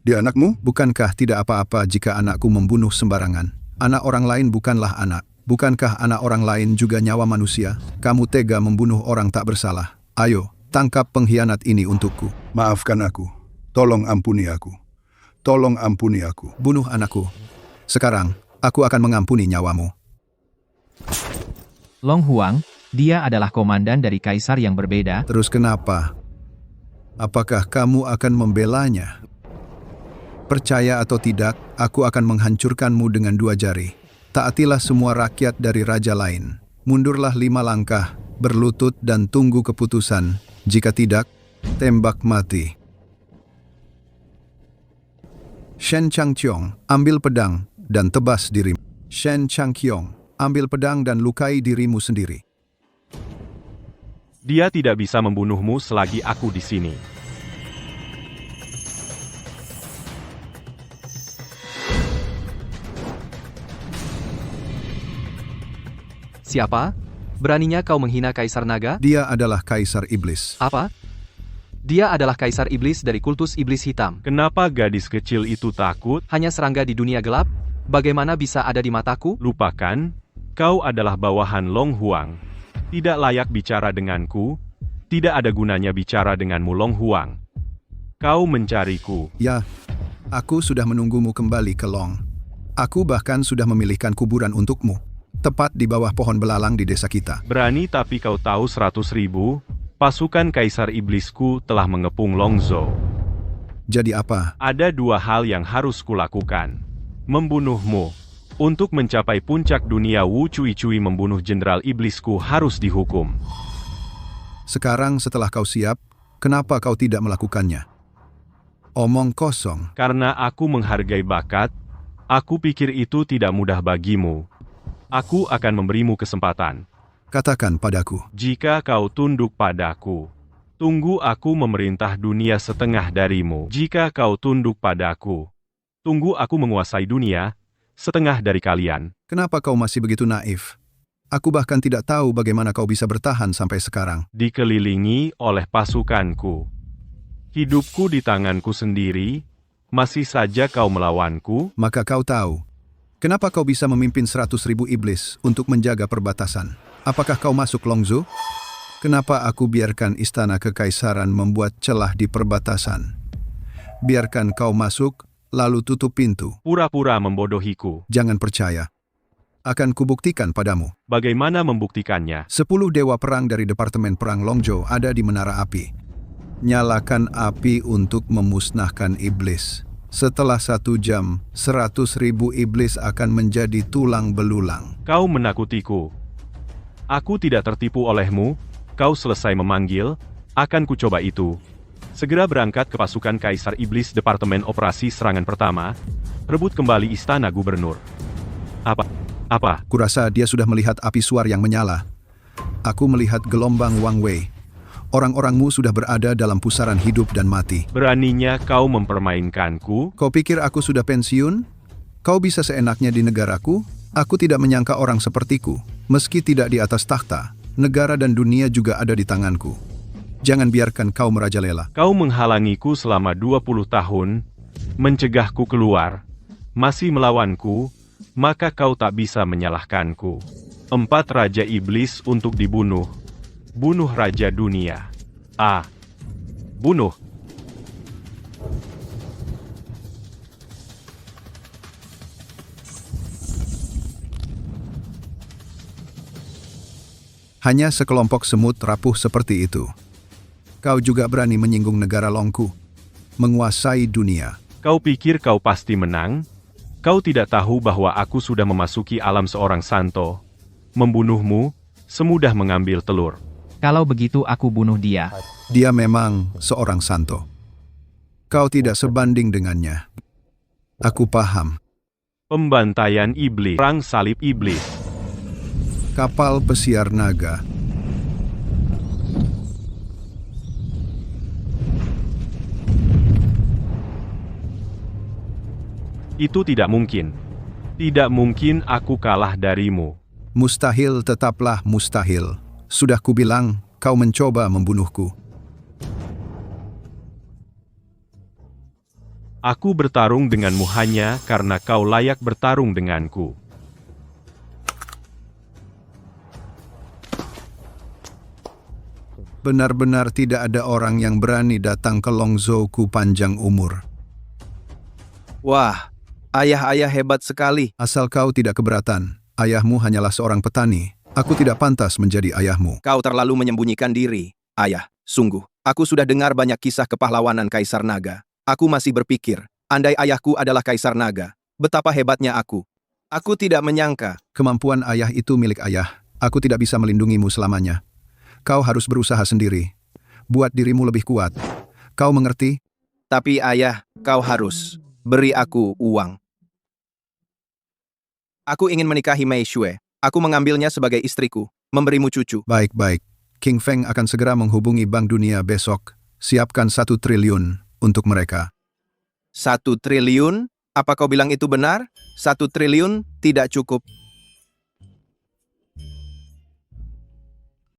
Dia anakmu? Bukankah tidak apa-apa jika anakku membunuh sembarangan? Anak orang lain bukanlah anak. Bukankah anak orang lain juga nyawa manusia? Kamu tega membunuh orang tak bersalah. Ayo, tangkap pengkhianat ini untukku. Maafkan aku. Tolong ampuni aku. Tolong ampuni aku. Bunuh anakku. Sekarang, aku akan mengampuni nyawamu. Long Huang, dia adalah komandan dari kaisar yang berbeda. Terus kenapa? Apakah kamu akan membelanya? Percaya atau tidak, aku akan menghancurkanmu dengan 2 jari. Taatilah semua rakyat dari raja lain. Mundurlah 5 langkah, berlutut dan tunggu keputusan. Jika tidak, tembak mati. Shen Changqiong, ambil pedang dan tebas dirimu. Shen Changqiong, Ambil pedang dan lukai dirimu sendiri. Dia tidak bisa membunuhmu selagi aku di sini. Siapa? Beraninya kau menghina Kaisar Naga? Dia adalah Kaisar Iblis. Apa? Dia adalah Kaisar Iblis dari kultus Iblis Hitam. Kenapa gadis kecil itu takut? Hanya serangga di dunia gelap? Bagaimana bisa ada di mataku? Lupakan, kau adalah bawahan Long Huang. Tidak layak bicara denganku, tidak ada gunanya bicara denganmu Long Huang. Kau mencariku. Ya, aku sudah menunggumu kembali ke Long. Aku bahkan sudah memilihkan kuburan untukmu, tepat di bawah pohon belalang di desa kita. Berani tapi kau tahu 100.000, pasukan Kaisar Iblisku telah mengepung Longzhou. Jadi apa? Ada dua hal yang harus kulakukan. Membunuhmu. Untuk mencapai puncak dunia Wu Cui membunuh Jenderal Iblisku harus dihukum. Sekarang setelah kau siap, kenapa kau tidak melakukannya? Omong kosong. Karena aku menghargai bakat, aku pikir itu tidak mudah bagimu. Aku akan memberimu kesempatan. Katakan padaku. Jika kau tunduk padaku, tunggu aku memerintah dunia setengah darimu. Jika kau tunduk padaku, tunggu aku menguasai dunia setengah dari kalian. Kenapa kau masih begitu naif? Aku bahkan tidak tahu bagaimana kau bisa bertahan sampai sekarang. Dikelilingi oleh pasukanku. Hidupku di tanganku sendiri, masih saja kau melawanku? Maka kau tahu. Kenapa kau bisa memimpin 100.000 iblis untuk menjaga perbatasan? Apakah kau masuk Longzhou? Kenapa aku biarkan istana kekaisaran membuat celah di perbatasan? Biarkan kau masuk, lalu tutup pintu. Pura-pura membodohiku. Jangan percaya. Akan kubuktikan padamu. Bagaimana membuktikannya? 10 dewa perang dari Departemen Perang Longzhou ada di Menara Api. Nyalakan api untuk memusnahkan iblis. Setelah 1 jam, 100.000 iblis akan menjadi tulang belulang. Kau menakutiku. Aku tidak tertipu olehmu. Kau selesai memanggil, akan kucoba itu. Segera berangkat ke pasukan Kaisar Iblis Departemen Operasi Serangan Pertama, rebut kembali istana gubernur. Apa? Kurasa dia sudah melihat api suar yang menyala. Aku melihat gelombang Wang Wei. Orang-orangmu sudah berada dalam pusaran hidup dan mati. Beraninya kau mempermainkanku? Kau pikir aku sudah pensiun? Kau bisa seenaknya di negaraku? Aku tidak menyangka orang sepertiku. Meski tidak di atas takhta, negara dan dunia juga ada di tanganku. Jangan biarkan kau merajalela. Kau menghalangiku selama 20 tahun, mencegahku keluar, masih melawanku, maka kau tak bisa menyalahkanku. 4 Raja Iblis untuk dibunuh. Bunuh Raja Dunia. Bunuh. Hanya sekelompok semut rapuh seperti itu. Kau juga berani menyinggung negara Longku, menguasai dunia. Kau pikir kau pasti menang? Kau tidak tahu bahwa aku sudah memasuki alam seorang santo. Membunuhmu, semudah mengambil telur. Kalau begitu aku bunuh dia. Dia memang seorang santo. Kau tidak sebanding dengannya. Aku paham. Pembantaian iblis. Perang salib iblis. Kapal pesiar naga. Itu tidak mungkin. Tidak mungkin aku kalah darimu. Mustahil tetaplah mustahil. Sudah kubilang, kau mencoba membunuhku. Aku bertarung denganmu hanya karena kau layak bertarung denganku. Benar-benar tidak ada orang yang berani datang ke Longzhou-ku panjang umur. Wah, ayah-ayah hebat sekali. Asal kau tidak keberatan, ayahmu hanyalah seorang petani. Aku tidak pantas menjadi ayahmu. Kau terlalu menyembunyikan diri. Ayah, sungguh, aku sudah dengar banyak kisah kepahlawanan Kaisar Naga. Aku masih berpikir, andai ayahku adalah Kaisar Naga, betapa hebatnya aku. Aku tidak menyangka. Kemampuan ayah itu milik ayah. Aku tidak bisa melindungimu selamanya. Kau harus berusaha sendiri. Buat dirimu lebih kuat. Kau mengerti? Tapi ayah, kau harus beri aku uang. Aku ingin menikahi Mei Xue. Aku mengambilnya sebagai istriku, memberimu cucu. Baik-baik. King Feng akan segera menghubungi Bank Dunia besok. Siapkan 1 triliun untuk mereka. 1 triliun? Apa kau bilang itu benar? 1 triliun tidak cukup.